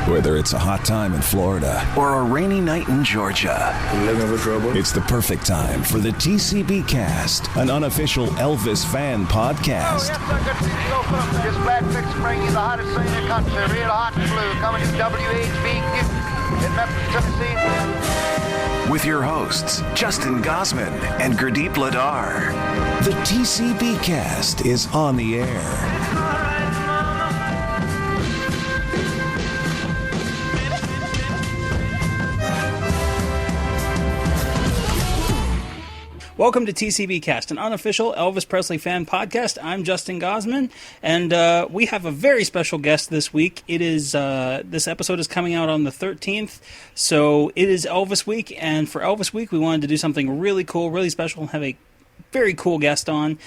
Whether it's a hot time in Florida or a rainy night in Georgia, looking for trouble? It's the perfect time for the TCBcast, an unofficial Elvis fan podcast. Oh, yes, sir. Good to see you go, folks. This Black Fix bring you the hottest thing in the country, real hot and blue, coming to WHBQ in Memphis, Tennessee. With your hosts, Justin Gosman and Gurdeep Ladar. The TCBcast is on the air. Welcome to TCBcast, an unofficial Elvis Presley fan podcast. I'm Justin Gosman, and we have a very special guest this week. It is this episode is coming out on the 13th, so it is Elvis Week, and for Elvis Week, we wanted to do something really cool, really special, and have a very cool guest on.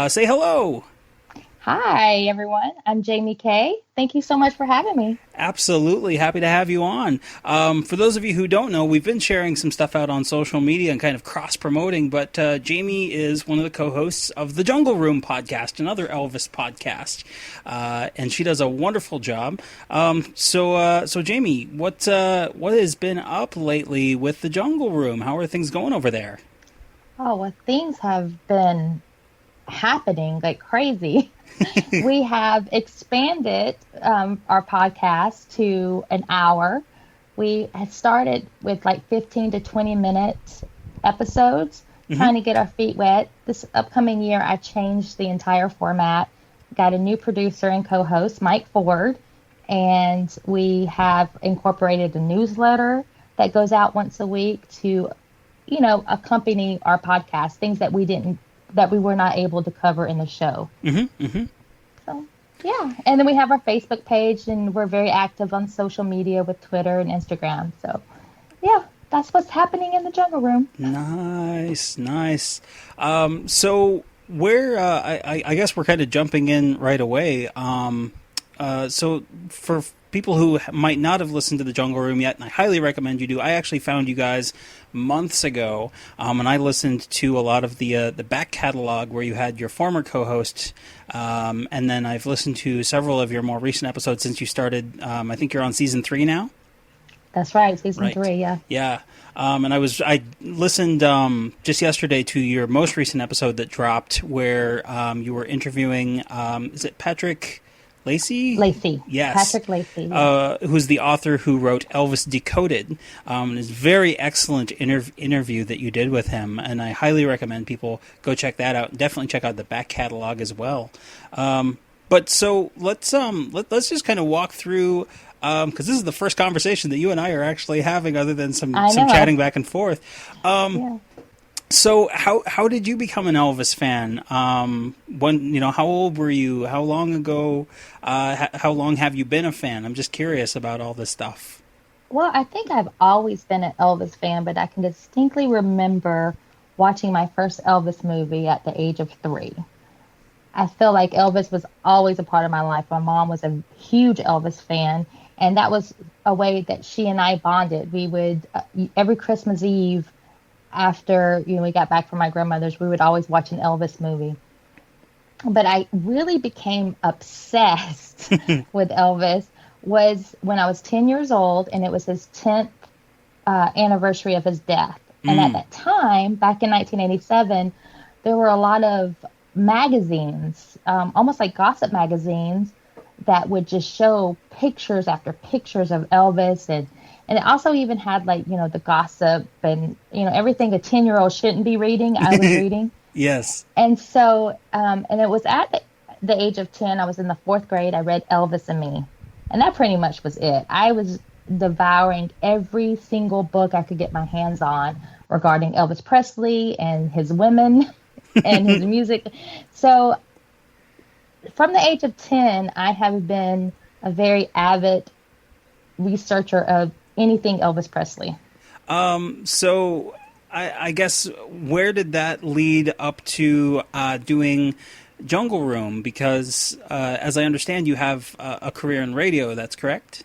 Say hello. Hi, everyone. I'm Jaime Kay. Thank you so much for having me. Absolutely. Happy to have you on. For those of you who don't know, we've been sharing some stuff out on social media and kind of cross-promoting, but Jaime is one of the co-hosts of the Jungle Room podcast, another Elvis podcast, and she does a wonderful job. So Jaime, what has been up lately with the Jungle Room? How are things going over there? Oh, well, things have been happening like crazy. We have expanded our podcast to an hour. We had started with like 15 to 20 minute episodes, trying to get our feet wet. This upcoming year, I changed the entire format, got a new producer and co-host, Mike Ford, and we have incorporated a newsletter that goes out once a week to, accompany our podcast, things that we were not able to cover in the show. So, yeah. And then we have our Facebook page, and we're very active on social media with Twitter and Instagram. So, yeah, that's what's happening in the Jungle Room. Nice. So where, I guess we're kind of jumping in right away. So for people who might not have listened to the Jungle Room yet, and I highly recommend you do, I actually found you guys months ago, and I listened to a lot of the back catalog where you had your former co-host, and then I've listened to several of your more recent episodes since you started. I think you're on season 3 now. That's right, season 3, yeah. Yeah, and I listened just yesterday to your most recent episode that dropped, where you were interviewing. Is it Patrick Lacey? Lacey. Yes. Patrick Lacey. Yeah. Who's the author who wrote Elvis Decoded. It's a very excellent interview that you did with him, and I highly recommend people go check that out. Definitely check out the back catalog as well. But so let's just kind of walk through, because this is the first conversation that you and I are actually having, other than some chatting back and forth. Yeah. So how did you become an Elvis fan? How old were you? How long ago? How long have you been a fan? I'm just curious about all this stuff. Well, I think I've always been an Elvis fan, but I can distinctly remember watching my first Elvis movie at the age of 3. I feel like Elvis was always a part of my life. My mom was a huge Elvis fan, and that was a way that she and I bonded. We would, every Christmas Eve, after we got back from my grandmother's, we would always watch an Elvis movie. But I really became obsessed with Elvis was when I was 10 years old, and it was his 10th anniversary of his death. And at that time, back in 1987, there were a lot of magazines, almost like gossip magazines, that would just show pictures after pictures of Elvis, and it also even had the gossip and everything a 10-year-old shouldn't be reading. I was reading. Yes. And so and it was at the age of 10. I was in the 4th grade. I read Elvis and Me, and that pretty much was it. I was devouring every single book I could get my hands on regarding Elvis Presley and his women and his music. So from the age of 10, I have been a very avid researcher of anything Elvis Presley. So I guess where did that lead up to doing Jungle Room? Because as I understand, you have a career in radio. That's correct?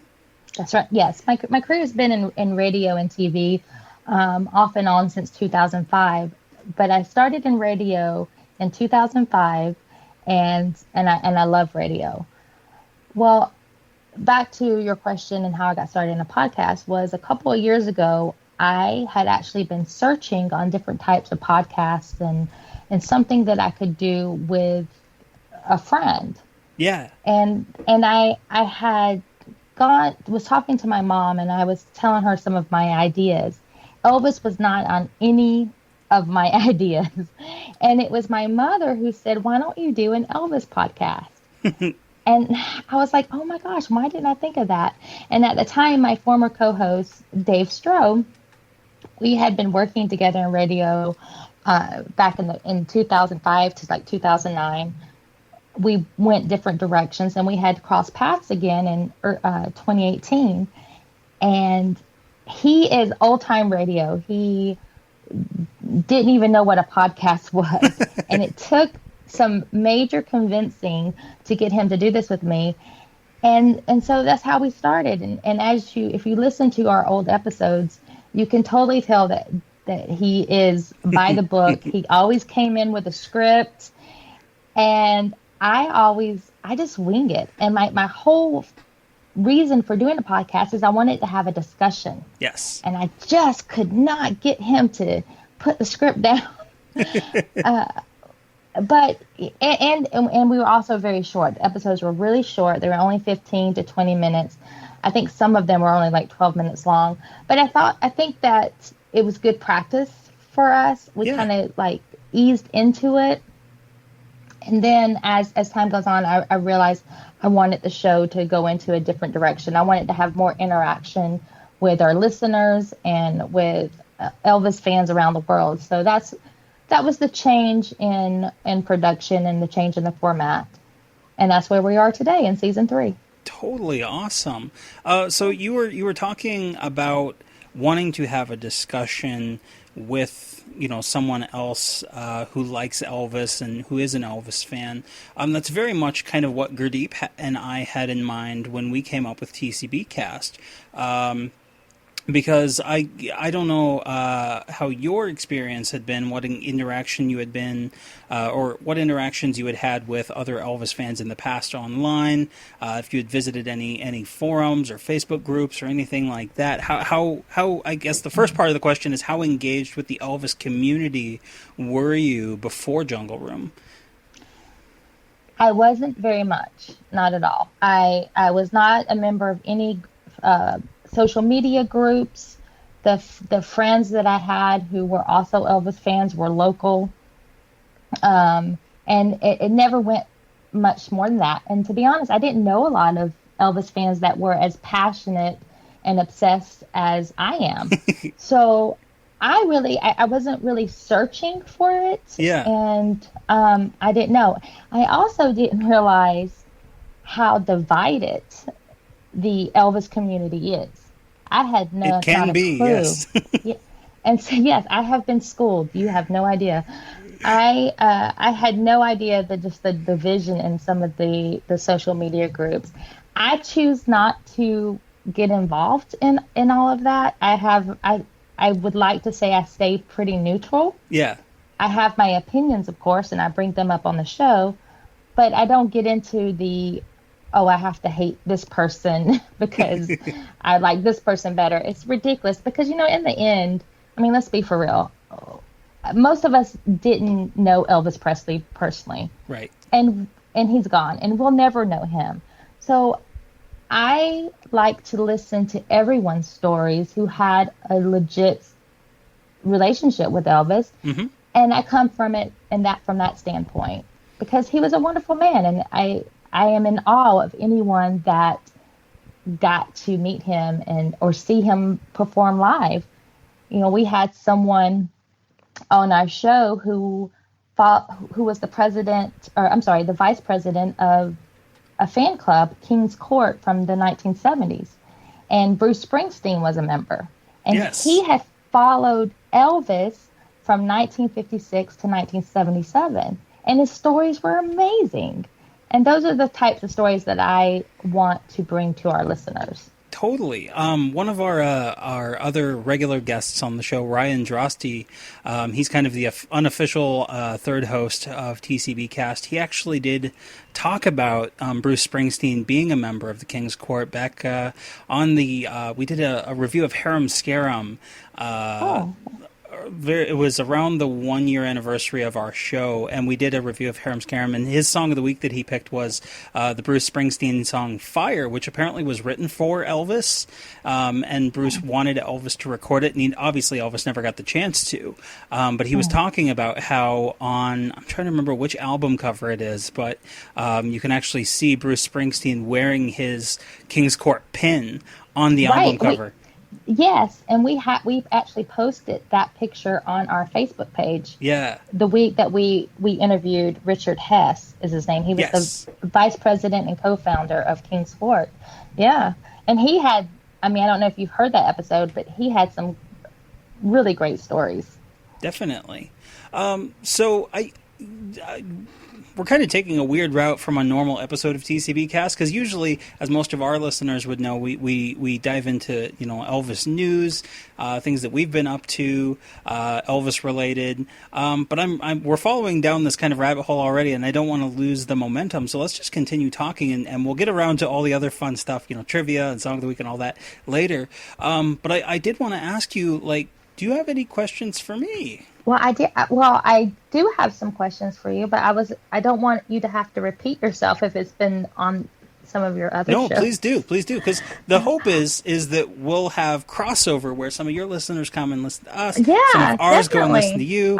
That's right. Yes. My career has been in radio and TV off and on since 2005. But I started in radio in 2005, and I love radio. Well, back to your question and how I got started in a podcast was a couple of years ago. I had actually been searching on different types of podcasts and something that I could do with a friend. Yeah. And I had was talking to my mom, and I was telling her some of my ideas. Elvis was not on any of my ideas. And it was my mother who said, "Why don't you do an Elvis podcast?" And I was like, "Oh my gosh, why didn't I think of that?" And at the time, my former co-host, Dave Stroh, we had been working together in radio back in 2005 to like 2009. We went different directions, and we had crossed paths again in 2018. And he is old time radio. He didn't even know what a podcast was. And it took some major convincing to get him to do this with me. And so that's how we started. And if you listen to our old episodes, you can totally tell that he is by the book. He always came in with a script, and I just wing it. And my whole reason for doing a podcast is I wanted to have a discussion. Yes. And I just could not get him to put the script down. But we were also very short. The episodes were really short. They were only 15 to 20 minutes. I think some of them were only like 12 minutes long. But I think that it was good practice for us. We kind of like eased into it. And then as time goes on, I realized I wanted the show to go into a different direction. I wanted to have more interaction with our listeners and with Elvis fans around the world. So that was the change in production and the change in the format. And that's where we are today in season 3. Totally awesome. So you were talking about wanting to have a discussion with someone else who likes Elvis and who is an Elvis fan. That's very much kind of what Gurdeep and I had in mind when we came up with TCBcast. Because I don't know how your experience had been, what interaction you had been, or what interactions you had with other Elvis fans in the past online, if you had visited any forums or Facebook groups or anything like that. How I guess the first part of the question is, how engaged with the Elvis community were you before Jungle Room? I wasn't very much, not at all. I was not a member of any social media groups. The friends that I had who were also Elvis fans were local. And it never went much more than that. And to be honest, I didn't know a lot of Elvis fans that were as passionate and obsessed as I am. So I wasn't really searching for it. Yeah. And I didn't know. I also didn't realize how divided the Elvis community is. I had no It can be, clue. yes. Yeah. And so, yes, I have been schooled. You have no idea. I had no idea that just the division in some of the social media groups. I choose not to get involved in all of that. I would like to say I stay pretty neutral. Yeah. I have my opinions, of course, and I bring them up on the show, but I don't get into I have to hate this person because I like this person better. It's ridiculous because, in the end, I mean, let's be for real. Most of us didn't know Elvis Presley personally. Right. And he's gone, and we'll never know him. So I like to listen to everyone's stories who had a legit relationship with Elvis. Mm-hmm. And I come from that standpoint because he was a wonderful man. And I am in awe of anyone that got to meet him or see him perform live. We had someone on our show who was the vice president of a fan club, King's Court, from the 1970s. And Bruce Springsteen was a member. And yes. He had followed Elvis from 1956 to 1977. And his stories were amazing. And those are the types of stories that I want to bring to our listeners. Totally. One of our other regular guests on the show, Ryan Drosty, he's kind of the unofficial third host of TCBcast. He actually did talk about Bruce Springsteen being a member of the King's Court back on the. We did a review of Harum Scarum. It was around the 1 year anniversary of our show, and we did a review of Harum Scarum, and his song of the week that he picked was the Bruce Springsteen song Fire, which apparently was written for Elvis, and Bruce wanted Elvis to record it, and obviously Elvis never got the chance to, but he was talking about how I'm trying to remember which album cover it is, but you can actually see Bruce Springsteen wearing his King's Court pin on the album cover. Yes, and we've actually posted that picture on our Facebook page. Yeah. The week that we interviewed Richard Hess is his name. He was the vice president and co-founder of King's Court. Yeah. And he had, I don't know if you've heard that episode, but he had some really great stories. Definitely. So we're kind of taking a weird route from a normal episode of TCBcast, because usually, as most of our listeners would know, we dive into Elvis news, things that we've been up to, Elvis-related. But we're following down this kind of rabbit hole already, and I don't want to lose the momentum. So let's just continue talking, and we'll get around to all the other fun stuff, trivia and song of the week and all that later. But I did want to ask you, do you have any questions for me? Well, I do have some questions for you, but I don't want you to have to repeat yourself if it's been on some of your other shows. No, please do, because the hope is that we'll have crossover where some of your listeners come and listen to us, some of ours go and listen to you.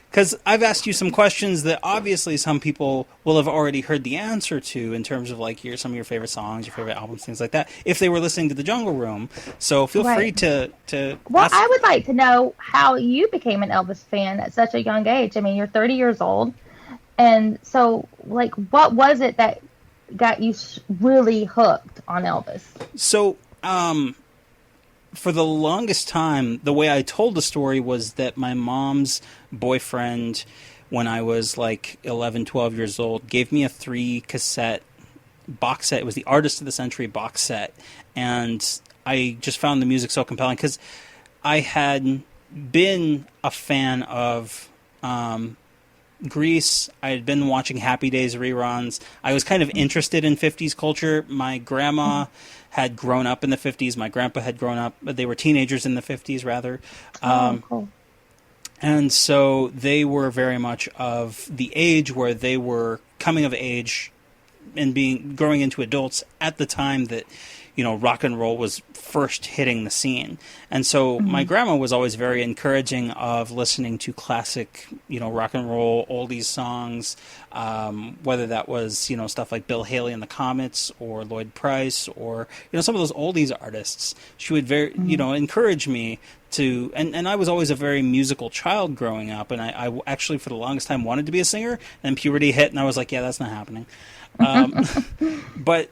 Because I've asked you some questions that obviously some people will have already heard the answer to in terms of some of your favorite songs, your favorite albums, things like that, if they were listening to the Jungle Room. So feel free to Well, I would like to know how you became an Elvis fan at such a young age. You're 30 years old. And so, what was it that got you really hooked on Elvis? So, for the longest time, the way I told the story was that my mom's boyfriend, when I was 11, 12 years old, gave me a 3-cassette box set. It was the Artist of the Century box set. And I just found the music so compelling because I had been a fan of Grease. I had been watching Happy Days reruns. I was kind of interested in 50s culture. My grandma had grown up in the 50s. My grandpa had grown up. They were teenagers in the 50s, rather. Cool. And so they were very much of the age where they were coming of age and growing into adults at the time that rock and roll was first hitting the scene. And so my grandma was always very encouraging of listening to classic, rock and roll oldies songs, whether that was, stuff like Bill Haley and the Comets or Lloyd Price or, some of those oldies artists. She would encourage me to, and I was always a very musical child growing up, and I actually for the longest time wanted to be a singer, and then puberty hit, and I was like, yeah, that's not happening. But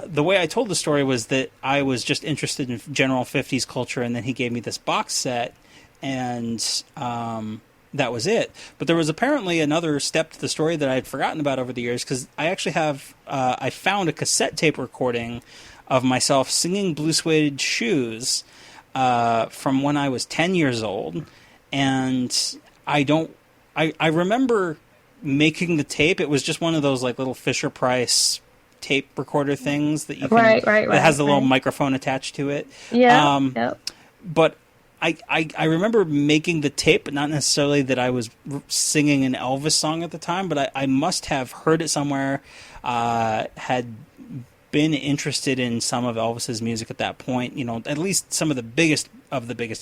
the way I told the story was that I was just interested in general 50s culture, and then he gave me this box set, and that was it. But there was apparently another step to the story that I had forgotten about over the years, because I actually I found a cassette tape recording of myself singing Blue Suede Shoes from when I was 10 years old, and I remember making the tape. It was just one of those little Fisher Price tape recorder things that you can that has the little microphone attached to it. Yeah. But I remember making the tape, but not necessarily that I was singing an Elvis song at the time, but I must have heard it somewhere, had been interested in some of Elvis's music at that point, at least some of the biggest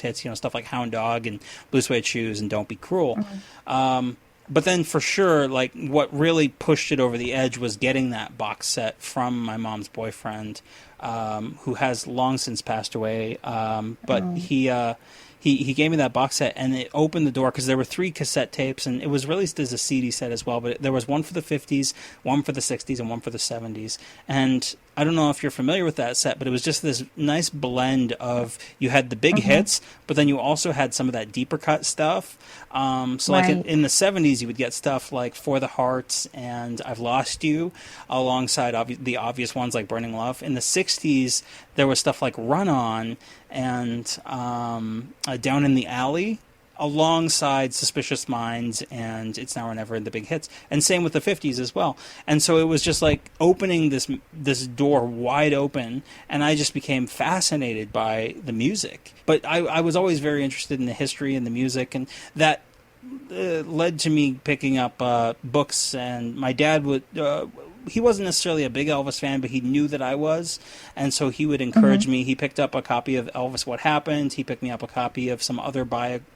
hits, stuff like Hound Dog and Blue Suede Shoes and Don't Be Cruel. But then for sure, what really pushed it over the edge was getting that box set from my mom's boyfriend, who has long since passed away. But he gave me that box set, and it opened the door because there were 3 cassette tapes, and it was released as a CD set as well. But there was one for the 50s, one for the 60s, and one for the 70s. And I don't know if you're familiar with that set, but it was just this nice blend of, you had the big hits, but then you also had some of that deeper cut stuff. So like in the 70s, you would get stuff like For the Hearts and I've Lost You, alongside the obvious ones like Burning Love. In the 60s, there was stuff like Run On and Down in the Alley, alongside Suspicious Minds and It's Now or Never in the big hits, and same with the 50s as well. And so it was just like opening this door wide open, and I just became fascinated by the music. But I was always very interested in the history and the music, and that led to me picking up books. And my dad would he wasn't necessarily a big Elvis fan, but he knew that I was, and so he would encourage me. He picked up a copy of Elvis: What Happened. He picked me up a copy of some other biographies,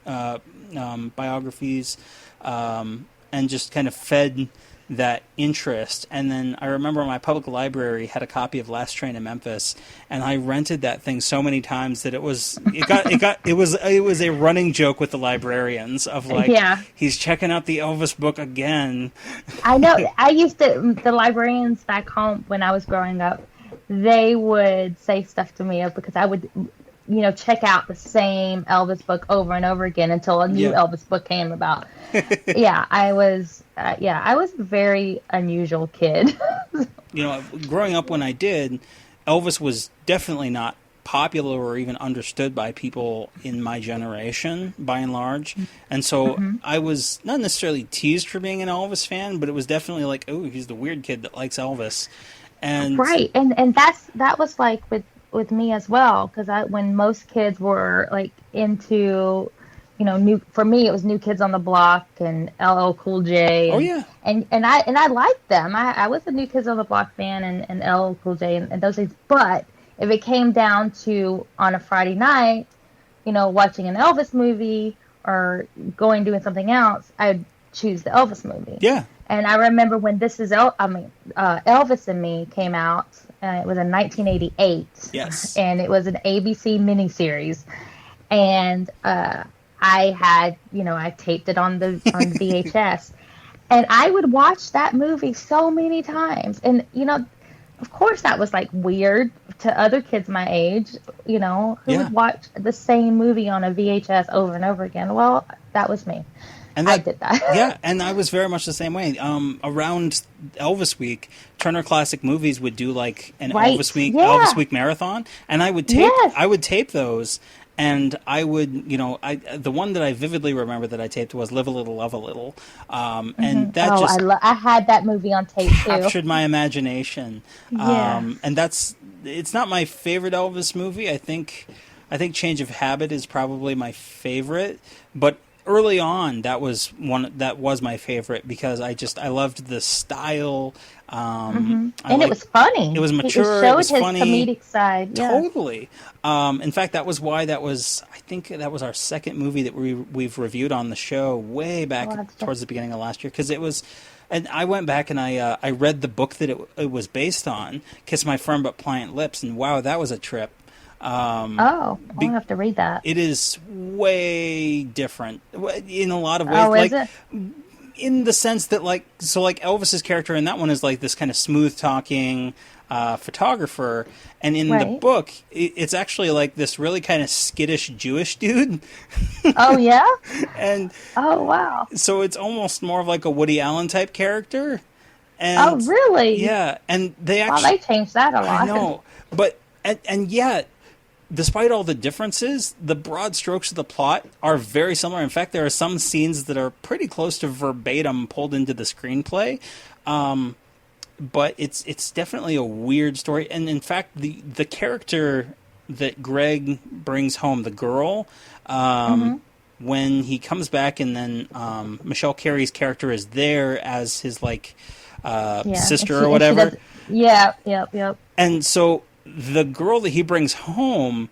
and just kind of fed that interest. And then I remember my public library had a copy of Last Train to Memphis, and I rented that thing so many times that it was a running joke with the librarians of like, he's checking out the Elvis book again. I know. I used to, the librarians back home when I was growing up, they would say stuff to me because I would, check out the same Elvis book over and over again until a new Elvis book came about. I was a very unusual kid. Growing up when I did, Elvis was definitely not popular or even understood by people in my generation, by and large. And so I was not necessarily teased for being an Elvis fan, but it was definitely like, oh, he's the weird kid that likes Elvis. And right, and that was like with me as well, because when most kids were like into, for me it was New Kids on the Block and LL Cool J. And, and I liked them. I was a New Kids on the Block fan and LL Cool J and those things. But if it came down to on a Friday night, watching an Elvis movie or doing something else, I'd choose the Elvis movie. Yeah. And I remember when Elvis and Me came out. It was in 1988. Yes. And it was an ABC miniseries. And I had, I taped it on the VHS. And I would watch that movie so many times. And, of course that was like weird to other kids my age, who would watch the same movie on a VHS over and over again. Well, that was me. And I did that. Yeah, and I was very much the same way. Around Elvis Week, Turner Classic Movies would do like an Elvis Week marathon, and I would tape those, and I would, the one that I vividly remember that I taped was Live a Little, Love a Little, and that I had that movie on tape too. Captured my imagination. And it's not my favorite Elvis movie. I think Change of Habit is probably my favorite, but early on, that was my favorite because I loved the style. And it was funny. It was mature. It showed was his funny. Comedic side. Yeah. Totally. In fact, I think that was our second movie that we've reviewed on the show way back towards the beginning of last year, because it was. And I went back and I read the book that it was based on, Kiss My Firm But Pliant Lips, and wow, that was a trip. I'll have to read that. It is way different in a lot of ways. Oh, is it? In the sense that, like Elvis's character in that one is like this kind of smooth talking photographer, and in the book, it's actually like this really kind of skittish Jewish dude. Oh yeah. And oh wow. So it's almost more of like a Woody Allen type character. And, oh really? Yeah, and they changed that a lot. I know, but and yet, despite all the differences, the broad strokes of the plot are very similar. In fact, there are some scenes that are pretty close to verbatim pulled into the screenplay. But it's definitely a weird story. And in fact, the character that Greg brings home, the girl, when he comes back and then Michelle Carey's character is there as his sister or whatever. Yep. And so the girl that he brings home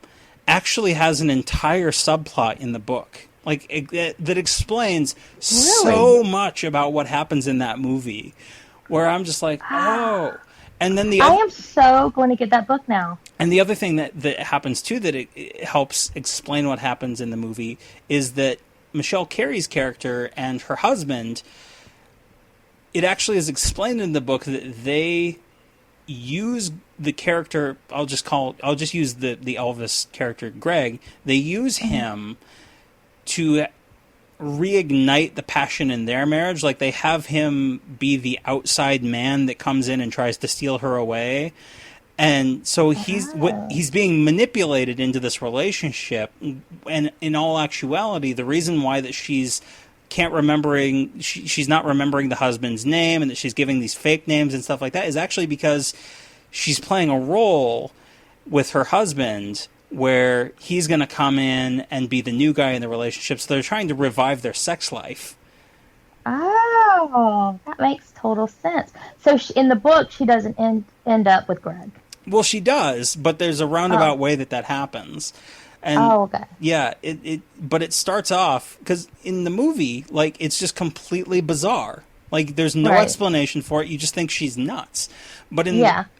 actually has an entire subplot in the book, that explains so much about what happens in that movie, where I'm just like, oh. And then I am so going to get that book now. And the other thing that happens too, that it helps explain what happens in the movie, is that Michelle Carey's character and her husband, it actually is explained in the book that they use the character. I'll just use the Elvis character, Greg. They use him to reignite the passion in their marriage. Like, they have him be the outside man that comes in and tries to steal her away. And so he's being manipulated into this relationship. And in all actuality, the reason why that she's not remembering the husband's name, and that she's giving these fake names and stuff like that, is actually because she's playing a role with her husband where he's going to come in and be the new guy in the relationship. So they're trying to revive their sex life. Oh, that makes total sense. So in the book, she doesn't end up with Greg. Well, she does, but there's a roundabout way that happens. And okay. Yeah, but it starts off, because in the movie, like, it's just completely bizarre. Like, there's no explanation for it. You just think she's nuts. But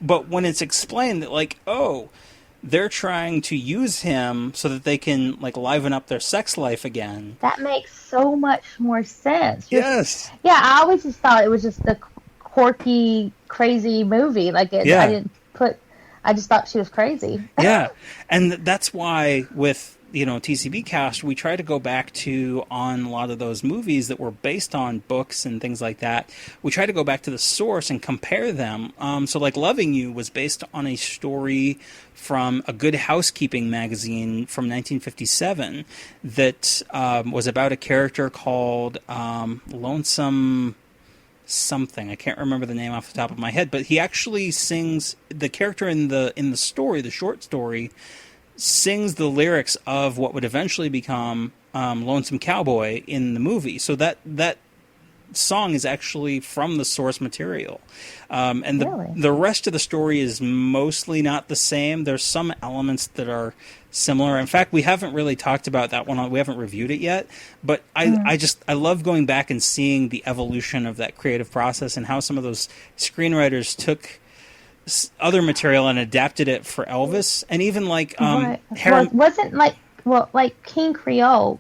but when it's explained that, like, oh, they're trying to use him so that they can, like, liven up their sex life again. That makes so much more sense. Yes. Yeah, I always just thought it was just a quirky, crazy movie. Like, I just thought she was crazy. Yeah, and that's why with TCBcast, we try to go back on a lot of those movies that were based on books and things like that. We try to go back to the source and compare them. So like Loving You was based on a story from a Good Housekeeping magazine from 1957 that was about a character called Lonesome something. I can't remember the name off the top of my head, but he actually sings, the character in the story, the short story, sings the lyrics of what would eventually become Lonesome Cowboy in the movie. So that song is actually from the source material. And the rest of the story is mostly not the same. There's some elements that are similar. In fact, we haven't really talked about that one. We haven't reviewed it yet. But I love going back and seeing the evolution of that creative process and how some of those screenwriters took other material and adapted it for Elvis. And even like wasn't like King Creole,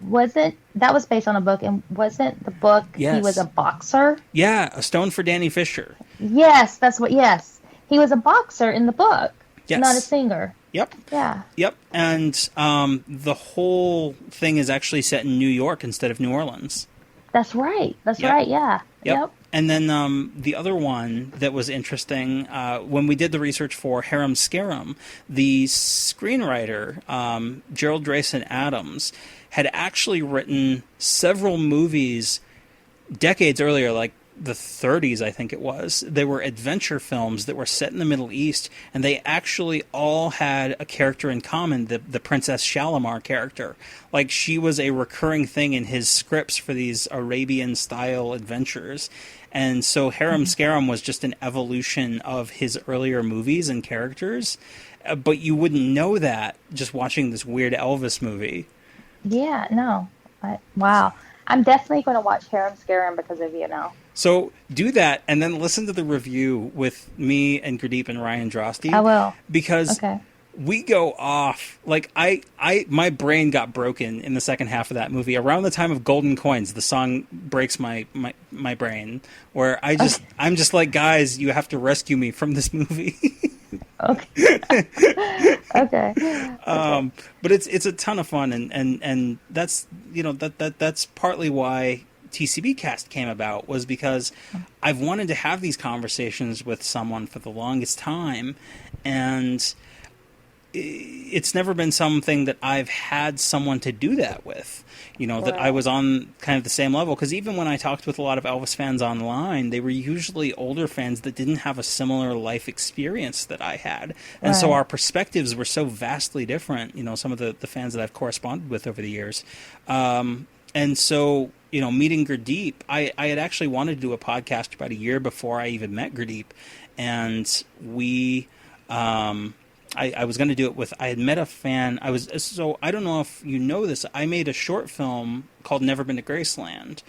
that was based on a book, and wasn't the book he was a boxer? Yeah, A Stone for Danny Fisher. Yes, he was a boxer in the book, not a singer. Yep. Yeah. Yep. And the whole thing is actually set in New York instead of New Orleans. That's right. Right. Yeah. Yep. And then the other one that was interesting, when we did the research for Harem Scarum, the screenwriter, Gerald Drayson Adams, had actually written several movies decades earlier, like the 30s, I think it was. They were adventure films that were set in the Middle East, and they actually all had a character in common, the Princess Shalimar character. Like, she was a recurring thing in his scripts for these Arabian-style adventures. And so Harem Scarum was just an evolution of his earlier movies and characters. But you wouldn't know that just watching this weird Elvis movie. Yeah, no. Wow. I'm definitely going to watch Harem Scarum because of you now. So do that, and then listen to the review with me and Gurdeep and Ryan Drosty. I will. Because we go off. Like, my brain got broken in the second half of that movie. Around the time of Golden Coins, the song breaks my brain, where I'm just like, guys, you have to rescue me from this movie. Okay. Okay. But it's a ton of fun, and that's that's partly why TCBcast came about, was because I've wanted to have these conversations with someone for the longest time, and it's never been something that I've had someone to do that with, that I was on kind of the same level. Because even when I talked with a lot of Elvis fans online, they were usually older fans that didn't have a similar life experience that I had. And so our perspectives were so vastly different, some of the fans that I've corresponded with over the years. And so, meeting Gurdeep, I had actually wanted to do a podcast about a year before I even met Gurdeep. And we... I was going to do it with, I had met a fan. I don't know if you know this. I made a short film called Never Been to Graceland.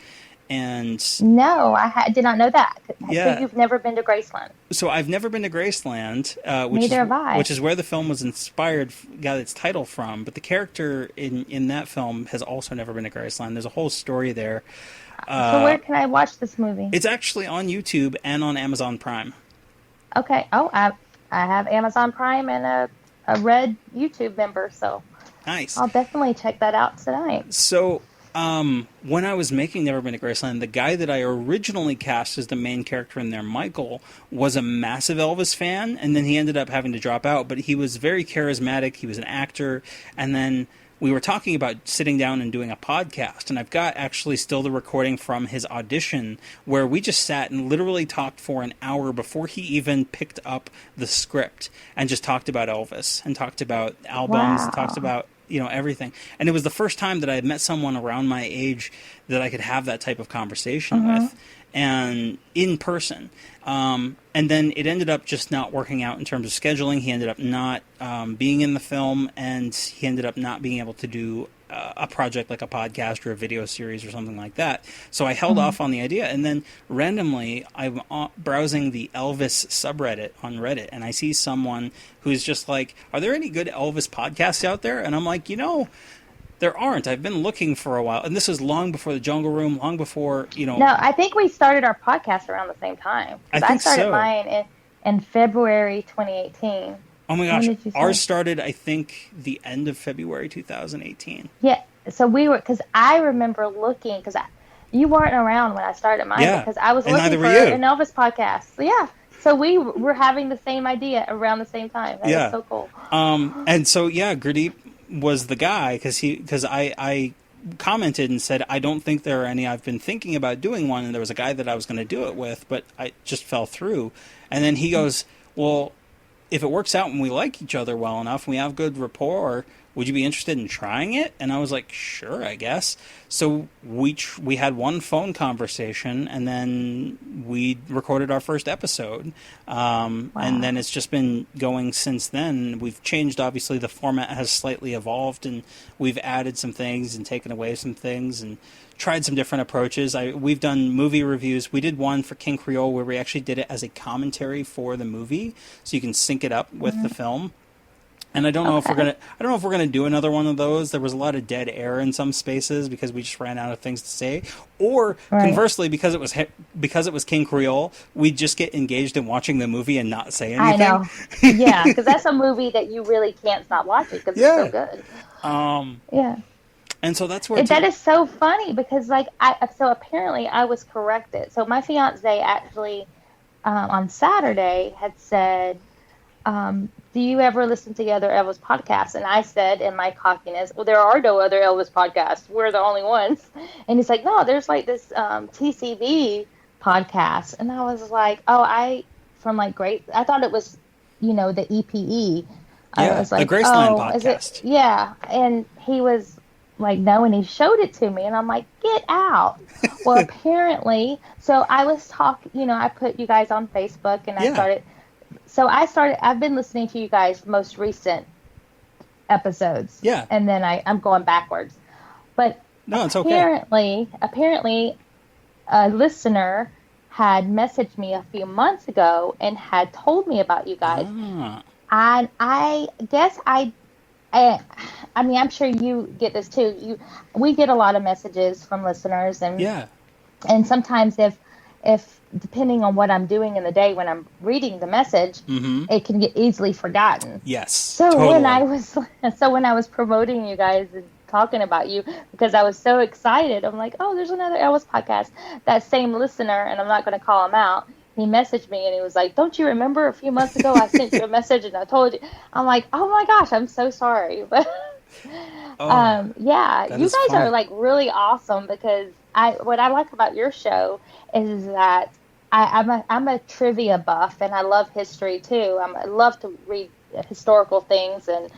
And no, I did not know that. Yeah. So you've never been to Graceland? So I've never been to Graceland, Neither have I. Which is where the film was inspired, got its title from. But the character in that film has also never been to Graceland. There's a whole story there. So where can I watch this movie? It's actually on YouTube and on Amazon Prime. Okay. Oh, I have Amazon Prime and a Red YouTube member, so Nice. I'll definitely check that out tonight. So, when I was making Never Been to Graceland, the guy that I originally cast as the main character in there, Michael, was a massive Elvis fan, and then he ended up having to drop out, but he was very charismatic. He was an actor, and then we were talking about sitting down and doing a podcast, and I've got actually still the recording from his audition where we just sat and literally talked for an hour before he even picked up the script and just talked about Elvis and talked about albums, Wow. talked about everything. And it was the first time that I had met someone around my age that I could have that type of conversation with, and in person. And then it ended up just not working out in terms of scheduling. He ended up not being in the film, and he ended up not being able to do a project like a podcast or a video series or something like that. So I held off on the idea, and then randomly I'm browsing the Elvis subreddit on Reddit, and I see someone who's just like, are there any good Elvis podcasts out there? And I'm like, there aren't. I've been looking for a while, and this was long before the Jungle Room, long before, No, I think we started our podcast around the same time. 'Cause I think started so. mine in February 2018. Oh my When gosh, did you ours start? started, I think, the end of February 2018. Yeah, so we were, because I remember looking, because you weren't around when I started mine, Yeah, because I was and looking neither for were you. an Elvis podcast. So yeah, so we were having the same idea around the same time. That was so cool. And so, yeah, Gurdeep was the guy, because I commented and said, I don't think there are any. I've been thinking about doing one, and there was a guy that I was going to do it with, but I just fell through. And then he goes, well, if it works out and we like each other well enough, and we have good rapport, would you be interested in trying it? And I was like, sure, I guess. So we had one phone conversation, and then we recorded our first episode. And then it's just been going since then. We've changed, obviously, the format has slightly evolved, and we've added some things and taken away some things and tried some different approaches. We've done movie reviews. We did one for King Creole where we actually did it as a commentary for the movie, so you can sync it up with the film. And I don't know if we're gonna do another one of those. There was a lot of dead air in some spaces because we just ran out of things to say. Or conversely, because it was King Creole, we just get engaged in watching the movie and not say anything. I know. Yeah, because that's a movie that you really can't stop watching because it's so good. Yeah. And so that's where That is so funny because, so apparently I was corrected. So my fiance actually on Saturday had said, do you ever listen to the other Elvis podcasts? And I said in my cockiness, well, there are no other Elvis podcasts. We're the only ones. And he's like, no, there's like this TCB podcast. And I was like, I thought it was, the EPE. I was like, the Graceland podcast. Yeah. And he was like, no, and he showed it to me. And I'm like, get out. Well, apparently, so I was talking, I put you guys on Facebook and I've been listening to you guys' most recent episodes. Yeah. And then I'm going backwards. But no, it's okay. Apparently, a listener had messaged me a few months ago and had told me about you guys. And I guess I'm sure you get this too. We get a lot of messages from listeners, and sometimes if depending on what I'm doing in the day when I'm reading the message, it can get easily forgotten. Yes. So totally. when I was promoting you guys and talking about you, because I was so excited, I'm like, oh, there's another Elvis podcast. That same listener, and I'm not going to call him out, he messaged me and he was like, don't you remember a few months ago I sent you a message and I told you? I'm like, oh my gosh, I'm so sorry. But you guys are like really awesome because what I like about your show is that I'm a trivia buff and I love history too. I love to read historical things and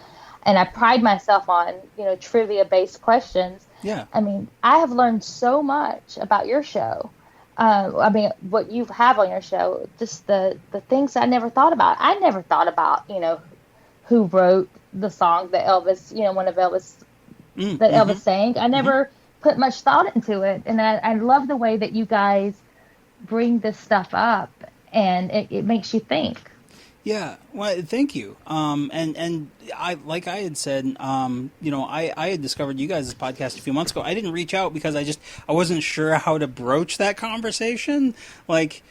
I pride myself on, trivia based questions. Yeah. I mean, I have learned so much about your show. What you have on your show, just the things I never thought about. I never thought about, who wrote the song that Elvis, one of Elvis, that Elvis sang. I never put much thought into it. And I love the way that you guys bring this stuff up and it makes you think. Yeah, well, thank you. And I, like I had said, I had discovered you guys' podcast a few months ago. I didn't reach out because I wasn't sure how to broach that conversation. Like,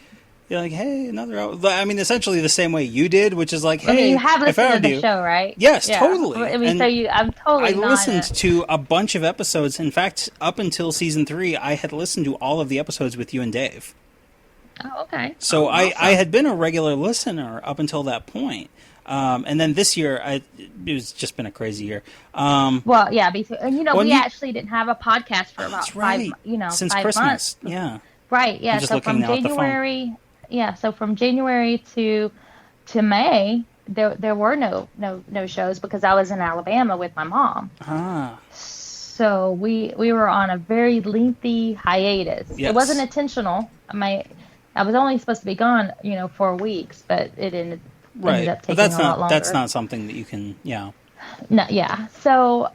You're like, hey, another. I mean, essentially the same way you did, which is like, hey, I mean, you have I listened found to the you. show, right? Yes, Yeah. totally. I mean, and I'm totally. I listened to a bunch of episodes. In fact, up until season 3, I had listened to all of the episodes with you and Dave. Oh, okay. So awesome. I had been a regular listener up until that point. And then this year, it was just been a crazy year. Well, yeah, and we actually didn't have a podcast for about right. 5, since 5 Christmas. months. Yeah. Right. Yeah. So from January, so from January to May, there were no shows because I was in Alabama with my mom. Ah. So we were on a very lengthy hiatus. Yes. It wasn't intentional. I was only supposed to be gone, 4 weeks, but it ended up taking a lot longer. That's not something that you can, No, yeah. So,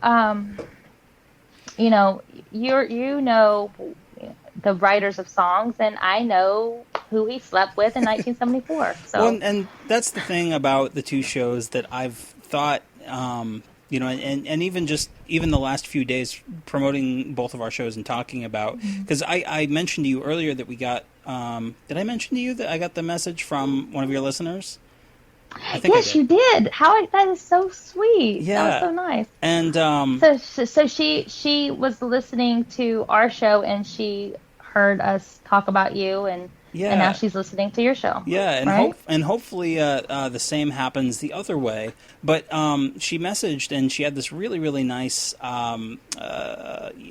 you know the writers of songs, and I know who he slept with in 1974. So, well, and that's the thing about the two shows that I've thought, and even the last few days promoting both of our shows and talking about, because I mentioned to you earlier that we got. Did I mention to you that I got the message from one of your listeners? I think yes, you did. That is so sweet. Yeah, that was so nice. And so she was listening to our show and she heard us talk about you and now she's listening to your show. Yeah, and right? Hopefully the same happens the other way. But she messaged and she had this really, really nice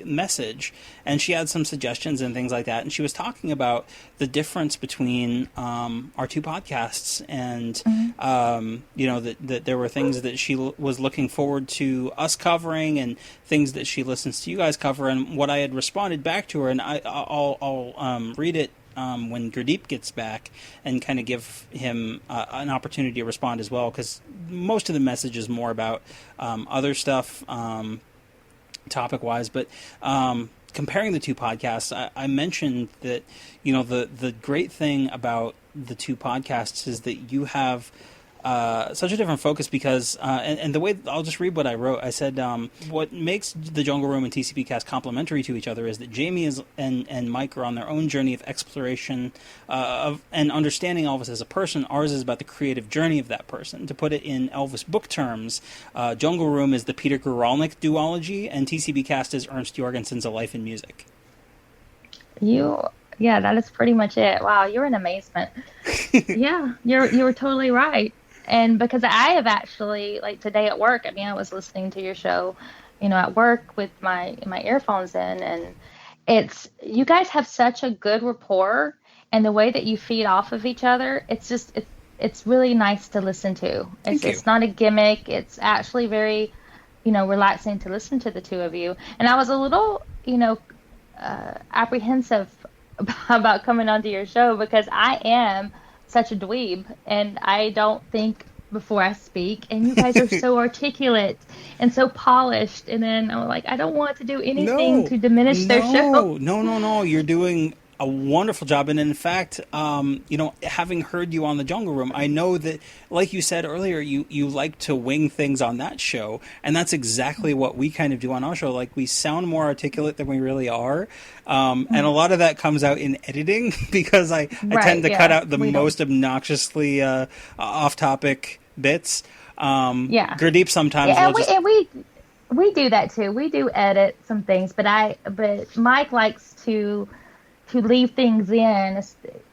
message, and she had some suggestions and things like that. And she was talking about the difference between our two podcasts, and that there were things that she was looking forward to us covering, and things that she listens to you guys cover. And what I had responded back to her, and I'll read it when Gurdeep gets back and kind of give him an opportunity to respond as well, because most of the message is more about other stuff topic-wise. But comparing the two podcasts, I mentioned that the great thing about the two podcasts is that you have such a different focus, because and the way I'll just read what I wrote. I said what makes the Jungle Room and TCBcast complementary to each other is that Jamie and Mike are on their own journey of exploration of and understanding Elvis as a person. Ours is about the creative journey of that person. To put it in Elvis book terms, Jungle Room is the Peter Guralnick duology, and TCBcast is Ernst Jorgensen's A Life in Music. Yeah, that is pretty much it. Wow, you're an amazement. Yeah, you were totally right. And because I have actually, like today at work, I was listening to your show, at work with my earphones in, and you guys have such a good rapport, and the way that you feed off of each other, it's really nice to listen to. It's not a gimmick. It's actually very, relaxing to listen to the two of you. And I was a little, apprehensive about coming onto your show because I am such a dweeb and I don't think before I speak, and you guys are so articulate and so polished, and then I'm like, I don't want to do anything to diminish their show. No, you're doing a wonderful job. And in fact, having heard you on the Jungle Room, I know that, like you said earlier, you like to wing things on that show, and that's exactly what we kind of do on our show. Like, we sound more articulate than we really are, and a lot of that comes out in editing because I tend to cut out the most obnoxiously off-topic bits. Gurdeep sometimes we do that too. We do edit some things, but Mike likes to leave things in.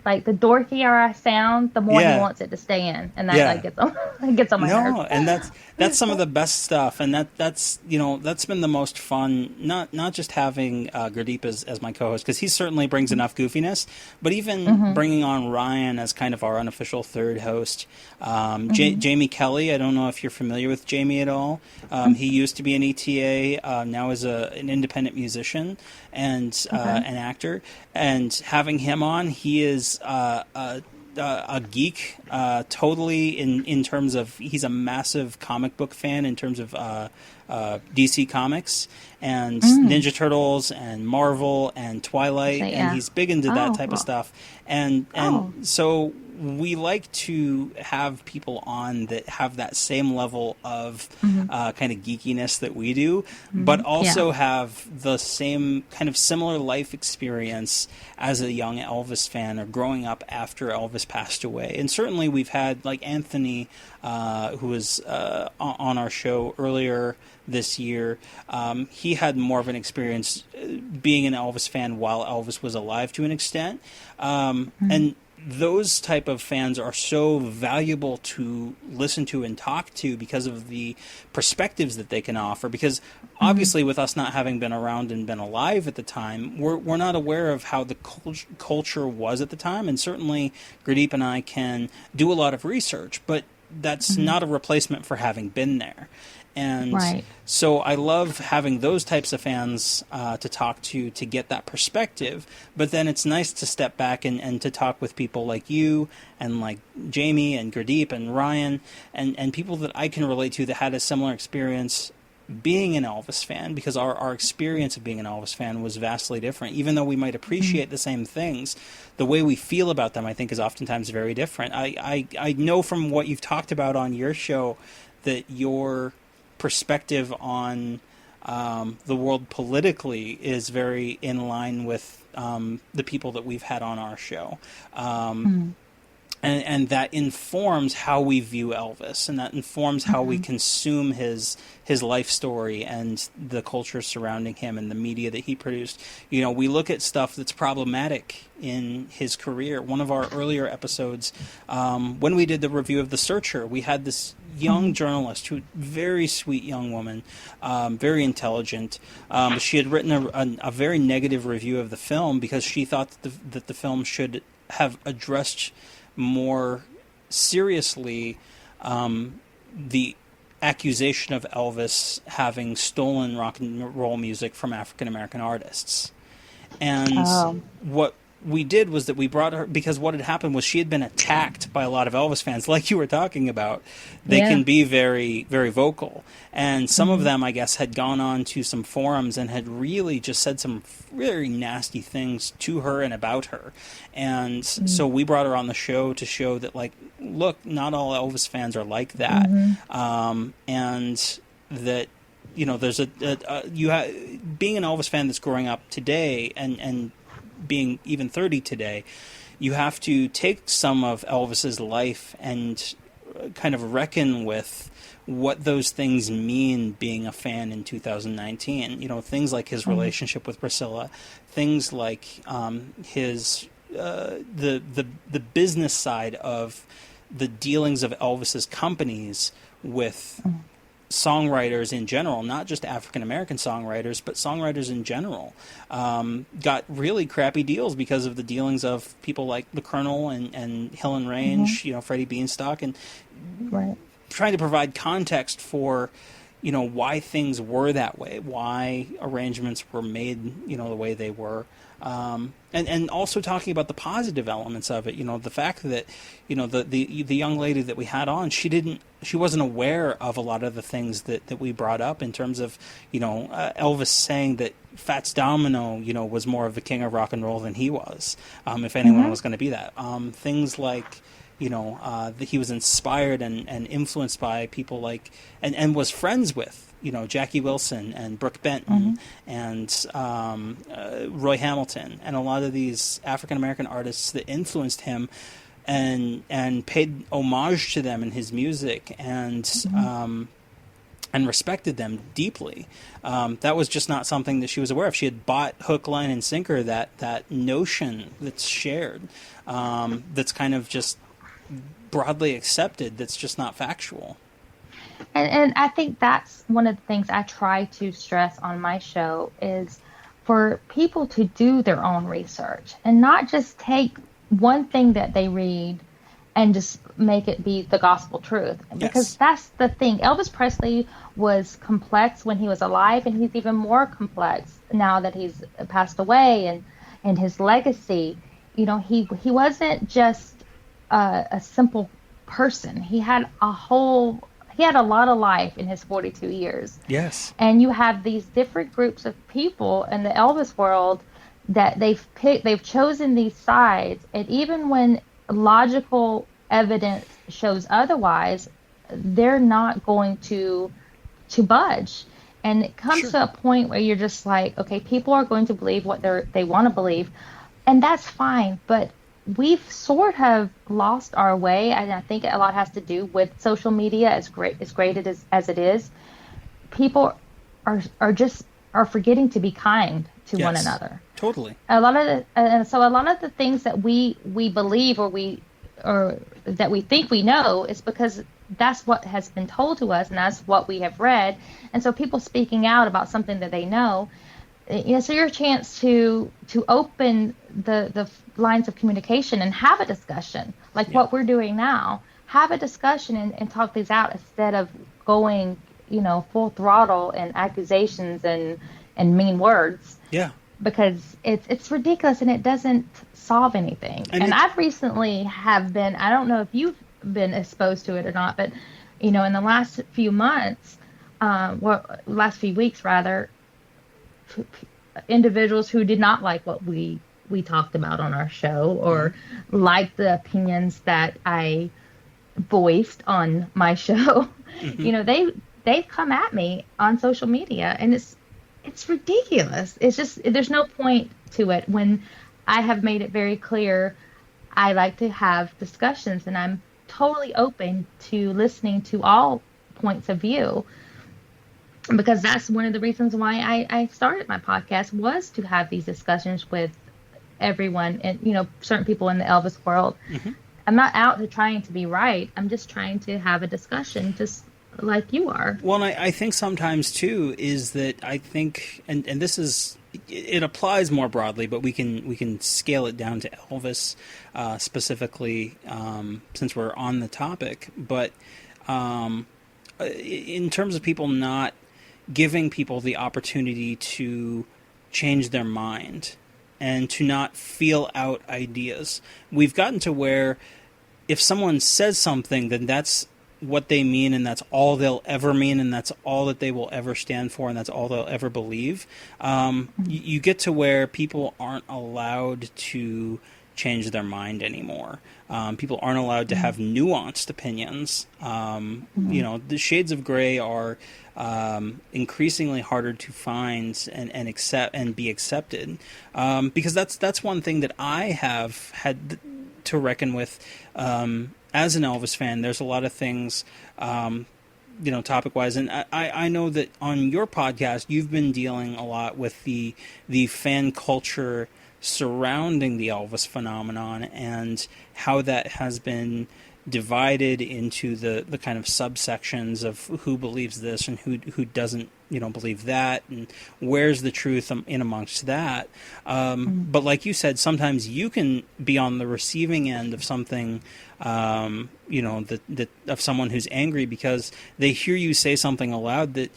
Like, the dorkier I sound, the more he wants it to stay in, and that gets on my nerves. No, and that's some of the best stuff, and that's been the most fun. Not just having Gurdeep as my co-host, because he certainly brings enough goofiness, but even bringing on Ryan as kind of our unofficial third host. Jaime Kay, I don't know if you're familiar with Jamie at all. He used to be an ETA, now is an independent musician and an actor. And having him on, he is a geek, totally in terms of, he's a massive comic book fan in terms of DC Comics and Ninja Turtles and Marvel and Twilight, and he's big into that type of stuff. And so we like to have people on that have that same level of kind of geekiness that we do, but also have the same kind of similar life experience as a young Elvis fan or growing up after Elvis passed away. And certainly we've had like Anthony, who was on our show earlier this year. He had more of an experience being an Elvis fan while Elvis was alive to an extent. And those type of fans are so valuable to listen to and talk to because of the perspectives that they can offer. Because obviously with us not having been around and been alive at the time, we're not aware of how the culture was at the time. And certainly Gurdeep and I can do a lot of research, but that's not a replacement for having been there. And so I love having those types of fans to talk to get that perspective. But then it's nice to step back and to talk with people like you and like Jamie and Gurdeep and Ryan and people that I can relate to that had a similar experience being an Elvis fan, because our experience of being an Elvis fan was vastly different. Even though we might appreciate the same things, the way we feel about them, I think, is oftentimes very different. I know from what you've talked about on your show that your perspective on the world politically is very in line with the people that we've had on our show. And that informs how we view Elvis, and that informs how we consume his life story and the culture surrounding him and the media that he produced. You know, we look at stuff that's problematic in his career. One of our earlier episodes, when we did the review of The Searcher, we had this young journalist, who very sweet young woman, very intelligent. She had written a very negative review of the film because she thought that the film should have addressed more seriously the accusation of Elvis having stolen rock and roll music from African American artists. And what we did was that we brought her, because what had happened was she had been attacked by a lot of Elvis fans, like you were talking about. They can be very, very vocal. And some of them, I guess, had gone on to some forums and had really just said some very nasty things to her and about her. And so we brought her on the show to show that, like, look, not all Elvis fans are like that. And that, you know, there's being an Elvis fan that's growing up today and being even 30 today, you have to take some of Elvis's life and kind of reckon with what those things mean being a fan in 2019. You know, things like his relationship with Priscilla, things like his the business side of the dealings of Elvis's companies with songwriters in general, not just African American songwriters, but songwriters in general, got really crappy deals because of the dealings of people like the Colonel and Hill and Range, you know, Freddie Beanstalk, and trying to provide context for, you know, why things were that way, why arrangements were made, you know, the way they were. And also talking about the positive elements of it, you know, the fact that, you know, the young lady that we had on, she wasn't aware of a lot of the things that we brought up in terms of, you know, Elvis saying that Fats Domino, you know, was more of the king of rock and roll than he was, if anyone was going to be that. Things like, you know, that he was inspired and influenced by people like, and was friends with, you know, Jackie Wilson and Brooke Benton and Roy Hamilton, and a lot of these African American artists that influenced him and paid homage to them in his music and respected them deeply. That was just not something that she was aware of. She had bought hook, line, and sinker that notion that's shared, that's kind of just broadly accepted, that's just not factual. And I think that's one of the things I try to stress on my show is for people to do their own research and not just take one thing that they read and just make it be the gospel truth. Because that's the thing. Elvis Presley was complex when he was alive, and he's even more complex now that he's passed away, and his legacy. You know, he wasn't just a simple person. He had a lot of life in his 42 years. Yes. And you have these different groups of people in the Elvis world that they've chosen these sides. And even when logical evidence shows otherwise, they're not going to budge. And it comes to a point where you're just like, okay, people are going to believe what they want to believe, and that's fine. But we've sort of lost our way, and I think a lot has to do with social media. As great as it is, people are forgetting to be kind to one another. Totally. A lot of the things that we believe or that we think we know is because that's what has been told to us, and that's what we have read. And so people speaking out about something that they know, so your chance to open the lines of communication and have a discussion like what we're doing now, have a discussion and talk these out instead of going, full throttle and accusations and mean words. Yeah. Because it's ridiculous and it doesn't solve anything. And I've recently been, I don't know if you've been exposed to it or not, but in the last few months, last few weeks rather, individuals who did not like what we talked about on our show or liked the opinions that I voiced on my show, they've come at me on social media, and it's ridiculous. It's just, there's no point to it when I have made it very clear I like to have discussions, and I'm totally open to listening to all points of view, because that's one of the reasons why I started my podcast, was to have these discussions with everyone and, certain people in the Elvis world. Mm-hmm. I'm not out to trying to be right. I'm just trying to have a discussion, just like you are. Well, and I think sometimes too is that I think, and this is, it applies more broadly, but we can scale it down to Elvis specifically, since we're on the topic. But in terms of people not giving people the opportunity to change their mind and to not feel out ideas, we've gotten to where if someone says something, then that's what they mean, and that's all they'll ever mean, and that's all that they will ever stand for, and that's all they'll ever believe. You get to where people aren't allowed to change their mind anymore. People aren't allowed to have nuanced opinions. The shades of gray are increasingly harder to find and accept and be accepted, because that's one thing that I have had to reckon with. As an Elvis fan, there's a lot of things, topic-wise, and I know that on your podcast, you've been dealing a lot with the fan culture surrounding the Elvis phenomenon and how that has been divided into the kind of subsections of who believes this and who doesn't, believe that, and where's the truth in amongst that. But like you said, sometimes you can be on the receiving end of something, that of someone who's angry because they hear you say something aloud that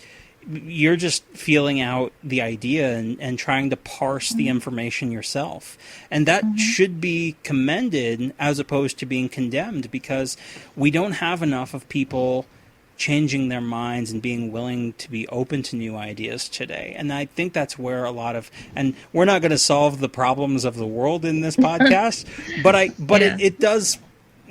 you're just feeling out the idea and trying to parse the information yourself. And that should be commended as opposed to being condemned, because we don't have enough of people changing their minds and being willing to be open to new ideas today. And I think that's where a lot of, and we're not going to solve the problems of the world in this podcast, but it does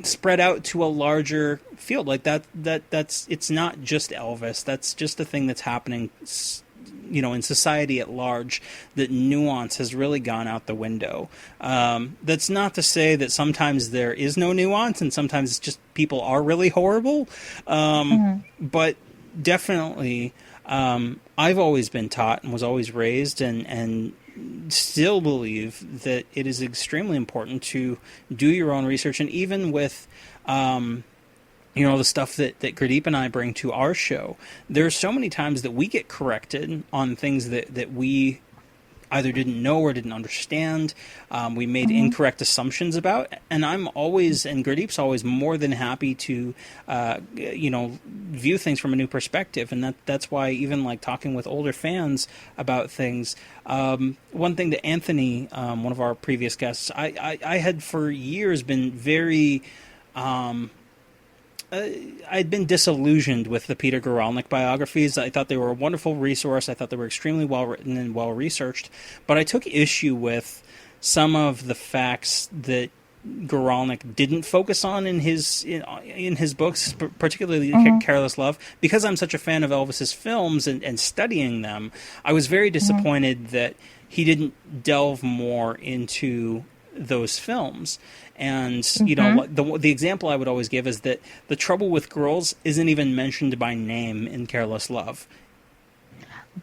spread out to a larger field like that's it's not just Elvis. That's just a thing that's happening, in society at large, that nuance has really gone out the window. That's not to say that sometimes there is no nuance and sometimes it's just people are really horrible. But definitely, I've always been taught and was always raised and still believe that it is extremely important to do your own research. And even with, the stuff that Gurdeep and I bring to our show, there's so many times that we get corrected on things that we either didn't know or didn't understand. We made incorrect assumptions about, and I'm always, and Gurdeep's always more than happy to, view things from a new perspective. And that's why even like talking with older fans about things, one thing that Anthony, one of our previous guests, I had for years been very, I'd been disillusioned with the Peter Guralnick biographies. I thought they were a wonderful resource. I thought they were extremely well written and well researched. But I took issue with some of the facts that Guralnick didn't focus on in his books, particularly Careless Love. Because I'm such a fan of Elvis's films and studying them, I was very disappointed that he didn't delve more into those films. And, you know, the example I would always give is that The Trouble with Girls isn't even mentioned by name in Careless Love.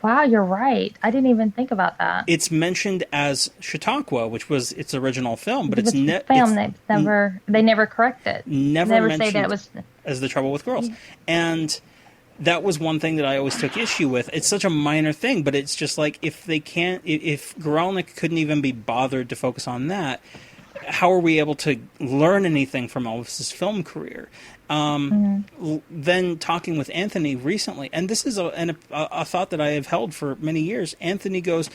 Wow, you're right. I didn't even think about that. It's mentioned as Chautauqua, which was its original film, but They never correct it. Never mentioned say that it was as The Trouble with Girls. And that was one thing that I always took issue with. It's such a minor thing, but it's just like, if Guralnick couldn't even be bothered to focus on that, how are we able to learn anything from Elvis's film career? Then talking with Anthony recently, and this is a thought that I have held for many years. Anthony goes,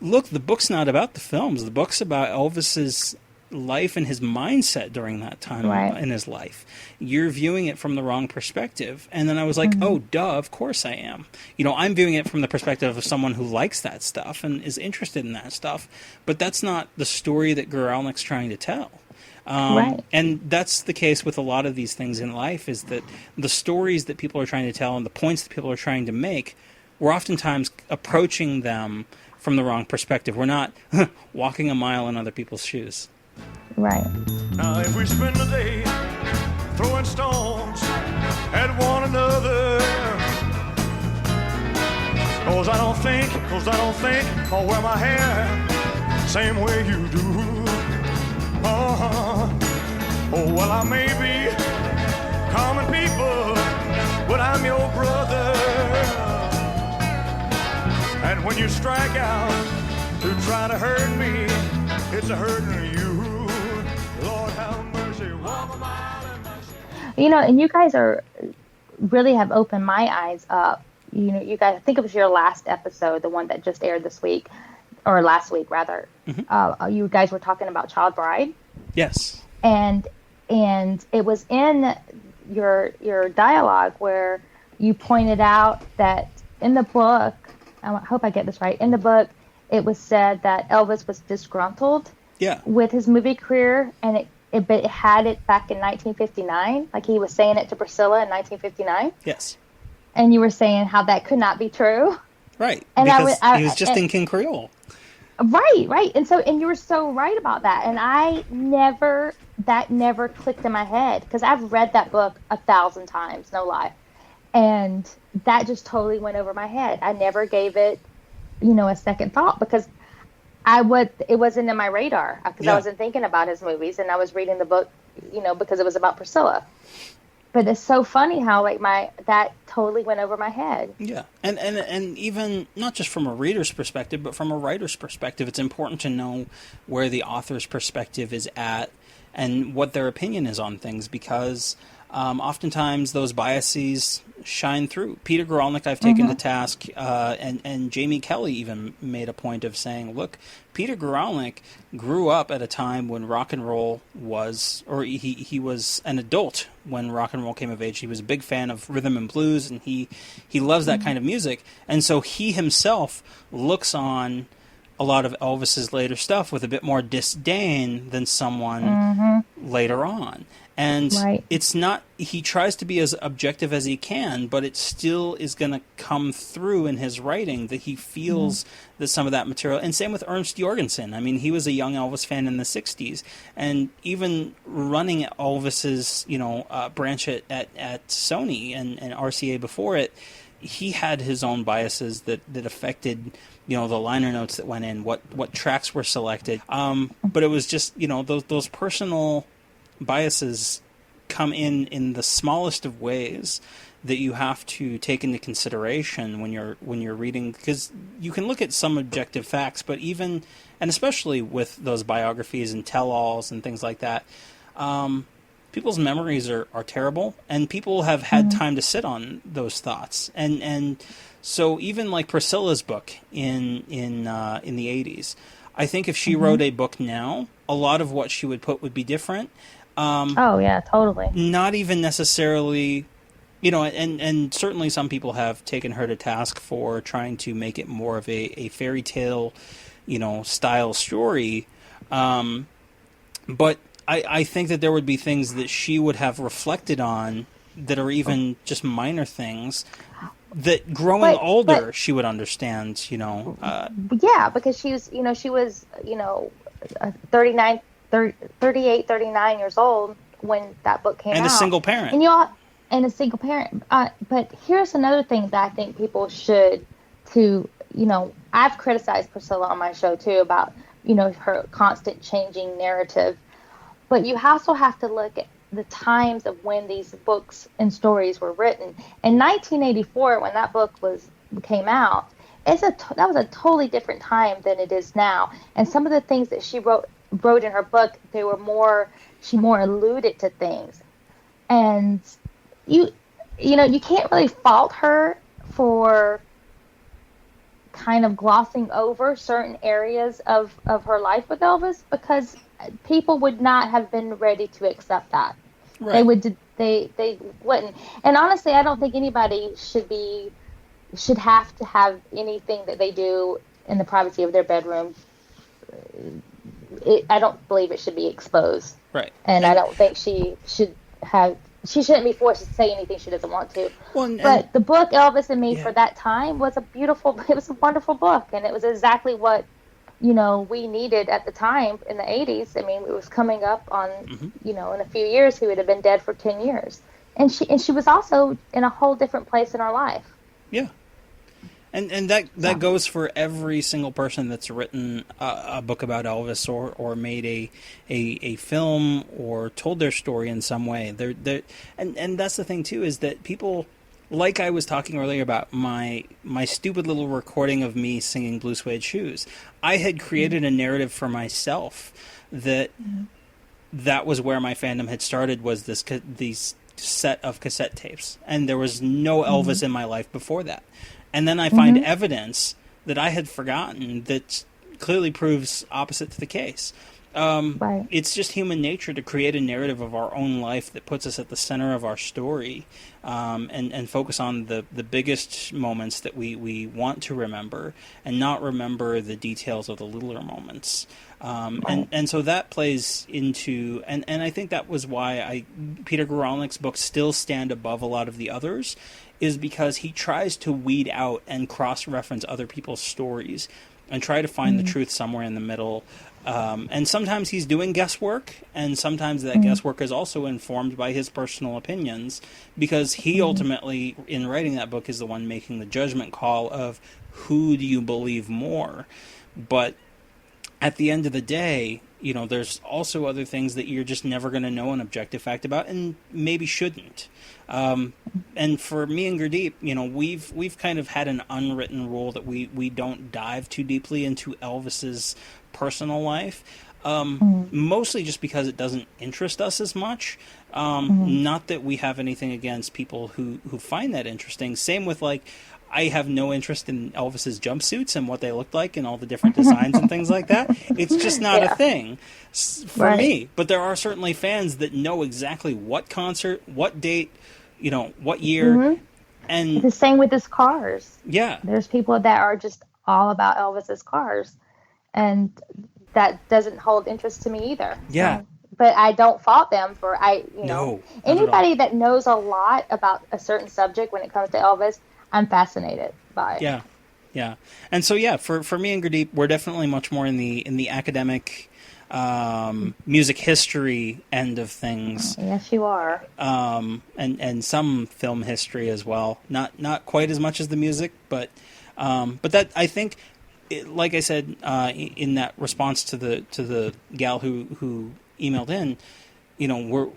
look, the book's not about the films. The book's about Elvis's life and his mindset during that time in his life. You're viewing it from the wrong perspective. And then I was like, oh, duh, of course I am. You know, I'm viewing it from the perspective of someone who likes that stuff and is interested in that stuff. But that's not the story that Guralnick's trying to tell. And that's the case with a lot of these things in life, is that the stories that people are trying to tell and the points that people are trying to make, we're oftentimes approaching them from the wrong perspective. We're not walking a mile in other people's shoes. Right. Now if we spend the day throwing stones at one another, cause I don't think I'll wear my hair same way you do. Oh, well, I may be common people, but I'm your brother. And when you strike out to try to hurt me, it's a hurting you. Lord have mercy, walk a mile in my shoes. You know, and you guys really have opened my eyes up. You know, you guys, I think it was your last episode, the one that just aired this week, or last week rather. You guys were talking about Child Bride. Yes. And it was in your dialogue where you pointed out that in the book, I hope I get this right, in the book it was said that Elvis was disgruntled with his movie career, and it had it back in 1959, like he was saying it to Priscilla in 1959. Yes. And you were saying how that could not be true. Right. And because he was just in King Creole. Right. And you were so right about that. And that never clicked in my head, because I've read that book 1,000 times, no lie. And that just totally went over my head. I never gave it, a second thought, because it wasn't in my radar, because I wasn't thinking about his movies, and I was reading the book, because it was about Priscilla. But it's so funny how that totally went over my head. Yeah, and even not just from a reader's perspective, but from a writer's perspective, it's important to know where the author's perspective is at and what their opinion is on things, because oftentimes those biases shine through. Peter Guralnick I've taken to task, and Jaime Kay even made a point of saying, look, Peter Guralnick grew up at a time when rock and roll was, or he was an adult when rock and roll came of age. He was a big fan of rhythm and blues, and he loves that kind of music. And so he himself looks on a lot of Elvis's later stuff with a bit more disdain than someone later on. And it's not, he tries to be as objective as he can, but it still is going to come through in his writing that he feels that some of that material, and same with Ernst Jorgensen. I mean, he was a young Elvis fan in the 60s, and even running Elvis's, branch at Sony and RCA before it, he had his own biases that affected, the liner notes that went in, what tracks were selected. But it was just, those personal biases come in the smallest of ways that you have to take into consideration when you're reading, because you can look at some objective facts, but even, and especially with those biographies and tell-alls and things like that, people's memories are terrible, and people have had time to sit on those thoughts, and so even like Priscilla's book in the 80s, I think if she wrote a book now, a lot of what she would put would be different. Oh yeah, totally. Not even necessarily, and certainly some people have taken her to task for trying to make it more of a fairy tale, style story. But I think that there would be things that she would have reflected on that are even just minor things that growing older she would understand, yeah, because she was 39, 38, 39 years old when that book came out. And a single parent. And a single parent. But here's another thing that I think people should I've criticized Priscilla on my show too about, her constant changing narrative. But you also have to look at the times of when these books and stories were written. In 1984, when that book came out, that was a totally different time than it is now. And some of the things that she wrote in her book, she more alluded to things. And you can't really fault her for kind of glossing over certain areas of her life with Elvis, because people would not have been ready to accept that. Right. They wouldn't. And honestly, I don't think anybody should have to have anything that they do in the privacy of their bedroom. I don't believe it should be exposed. Right. And I don't think she shouldn't be forced to say anything she doesn't want to. Well, but the book Elvis and Me for that time was it was a wonderful book, and it was exactly what we needed at the time in the 80s. I mean, it was coming up on, in a few years, he would have been dead for 10 years. And she was also in a whole different place in her life. Yeah. And that goes for every single person that's written a book about Elvis or made a film or told their story in some way. And that's the thing, too, is that people... Like I was talking earlier about my stupid little recording of me singing Blue Suede Shoes, I had created a narrative for myself that was where my fandom had started, was these set of cassette tapes. And there was no Elvis in my life before that. And then I find evidence that I had forgotten that clearly proves opposite to the case. Right. It's just human nature to create a narrative of our own life that puts us at the center of our story, and focus on the biggest moments that we want to remember, and not remember the details of the littler moments. Right. And so that plays into, and I think that was why Peter Guralnick's books still stand above a lot of the others, is because he tries to weed out and cross-reference other people's stories and try to find the truth somewhere in the middle. And sometimes he's doing guesswork, and sometimes that guesswork is also informed by his personal opinions, because he ultimately, in writing that book, is the one making the judgment call of who do you believe more. But at the end of the day, there's also other things that you're just never going to know an objective fact about, and maybe shouldn't. And for me and Gurdeep, we've kind of had an unwritten rule that we don't dive too deeply into Elvis's personal life, mostly just because it doesn't interest us as much. Not that we have anything against people who find that interesting. Same with, I have no interest in Elvis's jumpsuits and what they look like and all the different designs and things like that. It's just not a thing for me. But there are certainly fans that know exactly what concert, what date, what year. And the same with his cars. Yeah. There's people that are just all about Elvis's cars. And that doesn't hold interest to me either. Yeah. So, but I don't fault them for, No, anybody that knows a lot about a certain subject when it comes to Elvis, I'm fascinated by it. Yeah. Yeah. And so, for me and Gurdeep, we're definitely much more in the academic, music history end of things. Yes, you are. And some film history as well. Not quite as much as the music, but that, I think, like I said, in that response to the gal who emailed in, we're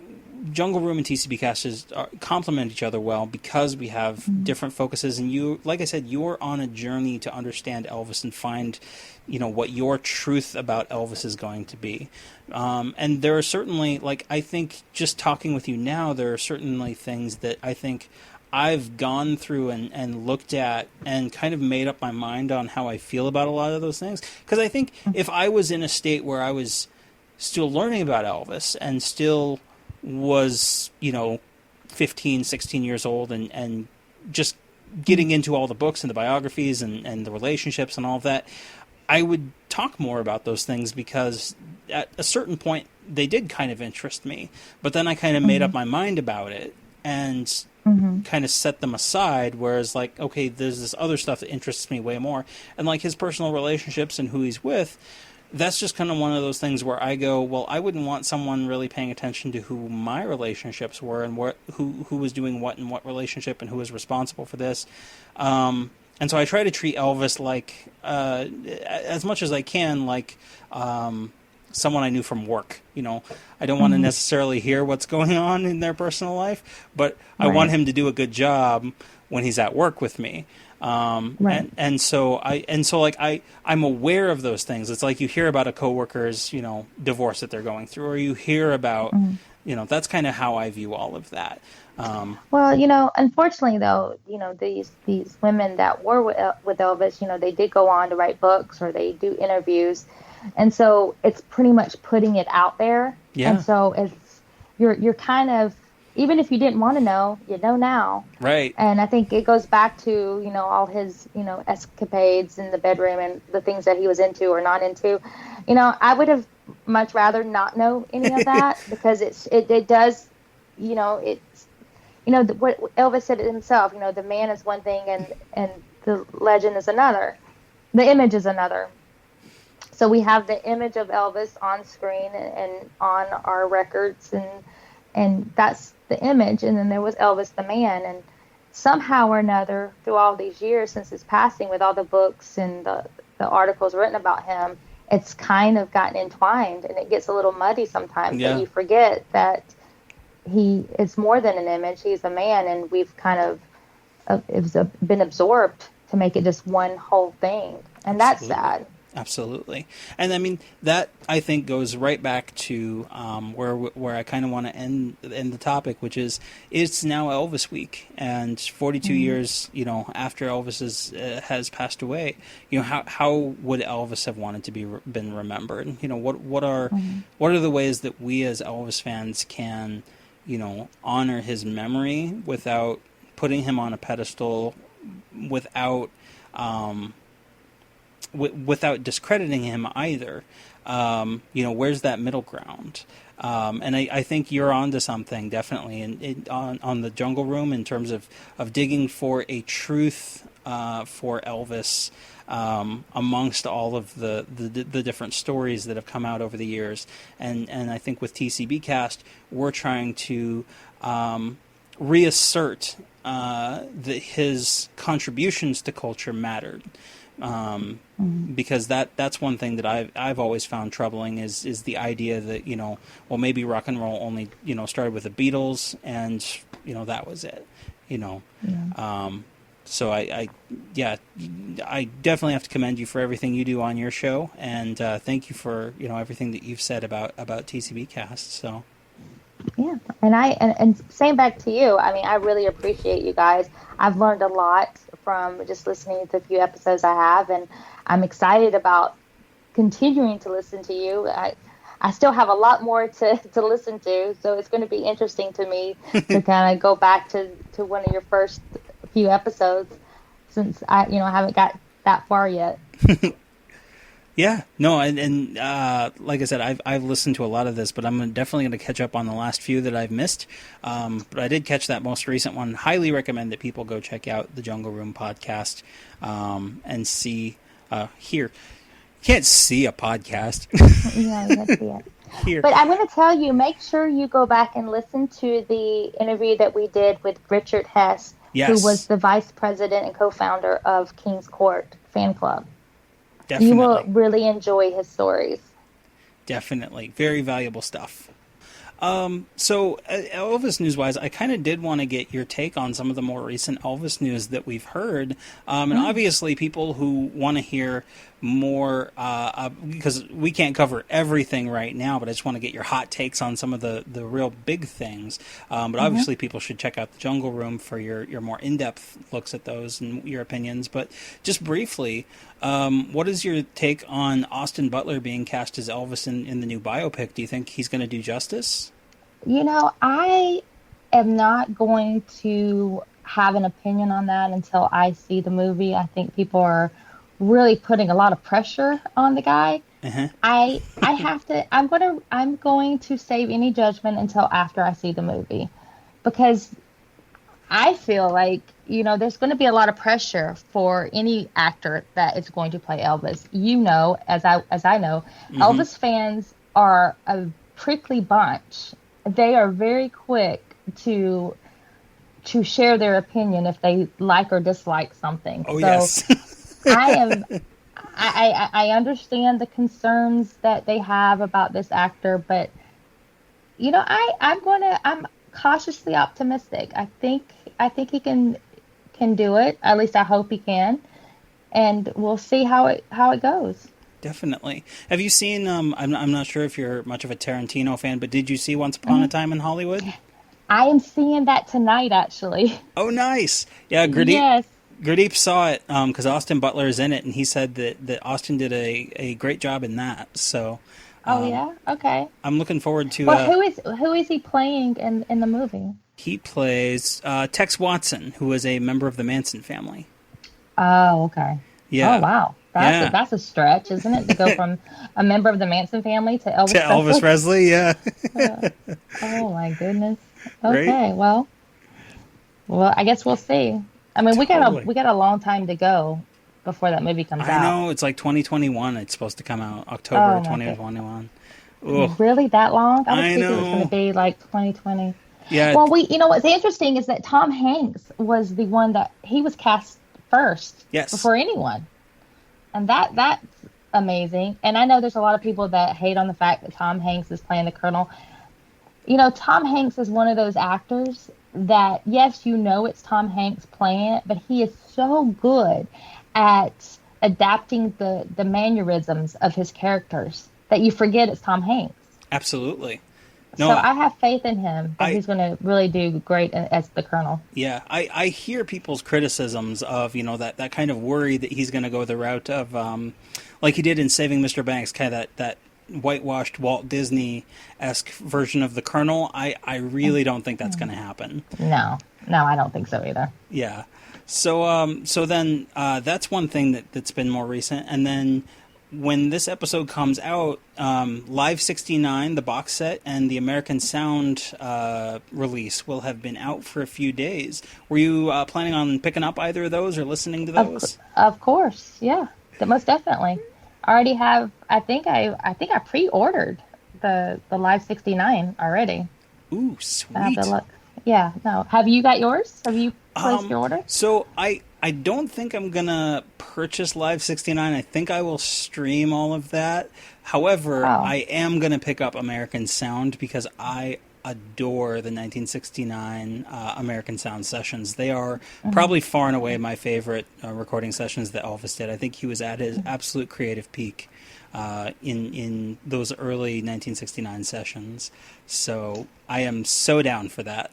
Jungle Room and TCBcast complement each other well because we have different focuses, and you, like I said, you're on a journey to understand Elvis and find, what your truth about Elvis is going to be. And there are certainly, I think just talking with you now, there are certainly things that I think I've gone through and looked at and kind of made up my mind on how I feel about a lot of those things. Because I think if I was in a state where I was still learning about Elvis and still was, 15, 16 years old and just getting into all the books and the biographies and the relationships and all of that, I would talk more about those things because at a certain point they did kind of interest me, but then I kind of made up my mind about it and kind of set them aside, whereas like, okay, there's this other stuff that interests me way more, and like his personal relationships and who he's with, that's just kind of one of those things where I go, well, I wouldn't want someone really paying attention to who my relationships were and who was doing what in what relationship and who was responsible for this. And so I try to treat Elvis like, as much as I can, like someone I knew from work. You know, I don't want to necessarily hear what's going on in their personal life, but I want him to do a good job when he's at work with me. And so I'm aware of those things. It's like you hear about a coworker's, you know, divorce that they're going through, or you hear about, you know, that's kind of how I view all of that. Well, you know, unfortunately, though, you know, these women that were with Elvis, you know, they did go on to write books or they do interviews. And so it's pretty much putting it out there. Yeah. And so it's you're kind of, even if you didn't want to know, you know now. Right. And I think it goes back to, you know, all his, you know, escapades in the bedroom and the things that he was into or not into. You know, I would have much rather not know any of that because it does, you know, it's, you know, what Elvis said it himself, you know, the man is one thing and the legend is another. The image is another. So we have the image of Elvis on screen and on our records, and that's the image. And then there was Elvis the man. And somehow or another, through all these years since his passing, with all the books and the articles written about him, it's kind of gotten entwined, and it gets a little muddy sometimes. Yeah. That you forget that he is more than an image. He's a man, and we've kind of been absorbed to make it just one whole thing. And that's sad. Absolutely. And I mean, that I think goes right back to where I kind of want to end the topic, which is it's now Elvis week, and 42 years, you know, after Elvis has passed away, you know, how would Elvis have wanted to been remembered? You know, what are the ways that we as Elvis fans can, you know, honor his memory without putting him on a pedestal, without discrediting him either. You know, where's that middle ground? And I think you're onto something, definitely, on the Jungle Room, in terms of digging for a truth for Elvis amongst all of the different stories that have come out over the years. And I think with TCBcast, we're trying to reassert that his contributions to culture mattered. Because that's one thing that I've always found troubling is the idea that, you know, well, maybe rock and roll only, you know, started with the Beatles and, you know, that was it, you know. Yeah. So I definitely have to commend you for everything you do on your show, and thank you for, you know, everything that you've said about TCBcast. So. Yeah, and same back to you. I mean, I really appreciate you guys. I've learned a lot from just listening to the few episodes I have, and I'm excited about continuing to listen to you. I still have a lot more to listen to, so it's going to be interesting to me to kind of go back to one of your first few episodes, since I haven't got that far yet. Yeah, no, and like I said, I've listened to a lot of this, but I'm definitely going to catch up on the last few that I've missed. But I did catch that most recent one. Highly recommend that people go check out the Jungle Room podcast and hear. You can't see a podcast. Yeah, you can't see it. Here. But I'm going to tell you, make sure you go back and listen to the interview that we did with Richard Hess, who was the vice president and co-founder of King's Court Fan Club. Definitely. You will really enjoy his stories. Definitely. Very valuable stuff. So Elvis news-wise, I kind of did want to get your take on some of the more recent Elvis news that we've heard. And obviously people who want to hear more, because we can't cover everything right now, but I just want to get your hot takes on some of the real big things. But obviously people should check out the Jungle Room for your more in-depth looks at those and your opinions. But just briefly, what is your take on Austin Butler being cast as Elvis in the new biopic? Do you think he's going to do justice? You know, I am not going to have an opinion on that until I see the movie. I think people are really putting a lot of pressure on the guy. Uh-huh. I have to. I'm going to save any judgment until after I see the movie, because I feel like, there's going to be a lot of pressure for any actor that is going to play Elvis. As I know, Elvis fans are a prickly bunch. They are very quick to share their opinion if they like or dislike something. Oh, so yes. I understand the concerns that they have about this actor, but I'm cautiously optimistic. I think he can do it. At least I hope he can, and we'll see how it goes. Definitely. Have you seen? I'm not sure if you're much of a Tarantino fan, but did you see Once Upon a Time in Hollywood? I am seeing that tonight, actually. Oh, nice. Yeah, Gurdeep. Yes. Gurdeep saw it because Austin Butler is in it, and he said that Austin did a great job in that. So. Oh yeah. Okay. I'm looking forward to. Well, who is he playing in the movie? He plays Tex Watson, who is a member of the Manson family. Oh, okay. Yeah. Oh, wow. That's a stretch, isn't it, to go from a member of the Manson family to Elvis Presley? Elvis Presley, yeah. Oh, my goodness. Okay, Right? well, I guess we'll see. I mean, Totally. we got a long time to go before that movie comes out. I know, it's like 2021 it's supposed to come out, October Oh, my 2021. Ugh. Really, that long? I was I thinking it was know. going to be like 2020. Yeah, Well, what's interesting is that Tom Hanks was the one that he was cast first Yes. before anyone. And that's amazing. And I know there's a lot of people that hate on the fact that Tom Hanks is playing the Colonel. Tom Hanks is one of those actors that, yes, it's Tom Hanks playing it, but he is so good at adapting the mannerisms of his characters that you forget it's Tom Hanks. absolutely. So No, I have faith in him that I- he's going to really do great as the Colonel. yeah, I hear people's criticisms of, that kind of worry that he's going to go the route of, like he did in Saving Mr. Banks, kind of that whitewashed Walt Disney-esque version of the Colonel. I really don't think that's going to happen. No, I don't think so either. Yeah. So then that's one thing that's been more recent. And then when this episode comes out, Live 69, the box set, and the American Sound release will have been out for a few days. Were you planning on picking up either of those or listening to those? Of course, yeah, most definitely. I already have. I think I pre-ordered the Live 69 already. Ooh, I have sweet. to look. Yeah, no. Have you got yours? Have you placed your order? So I don't think I'm going to purchase Live 69. I think I will stream all of that. However, I am going to pick up American Sound because I adore the 1969 American Sound sessions. They are probably far and away my favorite recording sessions that Elvis did. I think he was at his absolute creative peak in those early 1969 sessions. So I am so down for that.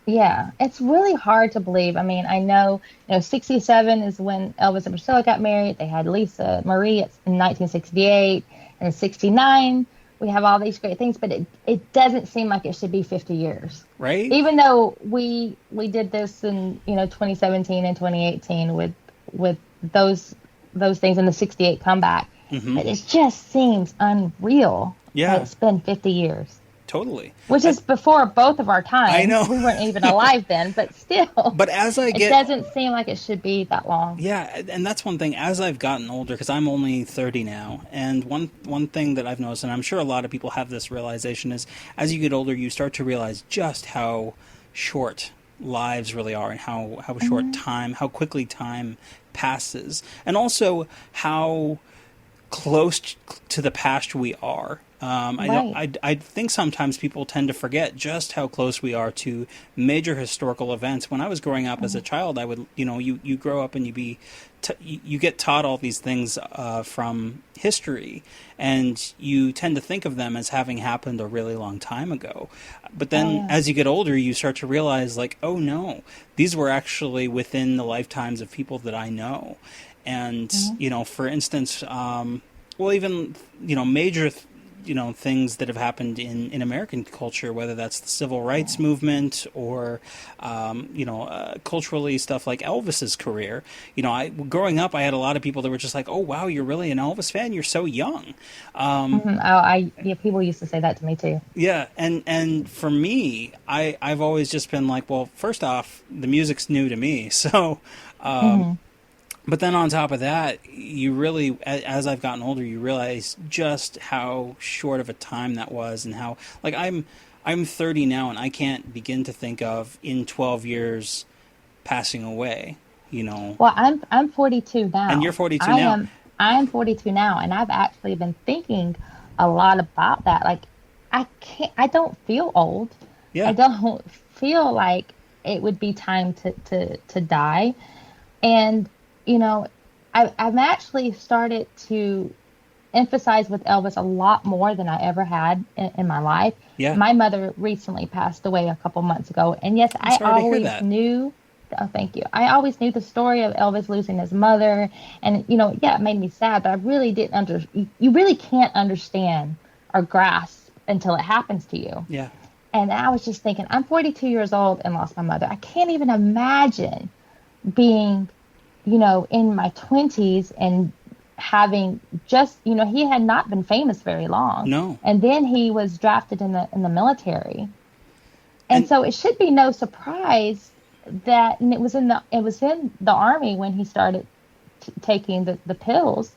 Yeah, it's really hard to believe. I mean, I know, 67 is when Elvis and Priscilla got married. They had Lisa Marie in 1968. And in 69, we have all these great things, but it doesn't seem like it should be 50 years. Right? Even though we did this in, 2017 and 2018 with those things in the 68 comeback. But it just seems unreal that it's been 50 years. Totally. Which is before both of our times. I know. We weren't even alive then, but still. But as I get... It doesn't seem like it should be that long. Yeah, and that's one thing. As I've gotten older, because I'm only 30 now, and one thing that I've noticed, and I'm sure a lot of people have this realization, is as you get older, you start to realize just how short lives really are and how short time, how quickly time passes, and also how close to the past we are. I think sometimes people tend to forget just how close we are to major historical events. When I was growing up as a child, I would, you grow up and you get taught all these things from history, and you tend to think of them as having happened a really long time ago. But then as you get older, you start to realize, like, oh no, these were actually within the lifetimes of people that I know. And, for instance, even, major things that have happened in American culture, whether that's the civil rights movement or, culturally stuff like Elvis's career. Growing up, I had a lot of people that were just like, oh, wow, you're really an Elvis fan? You're so young. People used to say that to me too. Yeah. And for me, I've always just been like, well, first off, the music's new to me. So, but then on top of that, you really, as I've gotten older, you realize just how short of a time that was, and how, like, I'm 30 now, and I can't begin to think of in 12 years passing away. Well, I'm 42 now, and you're 42 now. I am 42 now, and I've actually been thinking a lot about that. Like, I don't feel old. Yeah. I don't feel like it would be time to die, and I've actually started to emphasize with Elvis a lot more than I ever had in my life. Yeah. My mother recently passed away a couple months ago, and yes, I always knew. Oh, thank you. I always knew the story of Elvis losing his mother, and it made me sad, but I really didn't you really can't understand or grasp until it happens to you. Yeah. And I was just thinking, I'm 42 years old and lost my mother. I can't even imagine being in my 20s and having just, he had not been famous very long. No. And then he was drafted in the military. And so it should be no surprise that, and it was in the army when he started taking the pills.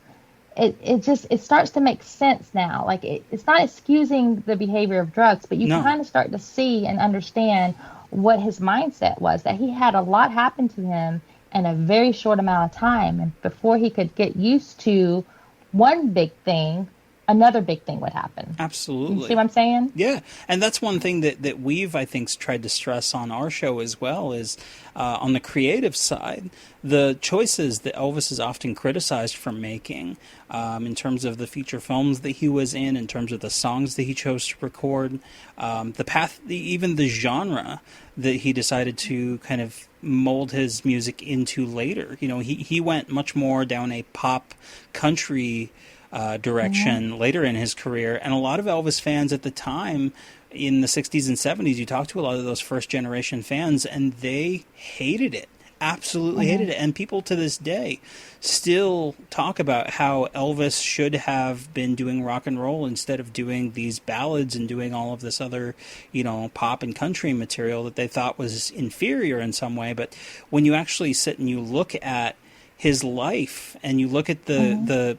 It starts to make sense now. Like, it's not excusing the behavior of drugs, but you kind of start to see and understand what his mindset was, that he had a lot happen to him in a very short amount of time. And before he could get used to one big thing, another big thing would happen. Absolutely. You see what I'm saying? Yeah. And that's one thing that we've, I think, tried to stress on our show as well, is on the creative side, the choices that Elvis is often criticized for making, in terms of the feature films that he was in terms of the songs that he chose to record, the path, even the genre that he decided to kind of mold his music into later. He went much more down a pop country direction later in his career, and a lot of Elvis fans at the time in the 60s and 70s, you talk to a lot of those first generation fans, and they hated it, absolutely hated it. And people to this day still talk about how Elvis should have been doing rock and roll instead of doing these ballads and doing all of this other, pop and country material that they thought was inferior in some way. But when you actually sit and you look at his life and you look at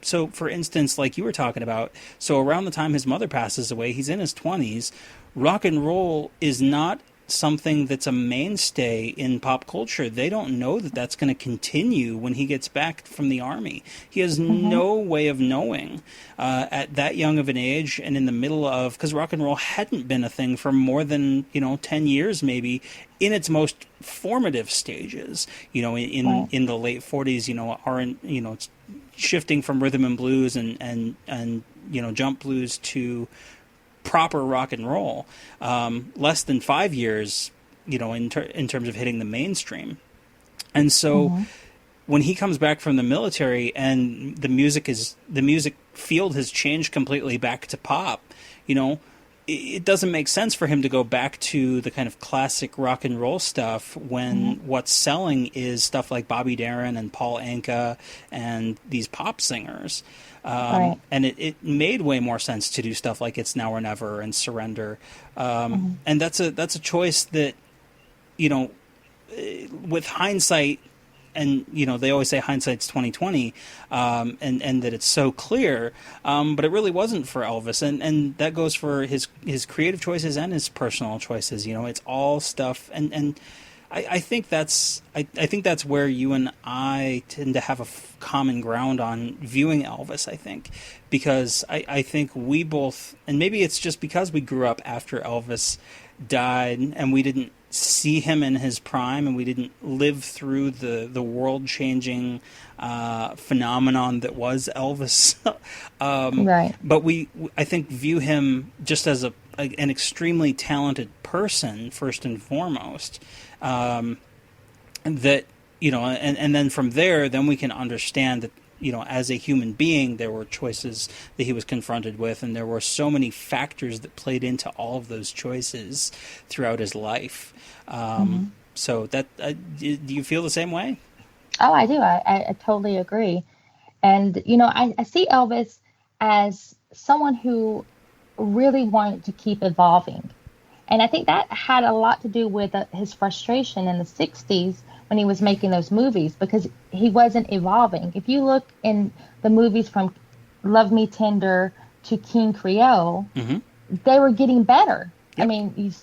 so for instance, like you were talking about, so around the time his mother passes away, he's in his 20s. Rock and roll is not something that's a mainstay in pop culture. They don't know that that's going to continue when he gets back from the army. He has no way of knowing at that young of an age and in the middle of, because rock and roll hadn't been a thing for more than 10 years maybe in its most formative stages. In the late 40s, it's shifting from rhythm and blues and jump blues to proper rock and roll, less than 5 years, in terms of hitting the mainstream. And so when he comes back from the military and the music field has changed completely back to pop, it doesn't make sense for him to go back to the kind of classic rock and roll stuff when what's selling is stuff like Bobby Darin and Paul Anka and these pop singers. And it made way more sense to do stuff like It's Now or Never and Surrender. And that's a choice that, with hindsight, and they always say hindsight's 20/20, and that it's so clear, but it really wasn't for Elvis, and that goes for his creative choices and his personal choices. It's all stuff, and I think that's where you and I tend to have a common ground on viewing Elvis. I think because I think we both, and maybe it's just because we grew up after Elvis died and we didn't see him in his prime and we didn't live through the world-changing phenomenon that was Elvis. But I think view him just as an extremely talented person first and foremost. And then from there, then we can understand that as a human being, there were choices that he was confronted with, and there were so many factors that played into all of those choices throughout his life. So that do you feel the same way? Oh, I do. I totally agree. And, I see Elvis as someone who really wanted to keep evolving. And I think that had a lot to do with his frustration in the 60s when he was making those movies, because he wasn't evolving. If you look in the movies from Love Me Tender to King Creole, they were getting better. Yep. I mean,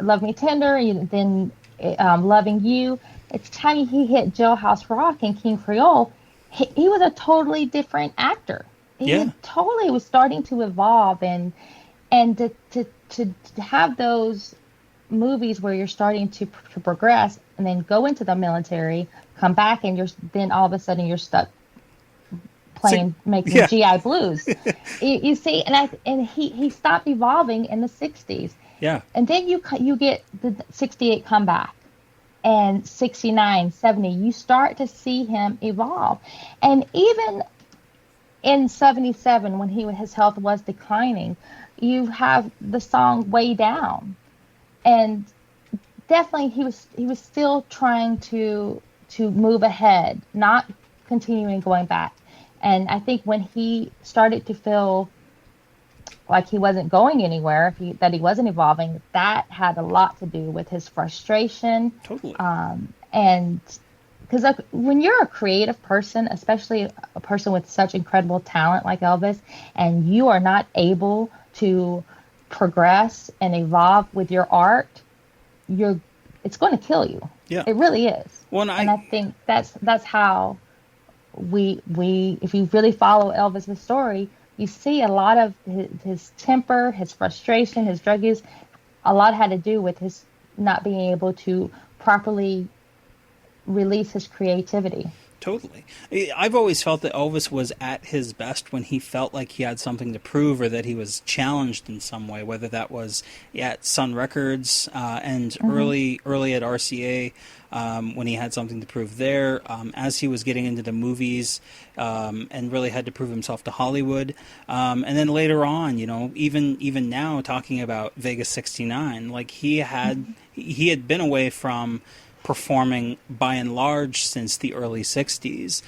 Love Me Tender, then Loving You. It's time he hit Jailhouse Rock and King Creole, he was a totally different actor. He totally was starting to evolve, and to have those movies where you're starting to progress and then go into the military, come back, and then all of a sudden you're stuck making GI Blues. you see, and he stopped evolving in the 60s. Yeah. And then you get the 68 comeback, and 69, 70, you start to see him evolve. And even in 77, when his health was declining, you have the song Way Down. And definitely he was still trying to move ahead, not continuing going back. And I think when he started to feel like he wasn't going anywhere, that he wasn't evolving, that had a lot to do with his frustration. Totally. And because when you're a creative person, especially a person with such incredible talent like Elvis, and you are not able to progress and evolve with your art, it's going to kill you. Yeah, it really is. Well, and I think that's how we if you really follow Elvis's story, you see a lot of his temper, his frustration, his drug use. A lot had to do with his not being able to properly release his creativity. Totally. I've always felt that Elvis was at his best when he felt like he had something to prove, or that he was challenged in some way, whether that was at Sun Records and early at RCA, when he had something to prove there, as he was getting into the movies and really had to prove himself to Hollywood. And then later on, even now, talking about Vegas 69, like he had been away from performing by and large since the early 60s,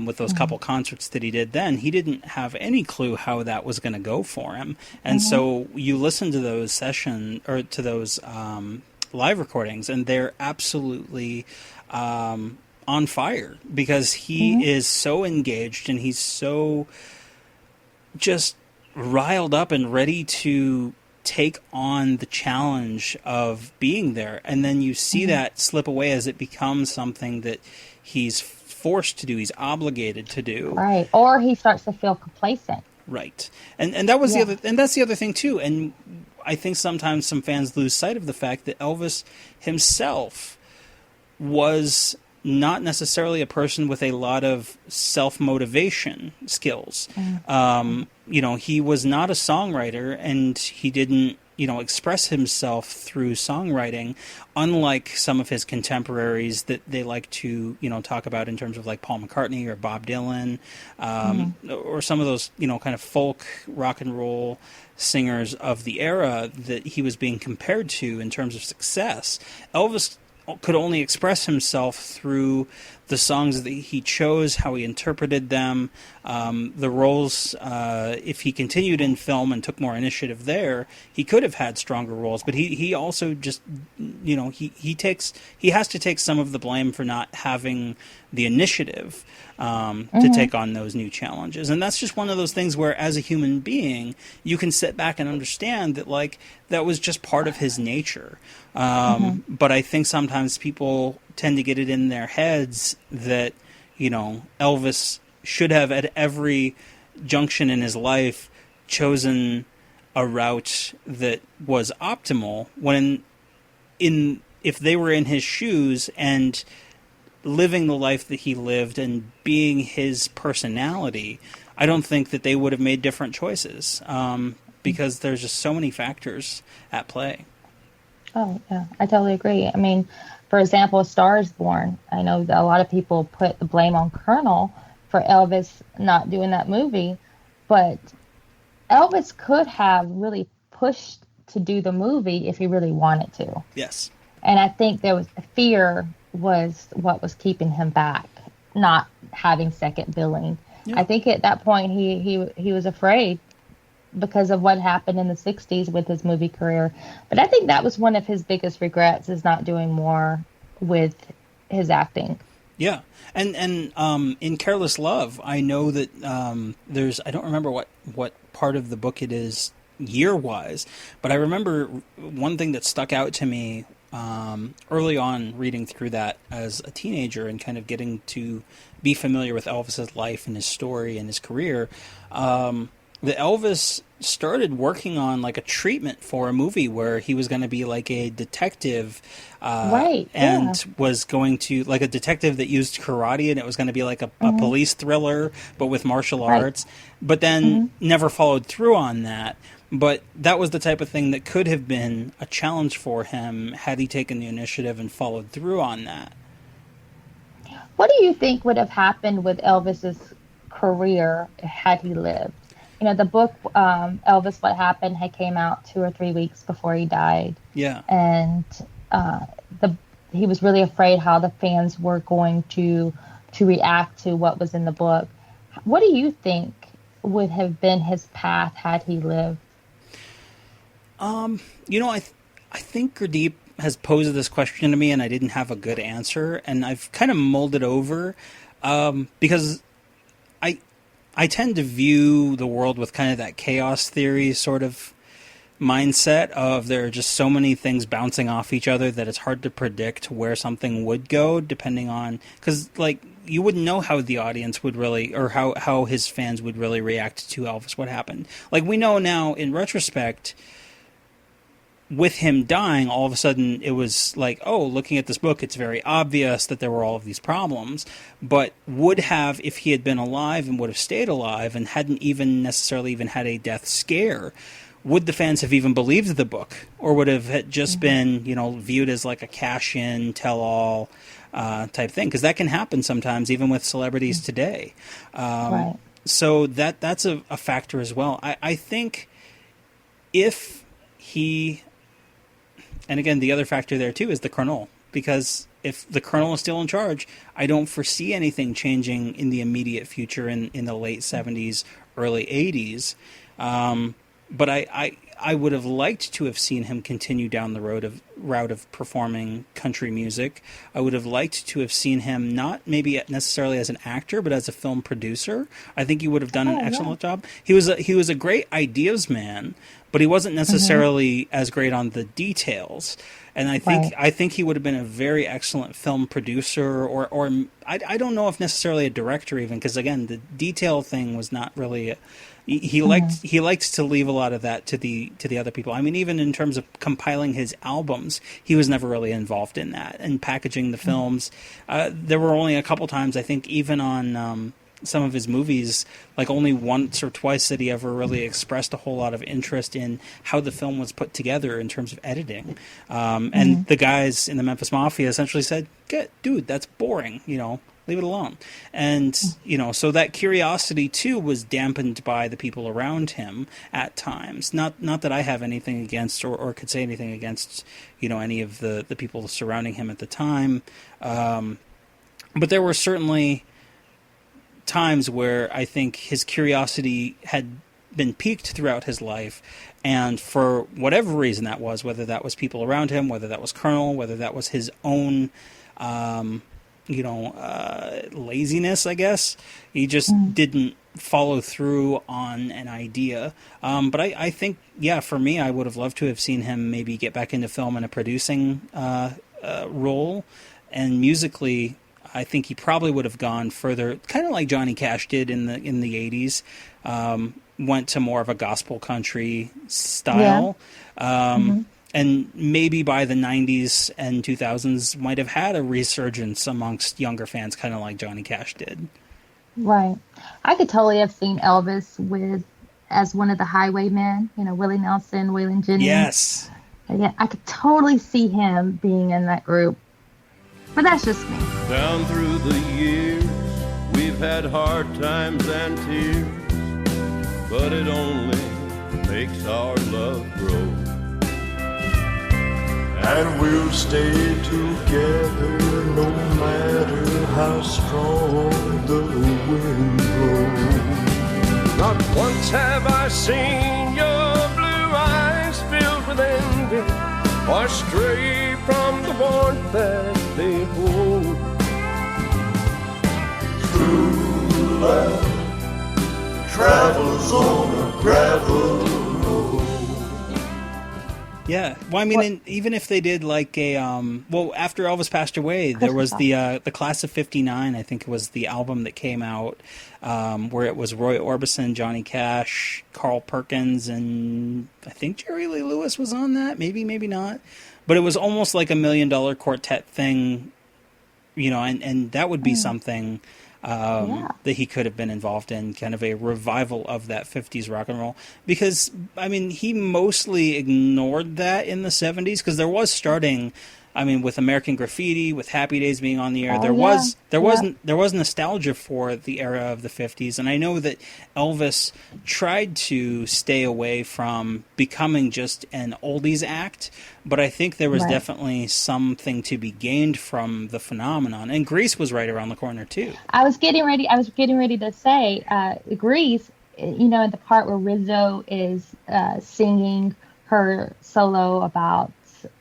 with those couple concerts that he did then. He didn't have any clue how that was going to go for him. And so you listen to those to those live recordings, and they're absolutely on fire, because he is so engaged, and he's so just riled up and ready to take on the challenge of being there. And then you see that slip away as it becomes something that he's forced to do, he's obligated to do. Right. Or he starts to feel complacent. Right. And that was that's the other thing too. And I think sometimes some fans lose sight of the fact that Elvis himself was not necessarily a person with a lot of self-motivation skills. He was not a songwriter, and he didn't, express himself through songwriting, unlike some of his contemporaries that they like to, talk about in terms of like Paul McCartney or Bob Dylan, or some of those, kind of folk rock and roll singers of the era that he was being compared to in terms of success. Elvis could only express himself through the songs that he chose, how he interpreted them, the roles. If he continued in film and took more initiative there, he could have had stronger roles. But he also just, he has to take some of the blame for not having the initiative to take on those new challenges. And that's just one of those things where, as a human being, you can sit back and understand that, like, that was just part of his nature. But I think sometimes people tend to get it in their heads that, Elvis should have at every junction in his life chosen a route that was optimal, when if they were in his shoes and living the life that he lived and being his personality, I don't think that they would have made different choices, because there's just so many factors at play. Oh, yeah, I totally agree. I mean, for example, A Star is Born. I know that a lot of people put the blame on Colonel for Elvis not doing that movie. But Elvis could have really pushed to do the movie if he really wanted to. Yes. And I think there was fear was what was keeping him back, not having second billing. Yeah. I think at that point he was afraid because of what happened in the 60s with his movie career. But I think that was one of his biggest regrets, is not doing more with his acting. Yeah. And in Careless Love, I know that there's, I don't remember what part of the book it is year-wise, but I remember one thing that stuck out to me early on reading through that as a teenager and kind of getting to be familiar with Elvis's life and his story and his career, that Elvis started working on like a treatment for a movie where he was going to be like a detective, was going to, like, a detective that used karate, and it was going to be like a police thriller but with martial arts, but then never followed through on that. But that was the type of thing that could have been a challenge for him had he taken the initiative and followed through on that. What do you think would have happened with Elvis's career had he lived? You know, the book, Elvis, What Happened, had came out 2 or 3 weeks before he died. Yeah. And he was really afraid how the fans were going to react to what was in the book. What do you think would have been his path had he lived? You know, I think Gurdeep has posed this question to me, and I didn't have a good answer, and I've kind of mulled it over because I tend to view the world with kind of that chaos theory sort of mindset of there are just so many things bouncing off each other that it's hard to predict where something would go, depending on, because, like, you wouldn't know how the audience would really, or how his fans would really react to Elvis, What Happened. Like, we know now in retrospect, with him dying, all of a sudden it was like, oh, looking at this book, it's very obvious that there were all of these problems. But would have, if he had been alive and would have stayed alive and hadn't even necessarily even had a death scare, would the fans have even believed the book? Or would have just been, you know, viewed as like a cash-in, tell-all type thing? Because that can happen sometimes, even with celebrities today. So that's a factor as well. I think if he... And again, the other factor there, too, is the Colonel. Because if the Colonel is still in charge, I don't foresee anything changing in the immediate future in the late 70s, early 80s. But I would have liked to have seen him continue down the route of performing country music. I would have liked to have seen him not maybe necessarily as an actor, but as a film producer. I think he would have done an excellent job. He was a great ideas man, but he wasn't necessarily as great on the details. And I think he would have been a very excellent film producer, or I don't know if necessarily a director even, because again, the detail thing was not really. He liked to leave a lot of that to the other people. I mean, even in terms of compiling his albums, he was never really involved in that, and packaging the films. There were only a couple times, I think, even on some of his movies, like only once or twice that he ever really expressed a whole lot of interest in how the film was put together in terms of editing. And the guys in the Memphis Mafia essentially said, dude, that's boring, you know, leave it alone. And, you know, so that curiosity, too, was dampened by the people around him at times. Not that I have anything against or could say anything against, you know, any of the people surrounding him at the time. But there were certainly times where I think his curiosity had been piqued throughout his life, and for whatever reason that was, whether that was people around him, whether that was Colonel, whether that was his own laziness, I guess, he just didn't follow through on an idea. But I think, for me, I would have loved to have seen him maybe get back into film in a producing role, and musically I think he probably would have gone further, kind of like Johnny Cash did in the 80s. Went to more of a gospel country style. And maybe by the 90s and 2000s might have had a resurgence amongst younger fans, kind of like Johnny Cash did. Right. I could totally have seen Elvis as one of the Highwaymen, you know, Willie Nelson, Waylon Jennings. Yes. Yeah, I could totally see him being in that group. But that's just me. Down through the years, we've we've had hard times and tears, but it only makes our love grow. And we'll stay together no matter how strong the wind blows. Not once have I seen your blue eyes filled with envy or stray from the warmth that they hold. True love travels on a gravel road. Yeah, well, I mean, even if they did like a well, after Elvis passed away, there was the Class of '59. I think it was the album that came out where it was Roy Orbison, Johnny Cash, Carl Perkins, and I think Jerry Lee Lewis was on that. Maybe not, but it was almost like a $1 Million Quartet thing, you know, and that would be something. That he could have been involved in, kind of a revival of that 50s rock and roll. Because, I mean, he mostly ignored that in the 70s, because there was starting, I mean, with American Graffiti, with Happy Days being on the air, there was nostalgia for the era of the 50s, and I know that Elvis tried to stay away from becoming just an oldies act, but I think there was definitely something to be gained from the phenomenon, and Grease was right around the corner too. I was getting ready to say, Grease, you know, in the part where Rizzo is singing her solo about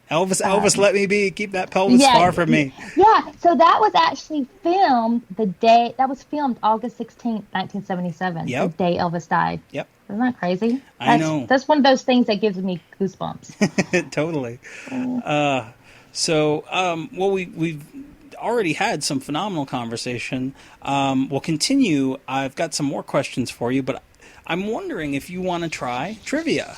Elvis, let me be. Keep that pelvis far from me. Yeah, so that was actually filmed August 16th, 1977, the day Elvis died. Yep. Isn't that crazy? I know. That's one of those things that gives me goosebumps. Totally. Well, we've already had some phenomenal conversation. We'll continue. I've got some more questions for you, but I'm wondering if you want to try trivia.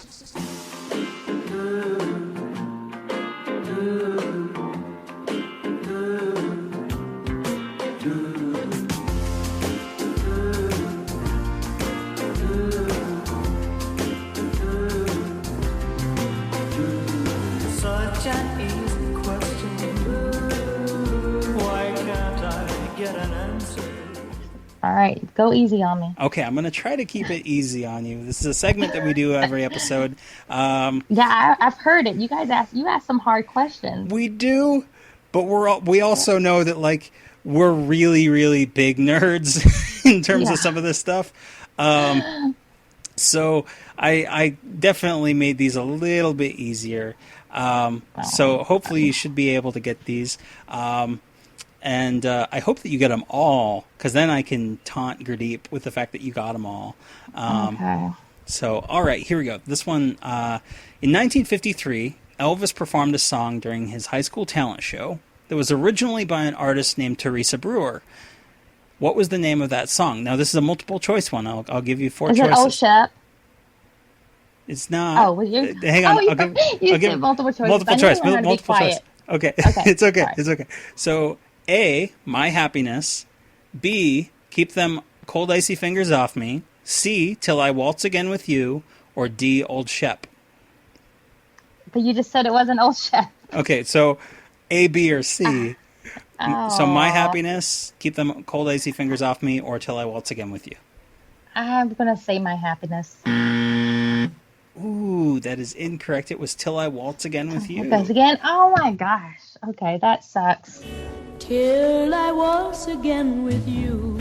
All right, go easy on me. Okay, I'm going to try to keep it easy on you. This is a segment that we do every episode. I've heard it. You guys ask some hard questions. We do, but we also know that like we're really, really big nerds in terms of some of this stuff. So I definitely made these a little bit easier. So hopefully you should be able to get these. And I hope that you get them all, because then I can taunt Gurdeep with the fact that you got them all. Okay. So, all right, here we go. This one, in 1953, Elvis performed a song during his high school talent show that was originally by an artist named Teresa Brewer. What was the name of that song? Now, this is a multiple choice one. I'll give you four choices. Is it Oh Shep? It's not. Oh, well, hang on. You said multiple choice. Multiple choice. Multiple choice. Okay. It's okay. Sorry. It's okay. So, A, My Happiness. B, Keep Them Cold Icy Fingers Off Me. C, Till I Waltz Again With You. Or D, Old Shep. But you just said it wasn't Old Shep. Okay, so A, B, or C. So My Happiness, Keep Them Cold Icy Fingers Off Me, or Till I Waltz Again With You. I'm going to say My Happiness. Ooh, that is incorrect. It was Till I Waltz Again With You. Okay, again? Oh my gosh. Okay, that sucks. Till I waltz again with you,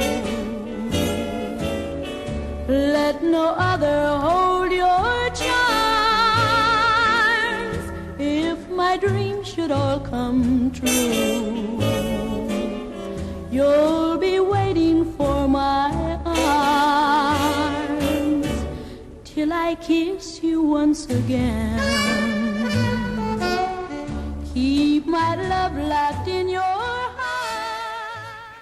let no other hold your charms. If my dreams should all come true, you'll be waiting for my arms till I kiss you once again. Keep my love locked in your heart.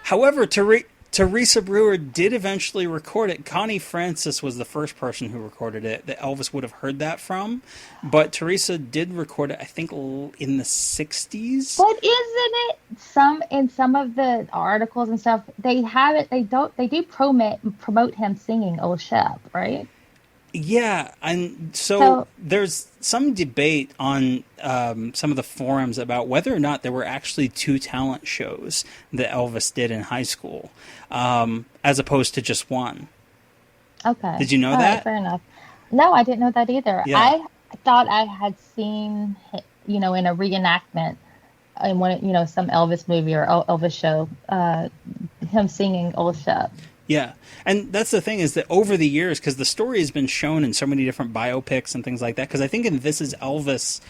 However, Teresa Brewer did eventually record it. Connie Francis was the first person who recorded it that Elvis would have heard that from. But Teresa did record it, I think, in the 60s. But isn't it in some of the articles and stuff, they have it, they do promote him singing Old Shep, right? Yeah, and So- there's some debate on some of the forums about whether or not there were actually 2 talent shows that Elvis did in high school, as opposed to just one. Okay. Did you know All that? Right, fair enough. No, I didn't know that either. Yeah. I thought I had seen, in a reenactment in one, some Elvis movie or Elvis show, him singing Old Shep. Yeah, and that's the thing is that over the years, because the story has been shown in so many different biopics and things like that, because I think in This Is Elvis,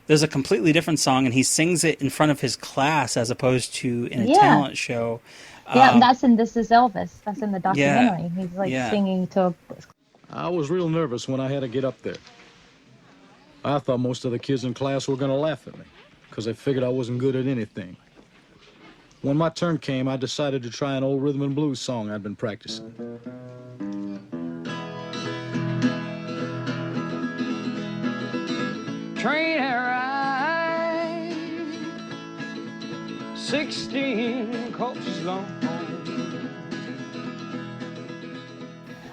there's a completely different song, and he sings it in front of his class as opposed to in a Yeah. talent show. Yeah, and that's in This Is Elvis. That's in the documentary. He's like Yeah. singing to I was real nervous when I had to get up there. I thought most of the kids in class were going to laugh at me because they figured I wasn't good at anything. When my turn came, I decided to try an old rhythm and blues song I'd been practicing. Train arrived 16 coaches long.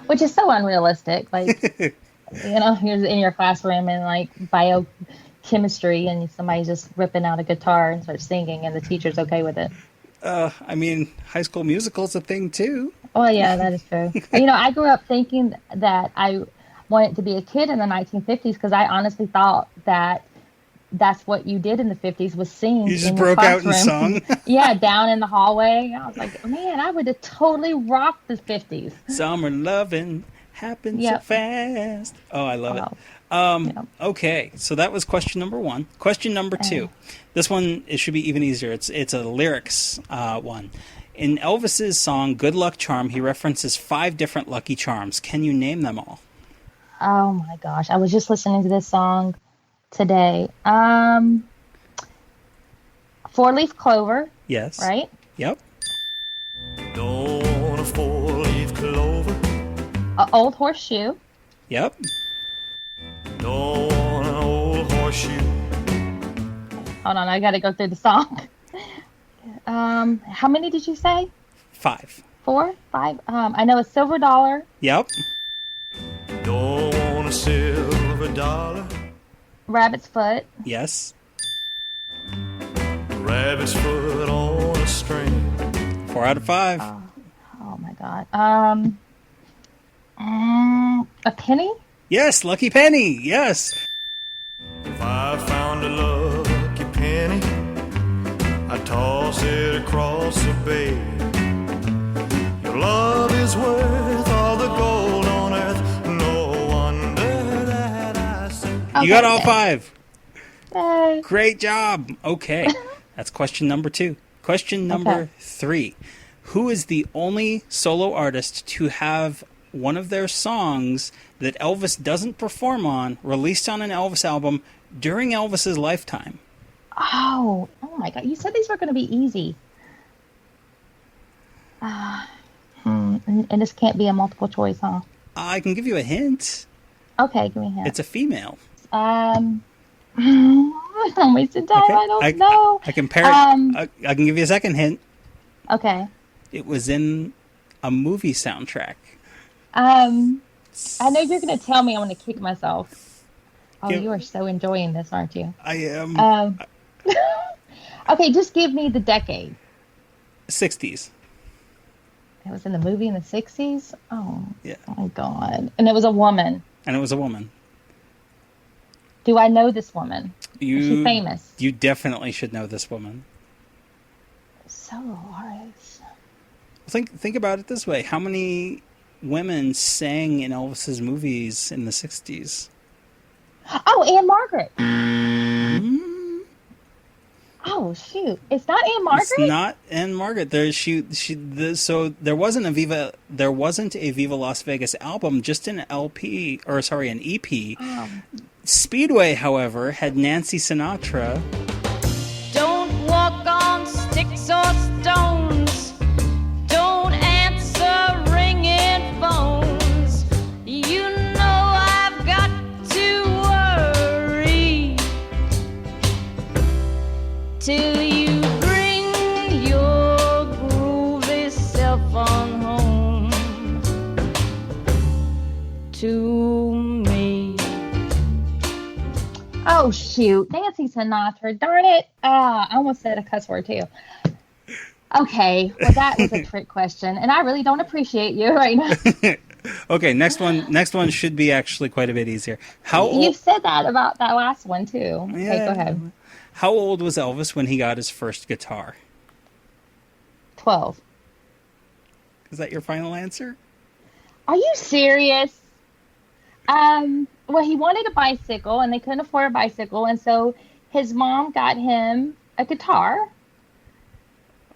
which is so unrealistic. Like, you're in your classroom and like biochemistry and somebody's just ripping out a guitar and starts singing and the teacher's okay with it. I mean, High School Musical's a thing too. Oh yeah, that is true. I grew up thinking that I wanted to be a kid in the 1950s because I honestly thought that that's what you did in the 50s was sing. You just in broke your out in classroom. song. Yeah, down in the hallway. I was like, man, I would have totally rocked the 50s. Summer loving happens so Yep. fast. Oh, I love it. Yeah. Okay, so that was question number 1. Question number 2. This one, it should be even easier. It's a lyrics one. In Elvis's song "Good Luck Charm," he references 5 different lucky charms. Can you name them all? Oh my gosh, I was just listening to this song today. 4-leaf clover, Yes. right? Yep. Don't want a 4-leaf clover. Old horseshoe. Yep. Don't want an old horseshoe. Hold on, I got to go through the song. How many did you say? 5. 4, 5. I know a silver dollar. Yep. Don't want a silver dollar. Rabbit's foot. Yes. Rabbit's foot on a string. 4 out of 5. Oh my god. A penny. Yes, lucky penny. Yes. If I found a lucky penny, I'd toss it across the bay. Your love is worth all the gold on earth. No wonder that I sing. You got all 5. Yay. Great job. Okay. That's question number 2. Question number Okay. 3. Who is the only solo artist to have one of their songs that Elvis doesn't perform on released on an Elvis album during Elvis's lifetime? Oh my god. You said these were going to be easy. And this can't be a multiple choice, huh? I can give you a hint. Okay, give me a hint. It's a female. I'm wasting time. Okay. I don't know. I can pair it. I can give you a second hint. Okay. It was in a movie soundtrack. I know you're going to tell me I'm going to kick myself. Oh, Yeah. you are so enjoying this, aren't you? I am Okay, just give me the decade. 60s. It was in the movie in the 60s? Oh, Yeah. my God. And it was a woman. And it was a woman. Do I know this woman? Is she famous? You definitely should know this woman. Solo artist. Think about it this way. How many women sang in Elvis's movies in the 60s? Oh, Anne Margaret. Oh, shoot. It's not Anne Margaret? It's not Anne Margaret. So there wasn't a Viva Las Vegas album, just an LP, or sorry, an EP. Speedway, however, had Nancy Sinatra. Don't walk on sticks or stones. Don't answer ringing phones. You know I've got to worry till you bring your groovy self on home to Oh shoot, Nancy Sinatra. Darn it! I almost said a cuss word too. Okay, well that was a trick question, and I really don't appreciate you right now. Okay, next one should be actually quite a bit easier. You said that about that last one too. Yeah. Okay, go ahead. How old was Elvis when he got his first guitar? 12. Is that your final answer? Are you serious? Well, he wanted a bicycle, and they couldn't afford a bicycle, and so his mom got him a guitar.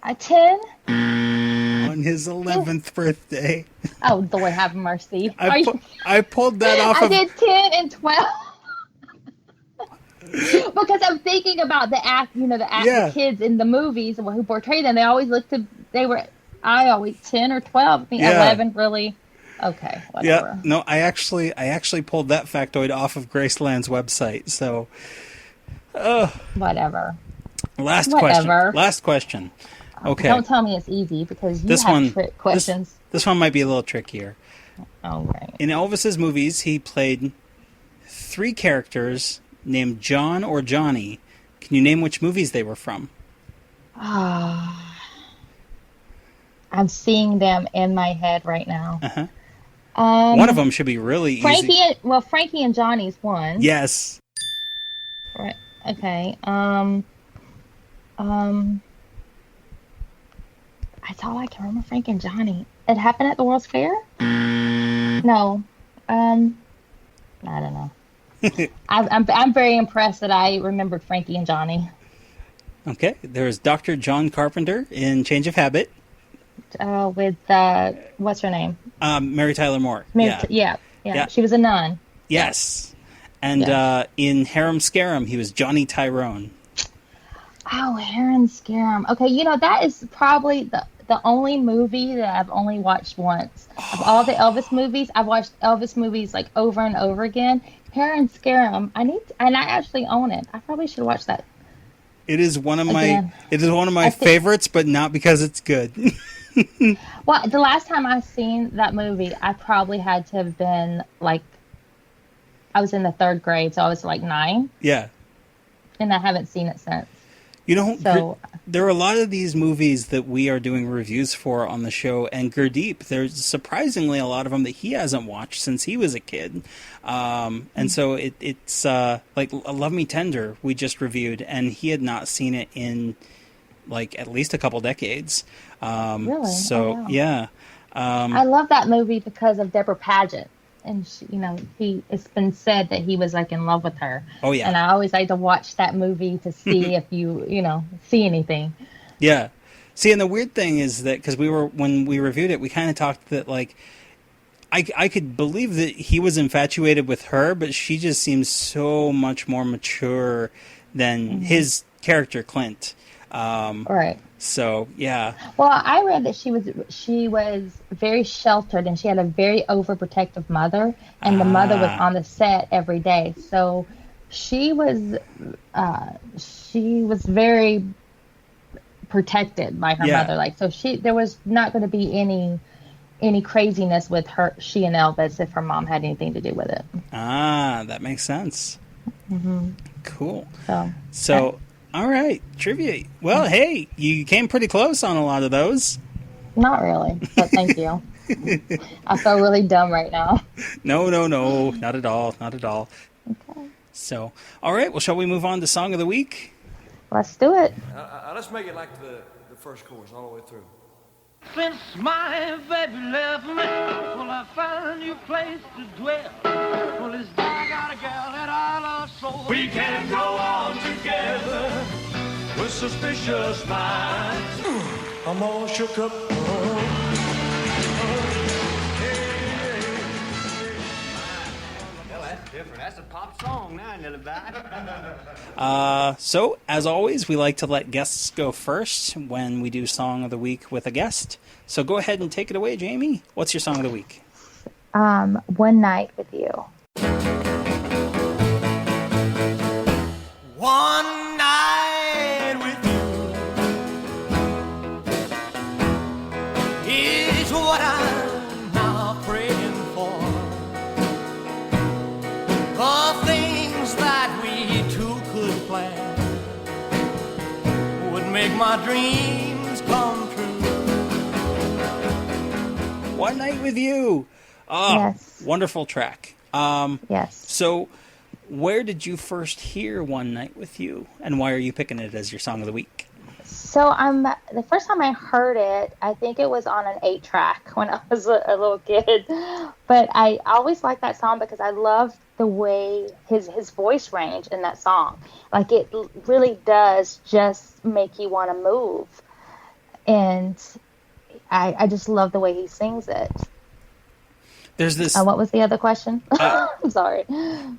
A 10. On his 11th birthday. Oh, Lord have mercy. I pulled that off. I did 10 and 12. Because I'm thinking about the kids in the movies who portray them. They always I always 10 or 12. I think 11 really. Okay, whatever. Yeah, no, I actually pulled that factoid off of Graceland's website. So, whatever. Last question. Okay. Don't tell me it's easy because you have trick questions. This one might be a little trickier. All right. In Elvis's movies, he played 3 characters named John or Johnny. Can you name which movies they were from? I'm seeing them in my head right now. Uh-huh. One of them should be really easy. Frankie and Johnny's one. Yes. Right. Okay. That's all I can remember. Frank and Johnny. It happened at the World's Fair? No. I don't know. I'm very impressed that I remembered Frankie and Johnny. Okay. There's Dr. John Carpenter in Change of Habit. With what's her name? Mary Tyler Moore. Yeah. She was a nun. Yes. And in Harem Scarum, he was Johnny Tyrone. Oh, Harem Scarum. Okay, that is probably the only movie that I've only watched once. Of all the Elvis movies, I've watched Elvis movies like over and over again. Harem Scarum, and I actually own it. I probably should watch that. It is one of my favorites, but not because it's good. Well, the last time I seen that movie, I probably had to have been like, I was in the 3rd grade, so I was like 9. Yeah. And I haven't seen it since. There are a lot of these movies that we are doing reviews for on the show, and Gurdeep, there's surprisingly a lot of them that he hasn't watched since he was a kid. And so it's like Love Me Tender we just reviewed, and he had not seen it in like at least a couple decades. Really? So, wow. Yeah. I love that movie because of Deborah Paget. And she, it's been said that he was like in love with her. Oh yeah. And I always like to watch that movie to see if you see anything. Yeah. See, and the weird thing is that because when we reviewed it, we kind of talked that like I could believe that he was infatuated with her, but she just seems so much more mature than his character Clint. Right. So yeah. Well, I read that she was very sheltered, and she had a very overprotective mother, and the mother was on the set every day. So she was very protected by her mother. Like, so there was not going to be any craziness with she and Elvis if her mom had anything to do with it. That makes sense. Mm-hmm. Cool. So. All right, trivia. Well, hey, you came pretty close on a lot of those. Not really, but thank you. I feel really dumb right now. No, not at all, not at all. Okay. So, all right, well, shall we move on to Song of the Week? Let's do it. Let's make it like the first chorus all the way through. Since my baby left me, well, I found a new place to dwell. Well, it's I got a gal that I love so. We can go on together with suspicious minds. I'm all shook up. Different. That's a pop song now, Nilly. So, as always, we like to let guests go first when we do Song of the Week with a guest. So go ahead and take it away, Jamie. What's your Song of the Week? One Night with You. One night with you is what I'm now praying for. The things that we my dreams come true. One Night with You. Oh, Yes. Wonderful track. Yes. So, where did you first hear One Night with You, and why are you picking it as your song of the week? So the first time I heard it, I think it was on an 8-track when I was a little kid. But I always liked that song because I loved the way his voice range in that song. Like, it really does just make you want to move. And I just love the way he sings it. There's this. What was the other question? I'm sorry.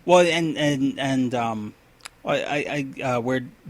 Well,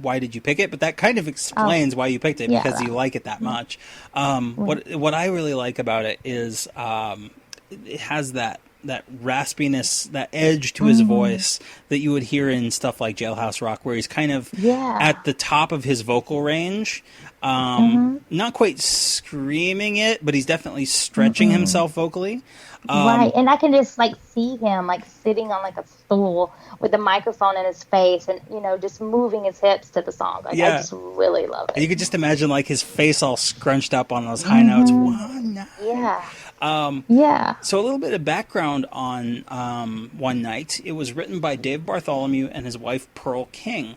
why did you pick it? But that kind of explains why you picked it, because you like it that much. What I really like about it is it has that raspiness, that edge to his voice that you would hear in stuff like Jailhouse Rock, where he's kind of at the top of his vocal range. Not quite screaming it, but he's definitely stretching himself vocally. Right, and I can just see him sitting on a stool with a microphone in his face, and just moving his hips to the song. I just really love it. You could just imagine his face all scrunched up on those high notes. One night. Yeah. So a little bit of background on One Night. It was written by Dave Bartholomew and his wife Pearl King.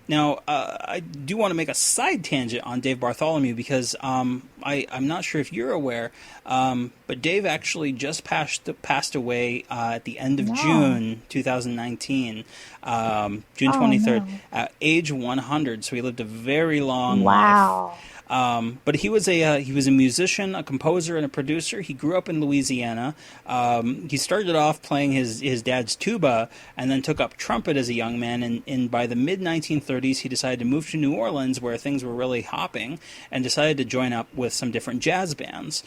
Now, I do want to make a side tangent on Dave Bartholomew because I'm not sure if you're aware, but Dave actually just passed away at the end of June 2019, June 23rd, at age 100. So he lived a very long life. But he was a musician, a composer, and a producer. He grew up in Louisiana. He started off playing his dad's tuba, and then took up trumpet as a young man. And by the mid-1930s, he decided to move to New Orleans, where things were really hopping, and decided to join up with some different jazz bands.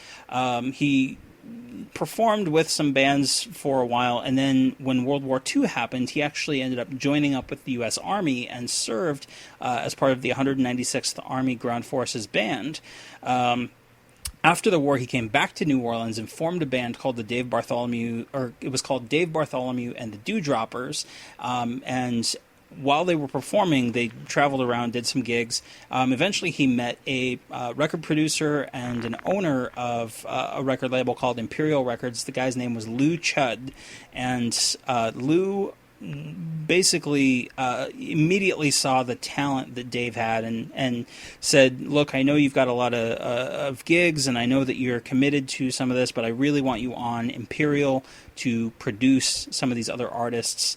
He performed with some bands for a while, and then when World War II happened, he actually ended up joining up with the U.S. Army and served as part of the 196th Army Ground Forces Band. After the war, he came back to New Orleans and formed a band called it was called Dave Bartholomew and the Dewdroppers, and while they were performing, they traveled around, did some gigs. Eventually, he met a record producer and an owner of a record label called Imperial Records. The guy's name was Lou Chudd. And Lou basically immediately saw the talent that Dave had and said, look, I know you've got a lot of gigs, and I know that you're committed to some of this, but I really want you on Imperial to produce some of these other artists,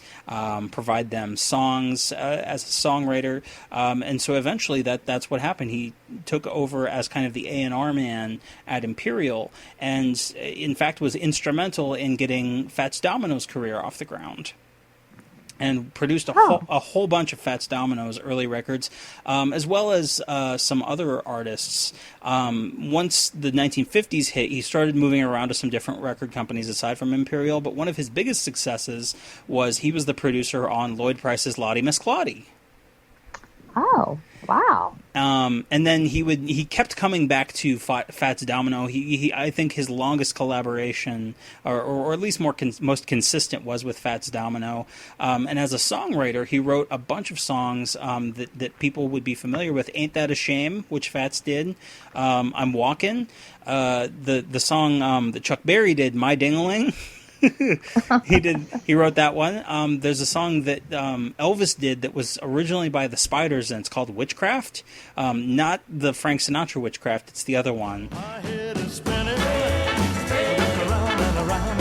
provide them songs as a songwriter. And so eventually that's what happened. He took over as kind of the A&R man at Imperial, and in fact was instrumental in getting Fats Domino's career off the ground, and produced a whole bunch of Fats Domino's early records, as well as some other artists. Once the 1950s hit, he started moving around to some different record companies aside from Imperial, but one of his biggest successes was he was the producer on Lloyd Price's Lottie Miss Claudie. Oh, wow. And then he kept coming back to Fats Domino. He I think his longest collaboration, or at least most consistent, was with Fats Domino. And as a songwriter, he wrote a bunch of songs that people would be familiar with. Ain't That a Shame, which Fats did. I'm Walkin'. The song that Chuck Berry did, My Ding-a-Ling. He wrote that one. There's a song that Elvis did that was originally by the Spiders, and it's called Witchcraft. Not the Frank Sinatra Witchcraft, it's the other one. My head is spinning, around and around.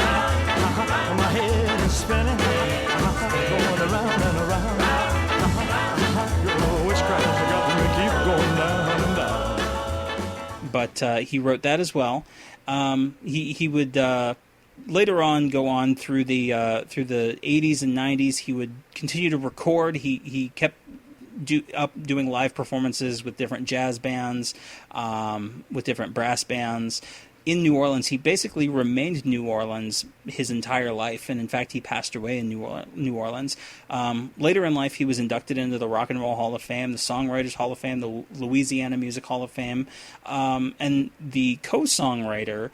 My head is spinning, going around and around. Your witchcraft has got me keep going down and down. But he wrote that as well. He would later on go on through the 80s and 90s. He would continue to record. He kept doing live performances with different jazz bands, with different brass bands in New Orleans. He basically remained in New Orleans his entire life, and in fact he passed away in New Orleans. Later in life, he was inducted into the Rock and Roll Hall of Fame, the Songwriters Hall of Fame, the Louisiana Music Hall of Fame, and the co-songwriter,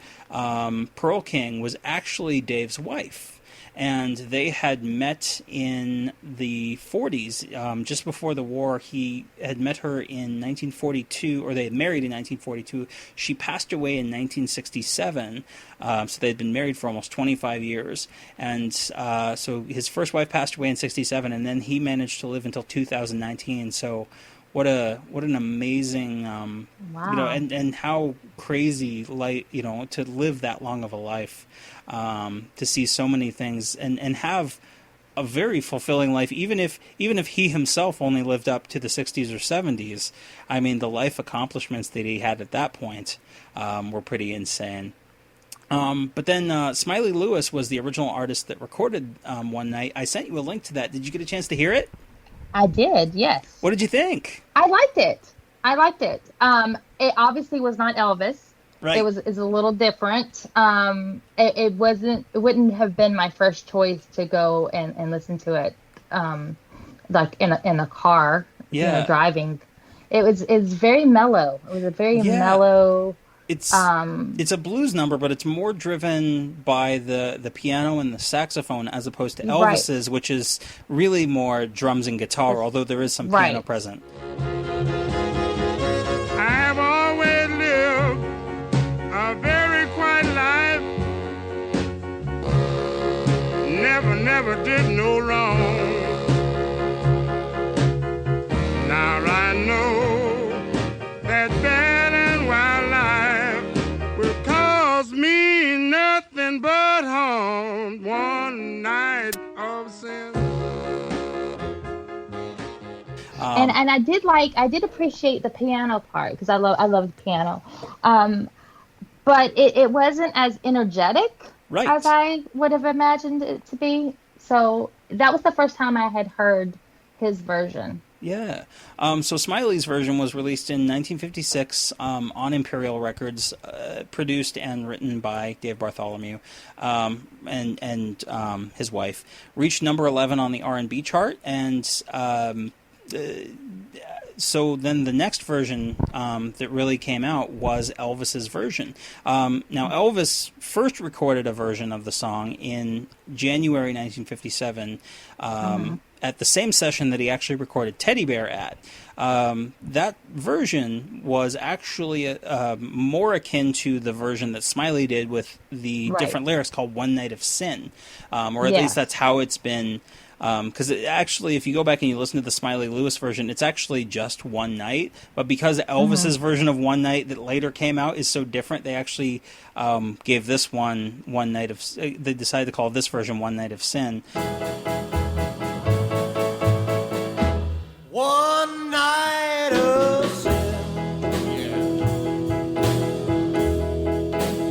Pearl King, was actually Dave's wife. and they had met in the 40s, just before the war. He had met her in 1942, or they had married in 1942. She passed away in 1967, so they had been married for almost 25 years. And so his first wife passed away in 67, and then he managed to live until 2019. So what an amazing, wow. and how crazy, to live that long of a life, to see so many things and have a very fulfilling life, even if he himself only lived up to the 60s or 70s. I mean, the life accomplishments that he had at that point were pretty insane. But then Smiley Lewis was the original artist that recorded One Night. I sent you a link to that. Did you get a chance to hear it? I did, yes. What did you think? I liked it. It obviously was not Elvis. Right. It was a little different. It wouldn't have been my first choice to go and listen to it, like in a car, driving. It's very mellow. It was a very mellow. It's a blues number, but it's more driven by the piano and the saxophone as opposed to Elvis's, which is really more drums and guitar, although there is some piano present. I've always lived a very quiet life. Never did no wrong. Now I know that bad and wild life will cause me nothing but harm. One night of sin. And I did appreciate the piano part, because I love the piano, but it wasn't as energetic as I would have imagined it to be. So that was the first time I had heard his version. Yeah. So Smiley's version was released in 1956 on Imperial Records, produced and written by Dave Bartholomew and his wife. Reached number 11 on the R&B chart, and so then the next version that really came out was Elvis's version. Now, Elvis first recorded a version of the song in January 1957 at the same session that he actually recorded Teddy Bear at. That version was actually more akin to the version that Smiley did with the different lyrics, called One Night of Sin, or at least that's how it's been. Because actually, if you go back and you listen to the Smiley Lewis version, it's actually just One Night. But because Elvis's version of One Night that later came out is so different, they actually gave this one Night of. They decided to call this version One Night of Sin. One night of sin.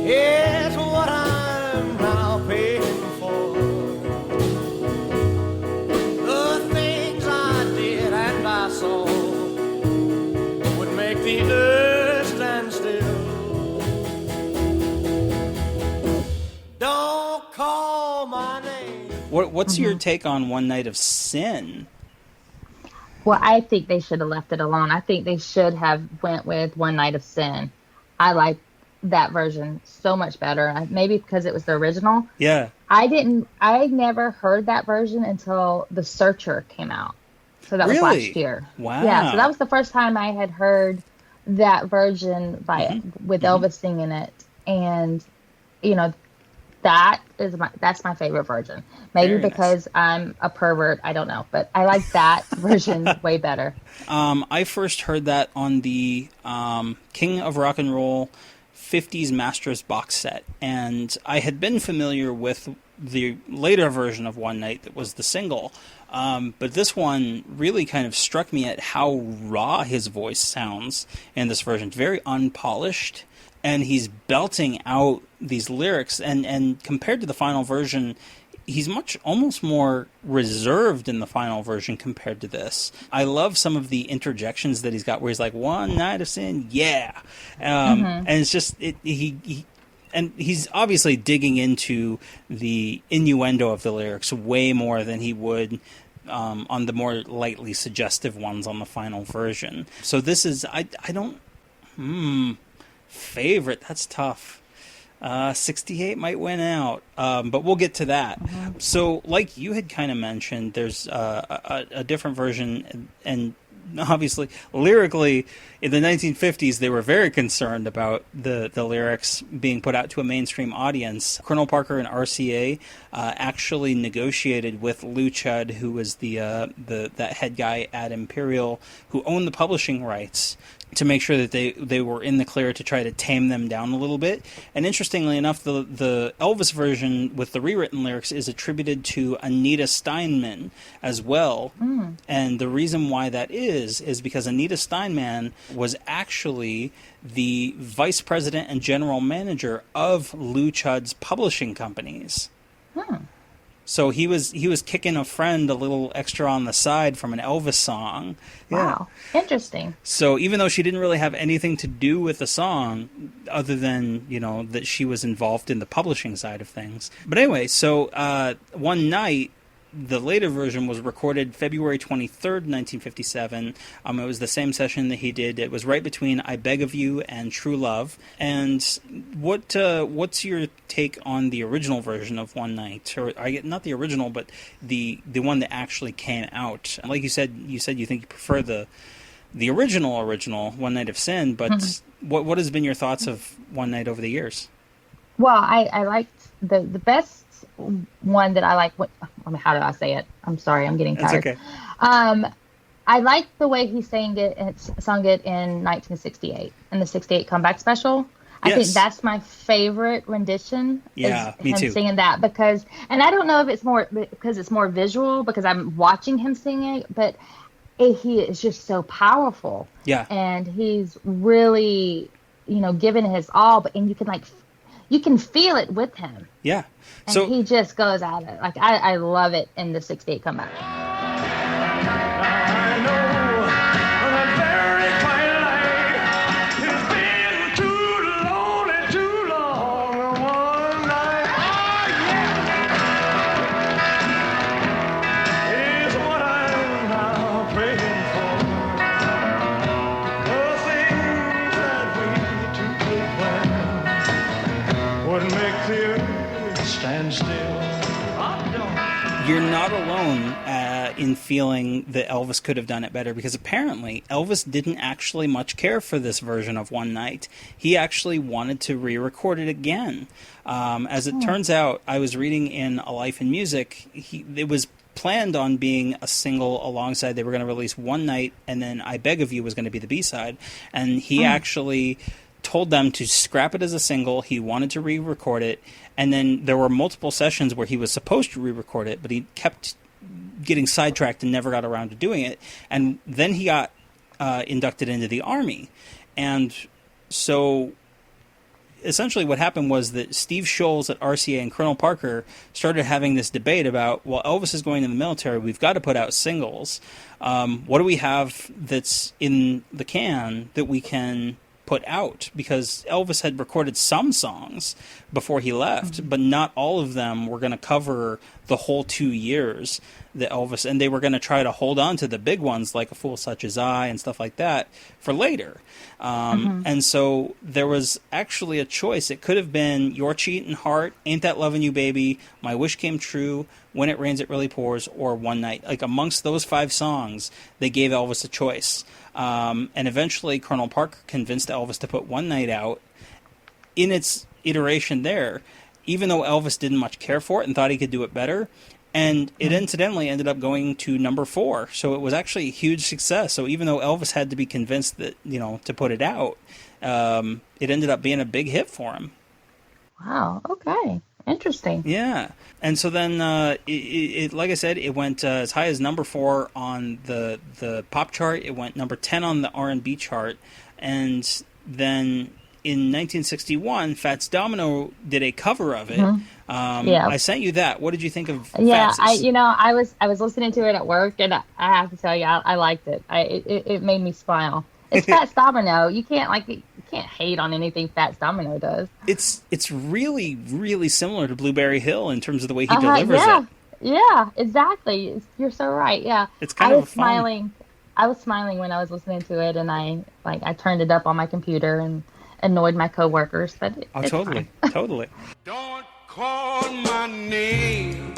It's what I'm now paying for. The things I did and I saw would make the earth stand still. Don't call my name. What's your take on One Night of Sin? Well, I think they should have left it alone. I think they should have went with One Night of Sin. I like that version so much better. Maybe because it was the original. Yeah. I never heard that version until The Searcher came out. So that was last year. Wow. Yeah, so that was the first time I had heard that version with Elvis singing it. And, that's my favorite version. Maybe Very because I'm a pervert, I don't know, but I like that version way better. I first heard that on the King of Rock and Roll 50s Masters box set, and I had been familiar with the later version of One Night that was the single, but this one really kind of struck me at how raw his voice sounds in this version. It's very unpolished, and he's belting out these lyrics, and compared to the final version, he's almost more reserved in the final version compared to this. I love some of the interjections that he's got where he's like, One Night of Sin, yeah. And it's just, and he's obviously digging into the innuendo of the lyrics way more than he would on the more lightly suggestive ones on the final version. So this is, favorite, that's tough. '68 might win out, but we'll get to that. So, like you had kind of mentioned, there's a different version, and obviously, lyrically, in the 1950s, they were very concerned about the lyrics being put out to a mainstream audience. Colonel Parker and RCA actually negotiated with Lou Chudd, who was that head guy at Imperial, who owned the publishing rights, to make sure that they were in the clear to try to tame them down a little bit. And interestingly enough, the Elvis version with the rewritten lyrics is attributed to Anita Steinman as well. And the reason why that is because Anita Steinman was actually the vice president and general manager of Lou Chudd's publishing companies. So he was kicking a friend a little extra on the side from an Elvis song. Wow, interesting. So even though she didn't really have anything to do with the song, other than that she was involved in the publishing side of things. But anyway, so One Night, the later version, was recorded February 23rd, 1957. It was the same session that he did. It was right between I Beg of You and True Love. And what's your take on the original version of One Night? Or not the original, but the one that actually came out. Like you said you think you prefer the original One Night of Sin, but what has been your thoughts of One Night over the years? Well, I liked the best one that I like. How do I say it? I'm sorry, I'm getting tired. That's okay. I like the way he sung it in 1968 in the '68 comeback special. I think that's my favorite rendition. Yeah, is me him too. Singing that and I don't know if it's more because it's more visual because I'm watching him sing it, but he is just so powerful. Yeah, and he's really giving his all, and you can feel it with him. Yeah. And so he just goes at it. I love it in the '68 comeback. I know that very quiet life has been too lonely, too long. One night, is what I'm now praying for. The things that we two could plan would make the earth stand still. You're not alone in feeling that Elvis could have done it better, because apparently Elvis didn't actually much care for this version of One Night. He actually wanted to re-record it again. As it turns out, I was reading in A Life in Music, it was planned on being a single alongside. They were going to release One Night, and then I Beg of You was going to be the B-side. And he actually told them to scrap it as a single. He wanted to re-record it. And then there were multiple sessions where he was supposed to re-record it, but he kept getting sidetracked and never got around to doing it. And then he got inducted into the Army. And so essentially what happened was that Steve Scholes at RCA and Colonel Parker started having this debate about, well, Elvis is going to the military. We've got to put out singles. What do we have that's in the can that we can put out? Because Elvis had recorded some songs before he left, but not all of them were going to cover the whole 2 years that Elvis, and they were going to try to hold on to the big ones like A Fool Such as I and stuff like that for later. And so there was actually a choice. It could have been Your Cheatin' Heart, Ain't That Lovin' You Baby, My Wish Came True, When It Rains It Really Pours, or One Night. Like amongst those 5 songs, they gave Elvis a choice. And eventually Colonel Parker convinced Elvis to put One Night out. In its iteration there, even though Elvis didn't much care for it and thought he could do it better, and it incidentally ended up going to number 4. So it was actually a huge success. So even though Elvis had to be convinced that, to put it out, it ended up being a big hit for him. Wow. Okay. Interesting. Yeah. And so then, it like I said, it went as high as number 4 on the pop chart. It went number 10 on the R&B chart. And then in 1961, Fats Domino did a cover of it. I sent you that. What did you think of Fats'? I was listening to it at work, and I have to tell you, I liked it. It made me smile. It's Fats Domino. You can't hate on anything Fats Domino does. It's really, really similar to Blueberry Hill in terms of the way he delivers it. Yeah, exactly. You're so right. Yeah, it's kind of smiling. I was smiling when I was listening to it, and I turned it up on my computer, and annoyed my coworkers, but it's totally, fine. Totally. Don't call my name.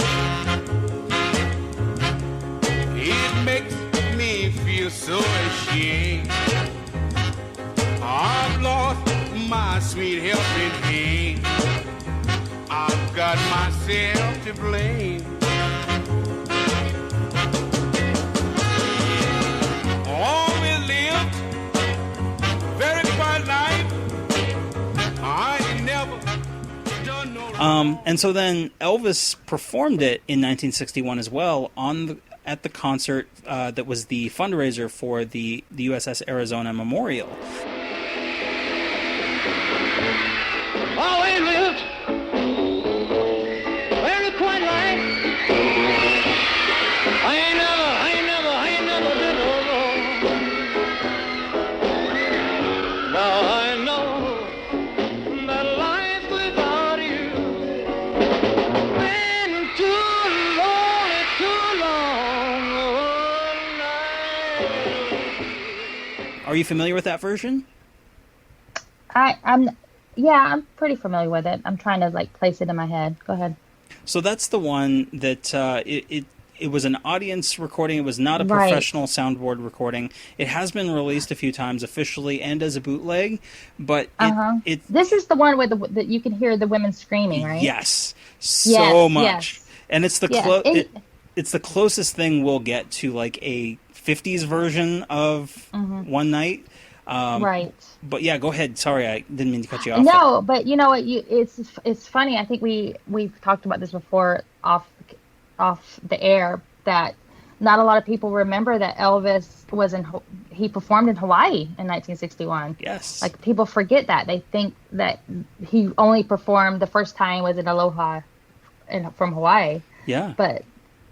It makes me feel so ashamed. I've lost my sweet helping hand. I've got myself to blame. Always lived very quiet life. I ain't never done no wrong. And so then Elvis performed it in 1961 as well at the concert that was the fundraiser for the USS Arizona Memorial. Always lived very quiet life. I ain't never did no wrong. Now I know that life without you been too lonely, too long. Are you familiar with that version? I'm pretty familiar with it. I'm trying to place it in my head. Go ahead. So that's the one that it was an audience recording. It was not a professional soundboard recording. It has been released a few times officially and as a bootleg, but this is the one where that you can hear the women screaming, right? Yes, so much. Yes. And it's the it's the closest thing we'll get to a 50s version of One Night. Right. But yeah, go ahead. Sorry, I didn't mean to cut you off. No, but you know what? It's funny. I think we've talked about this before off the air, that not a lot of people remember that Elvis he performed in Hawaii in 1961. Yes. People forget that. They think that he only performed the first time was in Aloha from Hawaii. Yeah. But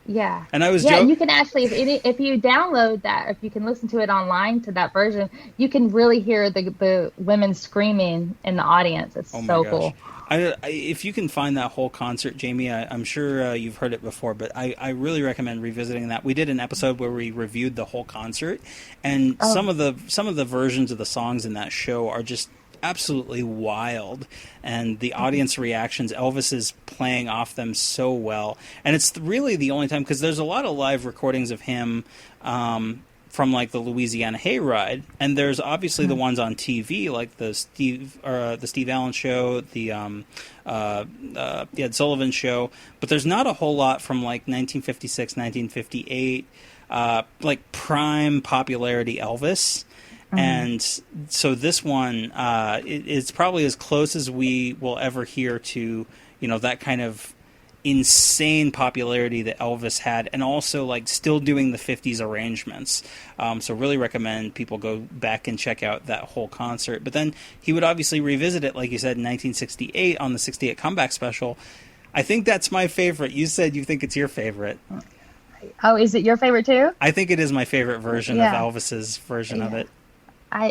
yeah. And I was you can actually, if you download that, if you can listen to it online to that version, you can really hear the women screaming in the audience. It's so cool. If you can find that whole concert, Jamie, I'm sure you've heard it before, but I really recommend revisiting that. We did an episode where we reviewed the whole concert, and some of the versions of the songs in that show are just absolutely wild, and the audience reactions, Elvis is playing off them so well, and it's really the only time, because there's a lot of live recordings of him from the Louisiana Hayride, and there's obviously the ones on TV, like the Steve Allen show, the Ed Sullivan show, but there's not a whole lot from 1956, 1958, prime popularity Elvis. And so this one, it's probably as close as we will ever hear to, that kind of insane popularity that Elvis had, and also still doing the 50s arrangements. So really recommend people go back and check out that whole concert. But then he would obviously revisit it, like you said, in 1968 on the 68 Comeback Special. I think that's my favorite. You said you think it's your favorite. Oh, is it your favorite too? I think it is my favorite version of Elvis's version of it. I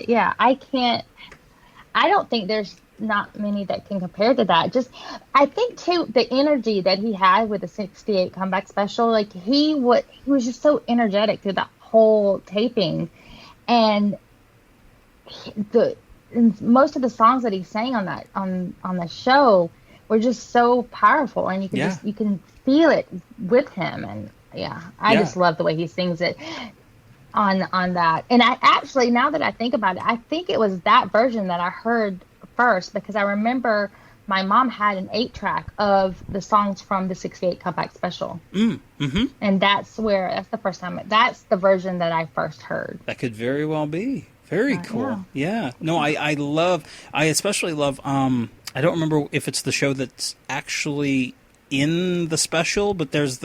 don't think there's not many that can compare to that. I think too, the energy that he had with the 68 Comeback Special, he was just so energetic through that whole taping, and most of the songs that he sang on the show were just so powerful, and you can feel it with him, and I just love the way he sings it on that. And I actually, now that I think about it, I think it was that version that I heard first, because I remember my mom had an 8-track of the songs from the 68 Comeback Special. And that's the first time, that's the version that I first heard. That could very well be. Very cool. Yeah. No, I especially love, I don't remember if it's the show that's actually in the special, but there's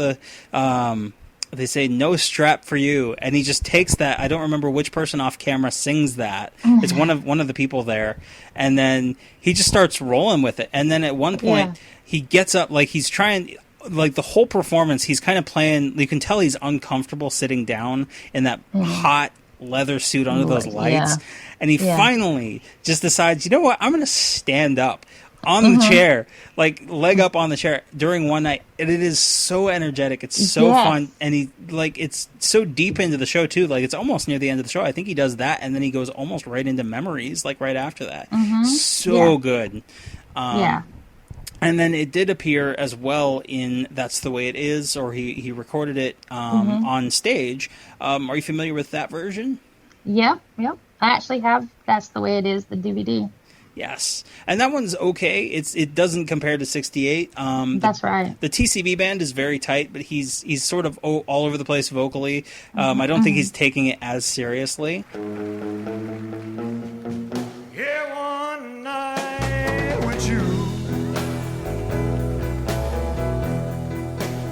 they say no strap for you, and he just takes that. I don't remember which person off camera sings that. It's one of the people there, and then he just starts rolling with it. And then at one point he gets up, he's trying, the whole performance, he's kind of playing. You can tell he's uncomfortable sitting down in that hot leather suit under those lights, and he finally just decides, you know what, I'm going to stand up. on the chair, like leg up on the chair during One Night, and it is so energetic. It's so fun, and it's so deep into the show too. Like it's almost near the end of the show. I think he does that, and then he goes almost right into Memories, like right after that. So good. And then it did appear as well in That's the Way It Is, or he recorded it on stage. Are you familiar with that version? Yep. I actually have That's the Way It Is, the DVD. Yes, and that one's okay. It doesn't compare to 68. That's right. The TCB band is very tight, but he's sort of all over the place vocally. I don't think he's taking it as seriously. Yeah, one night with you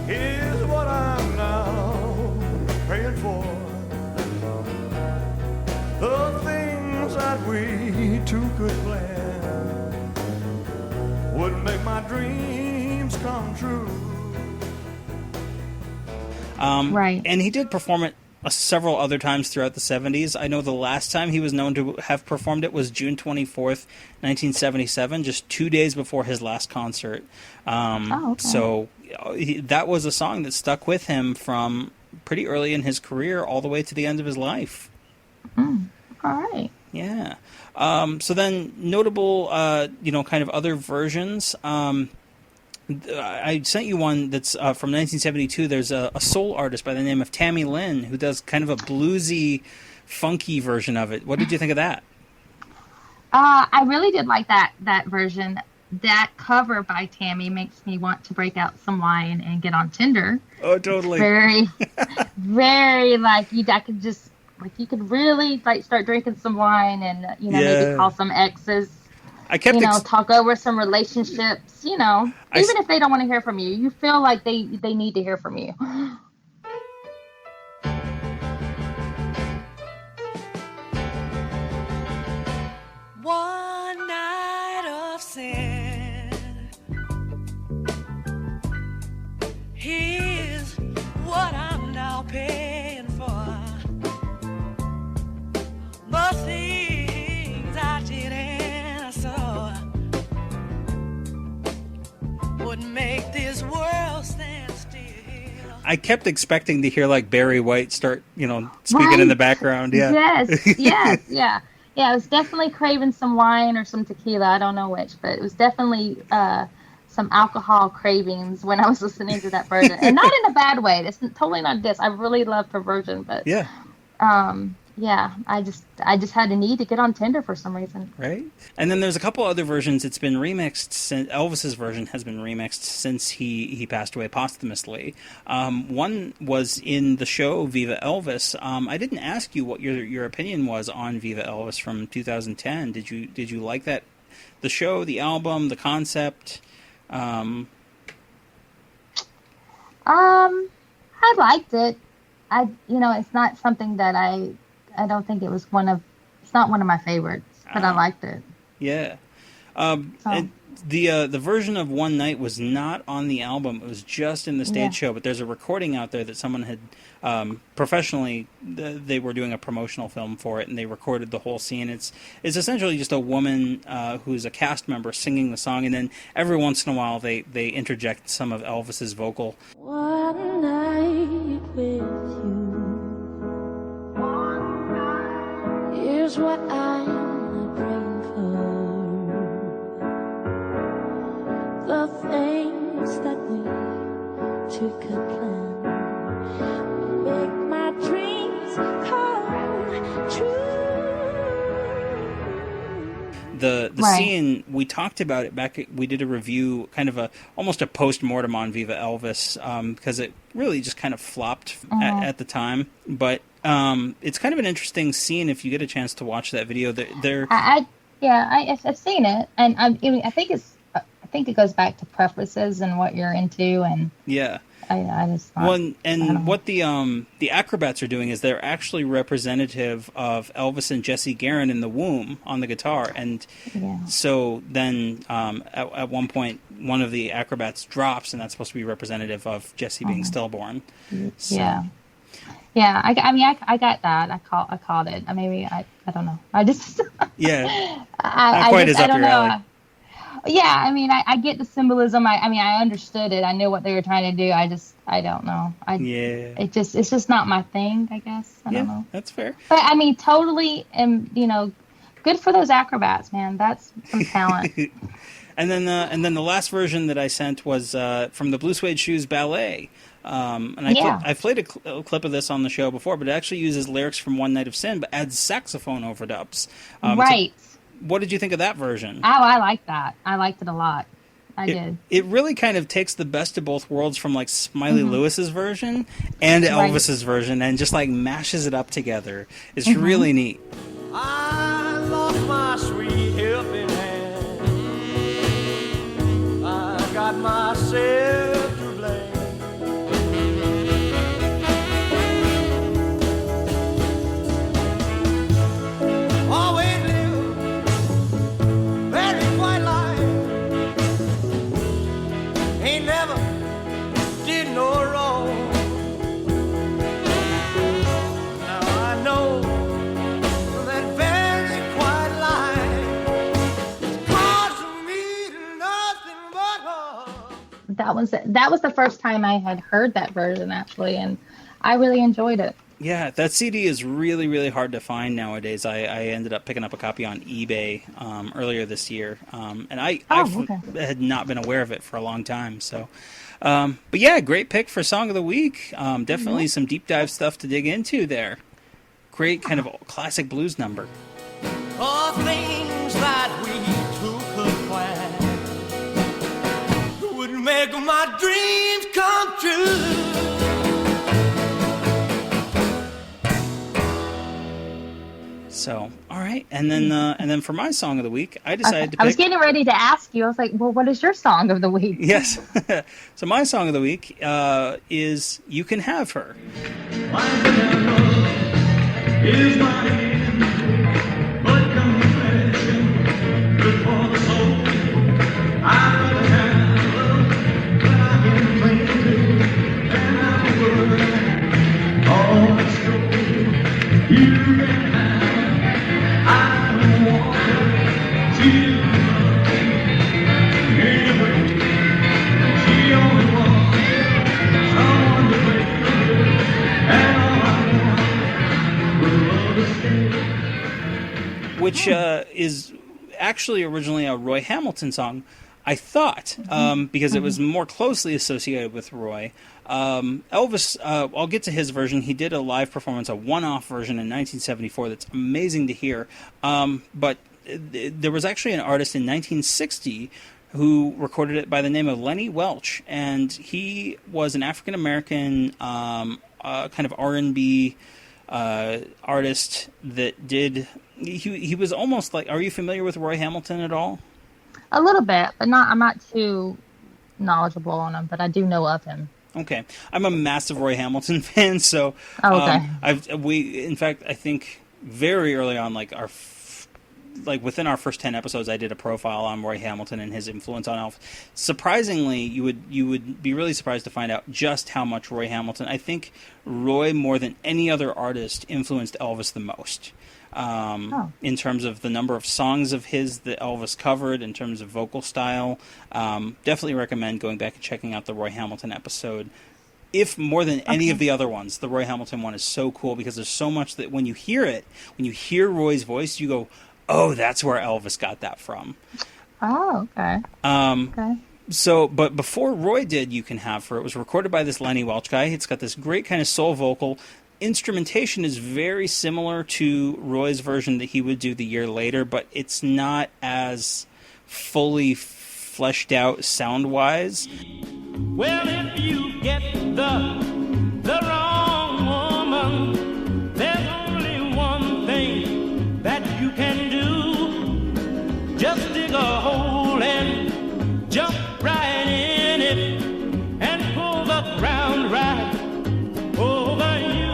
is what I'm now praying for. The things that we two could plan would make my dreams come true. Right. And he did perform it several other times throughout the 70s. I know the last time he was known to have performed it was June 24th, 1977, just 2 days before his last concert. So that was a song that stuck with him from pretty early in his career all the way to the end of his life. All right. Yeah. So then notable, kind of other versions. I sent you one that's from 1972. There's a soul artist by the name of Tammy Lynn who does kind of a bluesy, funky version of it. What did you think of that? I really did like that I that cover by Tammy makes me want to break out some wine and get on Tinder. Oh, totally. Very, very like I could just you could really start drinking some wine and maybe call some exes. I kept talk over some relationships. Even if they don't want to hear from you, you feel like they need to hear from you. One night of sin. Here's what I'm now paying for. The things I did and I saw would make this world stand still. I kept expecting to hear like Barry White start, speaking in the background. Yeah. Yes. Yeah. It was definitely craving some wine or some tequila. I don't know which, but it was definitely some alcohol cravings when I was listening to that version, and not in a bad way. It's totally not this. I really loved her version, but I just had a need to get on Tinder for some reason. Right. And then there's a couple other versions. It's been remixed since Elvis's version has been remixed since he passed away posthumously. One was in the show Viva Elvis. I didn't ask you what your opinion was on Viva Elvis from 2010. Did you like that? The show, the album, the concept? I liked it. It's not something that I don't think it's not one of my favorites, but I liked it. Yeah. And the version of One Night was not on the album. It was just in the stage show, but there's a recording out there that someone had professionally, they were doing a promotional film for it, and they recorded the whole scene. It's essentially just a woman who's a cast member singing the song, and then every once in a while they interject some of Elvis's vocal. One night with you. Here's what I'm praying for. The things that we two could plan make my dreams come true. The scene, we talked about it back. We did a review, kind of almost a post-mortem on Viva Elvis, because it really just kind of flopped at the time. But it's kind of an interesting scene if you get a chance to watch that video. I've seen it, and I think it goes back to preferences and what you're into, and I just thought, what the acrobats are doing is they're actually representative of Elvis and Jesse Garon in the womb on the guitar, and so then at one point one of the acrobats drops, and that's supposed to be representative of Jesse being stillborn. So. Yeah, I got that. I called it. Maybe I don't know. I just not quite as up your alley. Yeah, I mean, I get the symbolism. I mean, I understood it. I knew what they were trying to do. I don't know. Yeah. It's just not my thing, I guess. I don't know. That's fair. But I mean, totally, and good for those acrobats, man. That's some talent. And then the last version that I sent was from the Blue Suede Shoes Ballet. And I've played a clip of this on the show before, but it actually uses lyrics from One Night of Sin, but adds saxophone overdubs. Right. What did you think of that version? Oh, I like that. I liked it a lot. I did. It really kind of takes the best of both worlds from like Smiley Lewis's version and Elvis's version, and just like mashes it up together. It's really neat. I lost my sweet helping hand. I got myself to blame. Always lived very quiet life. Ain't never did no wrong. Now I know that very quiet life caused me nothing but harm. That was the first time I had heard that version, actually, and I really enjoyed it. Yeah, that CD is really, really hard to find nowadays. I ended up picking up a copy on eBay earlier this year, and I had not been aware of it for a long time. So, but yeah, great pick for Song of the Week. Definitely some deep dive stuff to dig into there. Great kind of classic blues number. All things that we two could plan would make my dreams come true. So, all right, and then for my Song of the Week, I decided to pick... I was getting ready to ask you. I was like, well, what is your Song of the Week? Yes. So my Song of the Week is You Can Have Her. Is my end, but confession before the soul. I've got a handle that I can bring to, and I'm worth all the story. You can have, I don't want her to love me anyway. She only wants someone to make her, and all I want, which is actually originally a Roy Hamilton song, I thought, because it was more closely associated with Roy. Elvis, I'll get to his version. He did a live performance, a one-off version in 1974 that's amazing to hear. But there was actually an artist in 1960 who recorded it by the name of Lenny Welch, and he was an African-American kind of R&B artist that did... He was almost like... Are you familiar with Roy Hamilton at all? A little bit, but I'm not too knowledgeable on him, but I do know of him. Okay. I'm a massive Roy Hamilton fan, so... in fact, I think very early on, like within our first 10 episodes, I did a profile on Roy Hamilton and his influence on Elvis. Surprisingly, you would be really surprised to find out just how much Roy Hamilton... I think Roy, more than any other artist, influenced Elvis the most. In terms of the number of songs of his that Elvis covered, in terms of vocal style. Definitely recommend going back and checking out the Roy Hamilton episode. If more than any of the other ones, the Roy Hamilton one is so cool because there's so much that when you hear Roy's voice, you go, oh, that's where Elvis got that from. Oh, okay. So, but before Roy did You Can Have Her, it was recorded by this Lenny Welch guy. It's got this great kind of soul vocal. Instrumentation is very similar to Roy's version that he would do the year later, but it's not as fully fleshed out sound-wise. Well, if you get the wrong woman, there's only one thing that you can do. Just dig a hole and jump right in it and pull the ground right over you.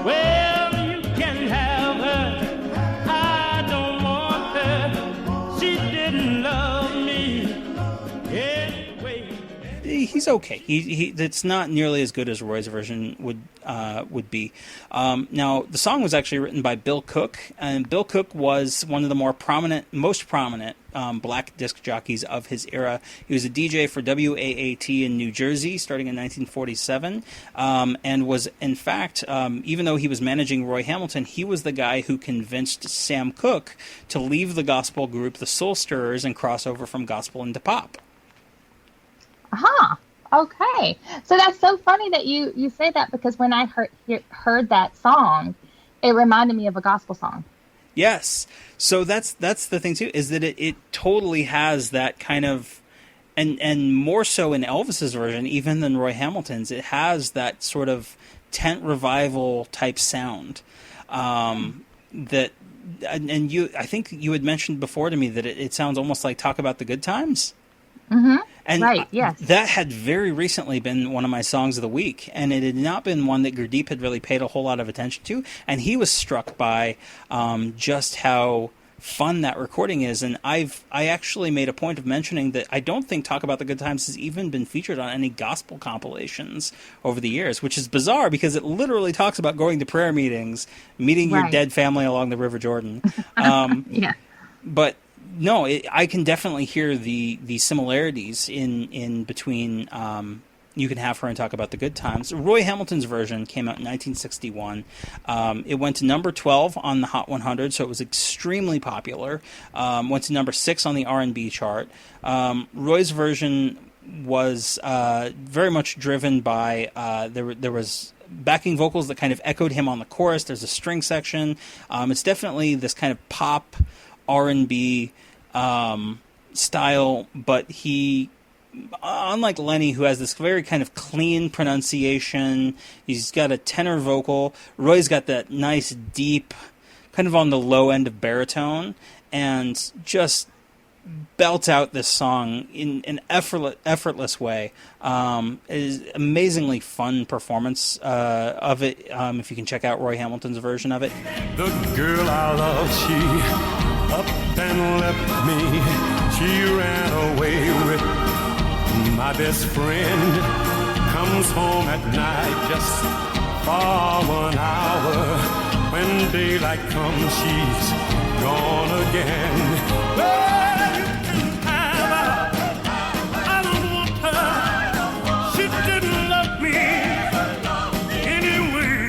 Well, you can have her. I don't want her. She didn't love me anyway. He's okay. It's not nearly as good as Roy's version would be. Now, the song was actually written by Bill Cook, and Bill Cook was one of the most prominent black disc jockeys of his era. He was a DJ for WAAT in New Jersey starting in 1947, and was, in fact, even though he was managing Roy Hamilton, he was the guy who convinced Sam Cooke to leave the gospel group The Soul Stirrers and cross over from gospel into pop. Aha. Okay. So that's so funny that you say that, because when I heard that song, it reminded me of a gospel song. Yes. So that's the thing too, is that it totally has that kind of, and more so in Elvis's version even than Roy Hamilton's, it has that sort of tent revival type sound. That, and I think you had mentioned before to me that it sounds almost like Talk About the Good Times. Mm-hmm. And right, yes. That had very recently been one of my songs of the week, and it had not been one that Gurdeep had really paid a whole lot of attention to, and he was struck by just how fun that recording is. And I actually made a point of mentioning that I don't think Talk About the Good Times has even been featured on any gospel compilations over the years, which is bizarre because it literally talks about going to prayer meetings, meeting your dead family along the River Jordan. Yeah. But no, I can definitely hear the similarities in between You Can Have Her and Talk About the Good Times. Roy Hamilton's version came out in 1961. It went to number 12 on the Hot 100, so it was extremely popular. Went to number 6 on the R&B chart. Roy's version was very much driven by there was backing vocals that kind of echoed him on the chorus. There's a string section. It's definitely this kind of pop R&B style, but he, unlike Lenny, who has this very kind of clean pronunciation, he's got a tenor vocal. Roy's got that nice deep, kind of on the low end of baritone, and just belts out this song in an effortless way. It is amazingly fun performance of it. If you can check out Roy Hamilton's version of it. The girl I love, she up and left me. She ran away with my best friend. Comes home at night just for 1 hour. When daylight comes, she's gone again. Well, you can have her. I don't want her. She didn't love me anyway.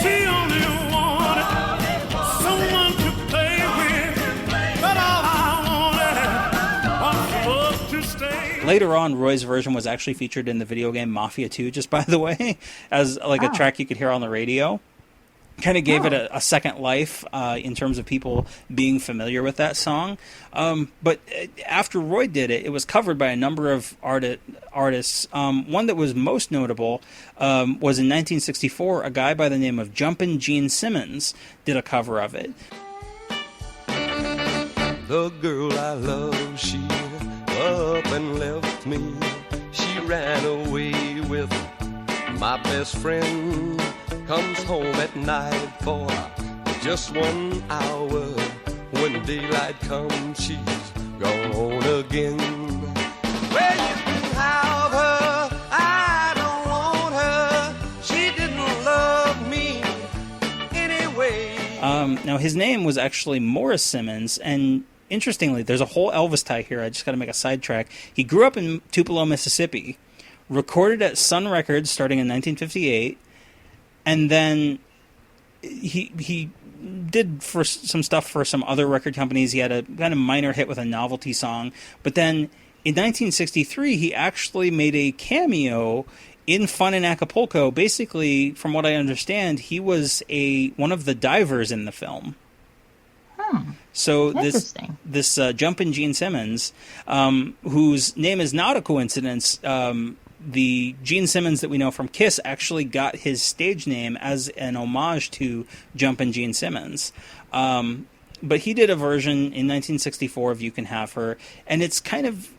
She only wanted someone to play with. But all I wanted was love to stay. Later on, Roy's version was actually featured in the video game Mafia 2, just by the way, as like a track you could hear on the radio. Kind of gave it a second life in terms of people being familiar with that song. But after Roy did it, it was covered by a number of artists. One that was most notable was in 1964, a guy by the name of Jumpin' Gene Simmons did a cover of it. The girl I love, she up and left me. She ran away with my best friend. Comes home at night for just 1 hour. When daylight comes, she's gone again. Well, you can have her. I don't want her. She didn't love me anyway. Now, his name was actually Morris Simmons, and interestingly, there's a whole Elvis tie here. I just got to make a sidetrack. He grew up in Tupelo, Mississippi, recorded at Sun Records starting in 1958, and then he did for some stuff for some other record companies. He had a kind of minor hit with a novelty song, but then in 1963 he actually made a cameo in Fun in Acapulco. Basically, from what I understand, he was one of the divers in the film. So this Jumpin' Gene Simmons, whose name is not a coincidence, the Gene Simmons that we know from Kiss actually got his stage name as an homage to Jumpin' Gene Simmons. But he did a version in 1964 of You Can Have Her, and it's kind of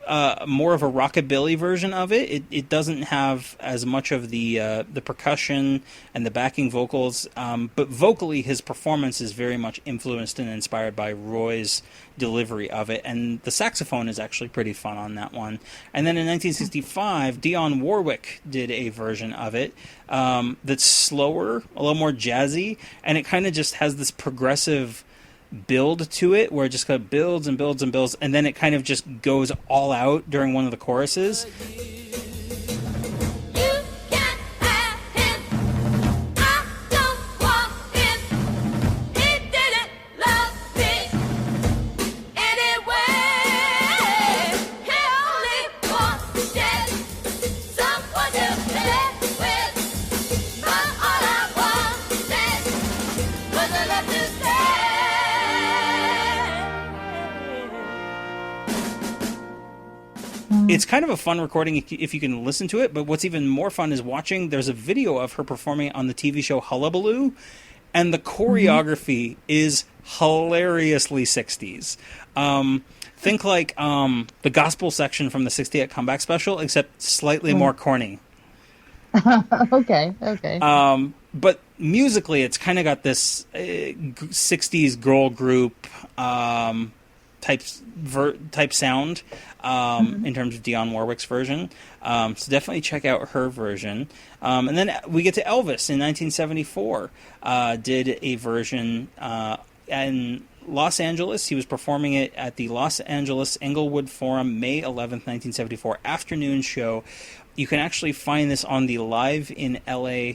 more of a rockabilly version of it. It doesn't have as much of the percussion and the backing vocals, but vocally his performance is very much influenced and inspired by Roy's delivery of it, and the saxophone is actually pretty fun on that one. And then in 1965, Dionne Warwick did a version of it that's slower, a little more jazzy, and it kind of just has this progressive build to it where it just kind of builds and builds and builds, and then it kind of just goes all out during one of the choruses. It's kind of a fun recording if you can listen to it, but what's even more fun is watching. There's a video of her performing on the TV show Hullabaloo, and the choreography is hilariously 60s. Think like the gospel section from the 68 Comeback Special, except slightly more corny. Okay. But musically, it's kind of got this 60s girl group type sound in terms of Dionne Warwick's version. So definitely check out her version. And then we get to Elvis in 1974. Did a version in Los Angeles. He was performing it at the Los Angeles Englewood Forum, May 11th, 1974 afternoon show. You can actually find this on the Live in LA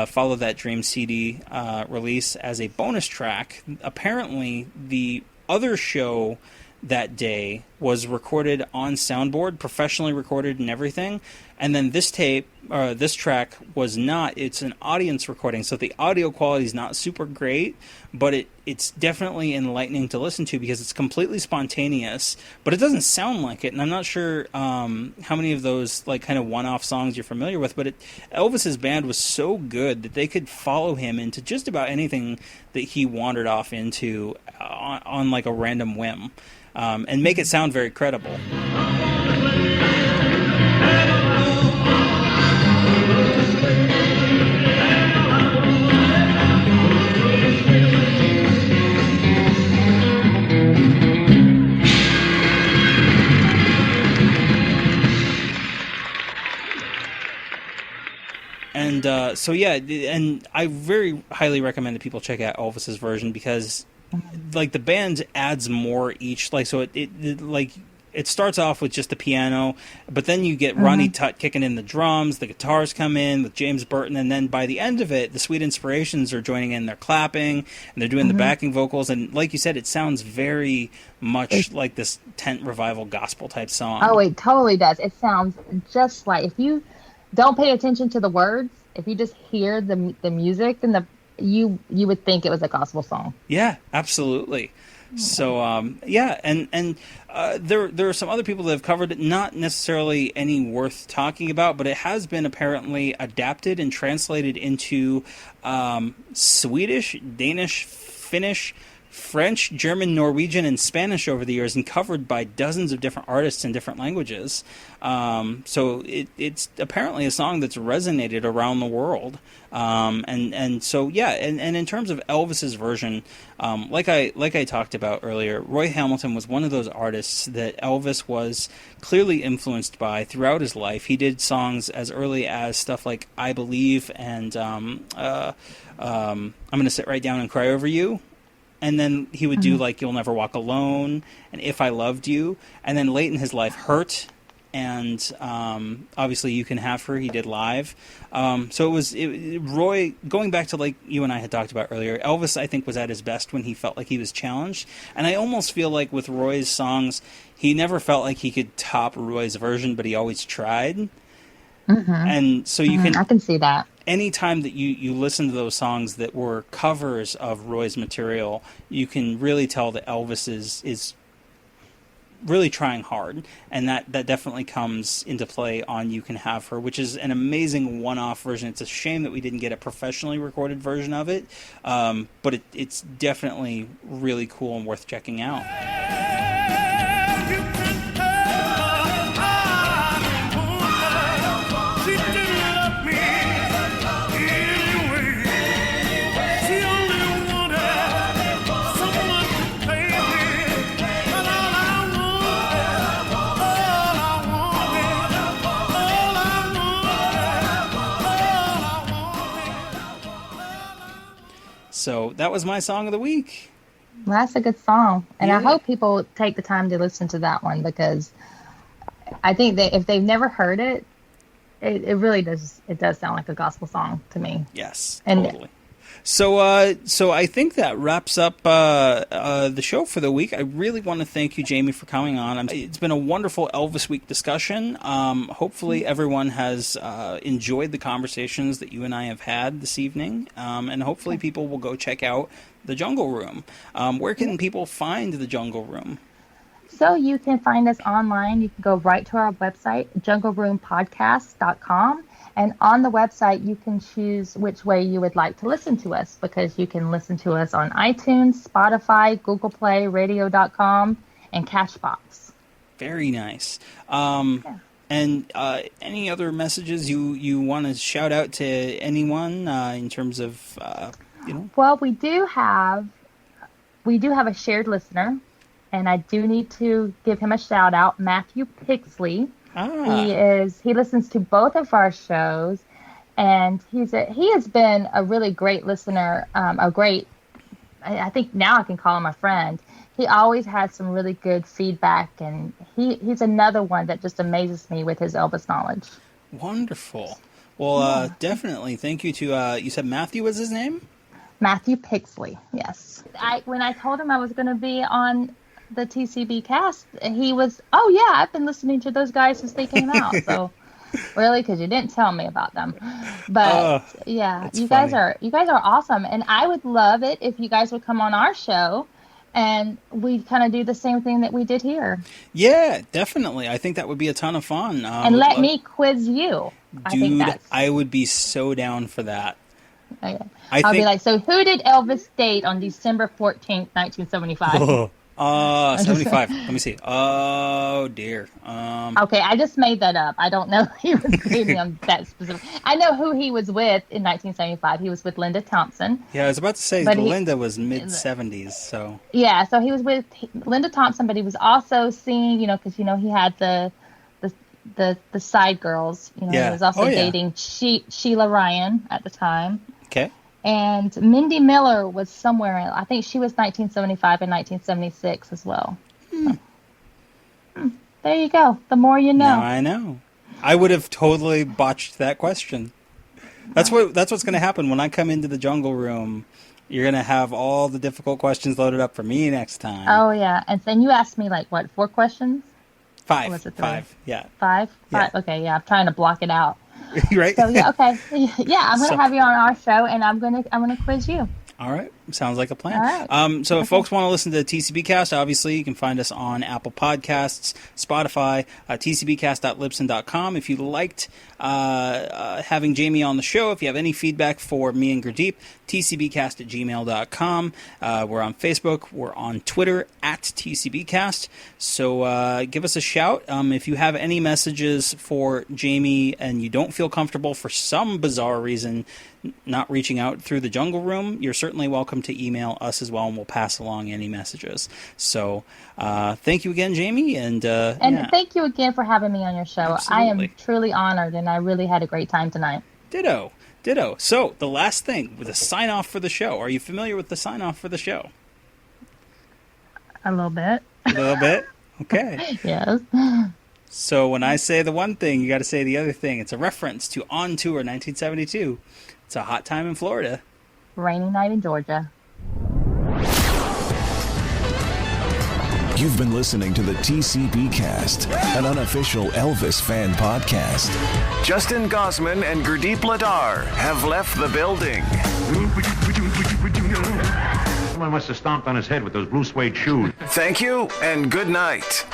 Follow That Dream CD release as a bonus track. Apparently, the other show that day was recorded on soundboard, professionally recorded and everything, and then this track was not. It's an audience recording, so the audio quality is not super great, but it's definitely enlightening to listen to because it's completely spontaneous, but it doesn't sound like it. And I'm not sure how many of those like kind of one-off songs you're familiar with, but Elvis's band was so good that they could follow him into just about anything that he wandered off into on like a random whim, and make it sound very credible. And so yeah, and I very highly recommend that people check out Elvis's version because like the band adds more each, like so it starts off with just the piano, but then you get Ronnie Tutt kicking in the drums, the guitars come in with James Burton, and then by the end of it, the Sweet Inspirations are joining in, they're clapping, and they're doing the backing vocals, and like you said, it sounds very much like this tent revival gospel type song. Oh, it totally does. It sounds just like, if you don't pay attention to the words, if you just hear the music, and you would think it was a gospel song. Yeah, absolutely. So yeah, and there are some other people that have covered it, not necessarily any worth talking about, but it has been apparently adapted and translated into Swedish, Danish, Finnish, French, German, Norwegian, and Spanish over the years, and covered by dozens of different artists in different languages. So it's apparently a song that's resonated around the world. And so yeah, and in terms of Elvis's version, like I talked about earlier, Roy Hamilton was one of those artists that Elvis was clearly influenced by throughout his life. He did songs as early as stuff like I Believe and I'm Gonna Sit Right Down and Cry Over You. And then he would do like You'll Never Walk Alone and If I Loved You. And then late in his life, Hurt and obviously You Can Have Her, he did live. So it was Roy, going back to like you and I had talked about earlier, Elvis I think was at his best when he felt like he was challenged. And I almost feel like with Roy's songs, he never felt like he could top Roy's version, but he always tried. And so you can... I can see that. Anytime that you listen to those songs that were covers of Roy's material, you can really tell that Elvis is really trying hard, and that definitely comes into play on You Can Have Her, which is an amazing one-off version. It's a shame that we didn't get a professionally recorded version of it, but it's definitely really cool and worth checking out. So that was my song of the week. Well, that's a good song. And Yeah. I hope people take the time to listen to that one, because I think that if they've never heard it, it really does sound like a gospel song to me. Yes, And totally. So I think that wraps up the show for the week. I really want to thank you, Jamie, for coming on. It's been a wonderful Elvis Week discussion. Hopefully everyone has enjoyed the conversations that you and I have had this evening, and hopefully people will go check out the Jungle Room. Where can people find the Jungle Room? So you can find us online. You can go right to our website, jungleroompodcast.com. And on the website, you can choose which way you would like to listen to us, because you can listen to us on iTunes, Spotify, Google Play, radio.com, and Cashbox. Very nice. And any other messages you want to shout out to anyone in terms of, Well, we do have a shared listener, and I do need to give him a shout out, Matthew Pixley. He listens to both of our shows, and he has been a really great listener, I think now I can call him a friend. He always has some really good feedback, and he's another one that just amazes me with his Elvis knowledge. Wonderful. Well, definitely. Thank you to, you said Matthew was his name? Matthew Pixley, yes. When I told him I was going to be on the TCBcast, he was, oh yeah, I've been listening to those guys since they came out. So really, because you didn't tell me about them. But yeah, you guys are awesome, and I would love it if you guys would come on our show and we kind of do the same thing that we did here. Yeah, definitely. I think that would be a ton of fun. And let me quiz you. Dude, I would be so down for that. Okay. I'll be like, so who did Elvis date on December 14th, 1975? 75. Let me see. Oh, dear. Okay, I just made that up. I don't know if he was dating on that specific. I know who he was with in 1975. He was with Linda Thompson. Yeah, I was about to say Linda was mid-70s, so. Yeah, so he was with Linda Thompson, but he was also seeing, because, he had the side girls. He was also dating Sheila Ryan at the time. Okay. And Mindy Miller was somewhere, I think she was 1975 and 1976 as well. There you go. The more you know. Now I know. I would have totally botched that question. That's what's going to happen when I come into the Jungle Room. You're going to have all the difficult questions loaded up for me next time. Oh, yeah. And then you asked me, 4 questions? 5. Or was it 3? 5, yeah. 5? Yeah. Okay, yeah. I'm trying to block it out. Right? So yeah, okay. Yeah, I'm going to have you on our show, and I'm going to quiz you. All right. Sounds like a plan. All right. So if folks want to listen to the TCBcast, obviously you can find us on Apple Podcasts, Spotify, tcbcast.libsyn.com. If you liked having Jamie on the show, if you have any feedback for me and Gurdeep, tcbcast@gmail.com. We're on Facebook. We're on Twitter @TCBcast. So give us a shout. If you have any messages for Jamie and you don't feel comfortable for some bizarre reason not reaching out through the Jungle Room, you're certainly welcome to email us as well, and we'll pass along any messages. So thank you again, Jamie. And thank you again for having me on your show. Absolutely. I am truly honored, and I really had a great time tonight. Ditto. So the last thing, with the sign-off for the show. Are you familiar with the sign-off for the show? A little bit. A little bit? Okay. Yes. So when I say the one thing, you got to say the other thing. It's a reference to On Tour 1972. It's a hot time in Florida. Rainy night in Georgia. You've been listening to the TCBcast, an unofficial Elvis fan podcast. Justin Gosman and Gurdeep Ladar have left the building. Someone must have stomped on his head with those blue suede shoes. Thank you and good night.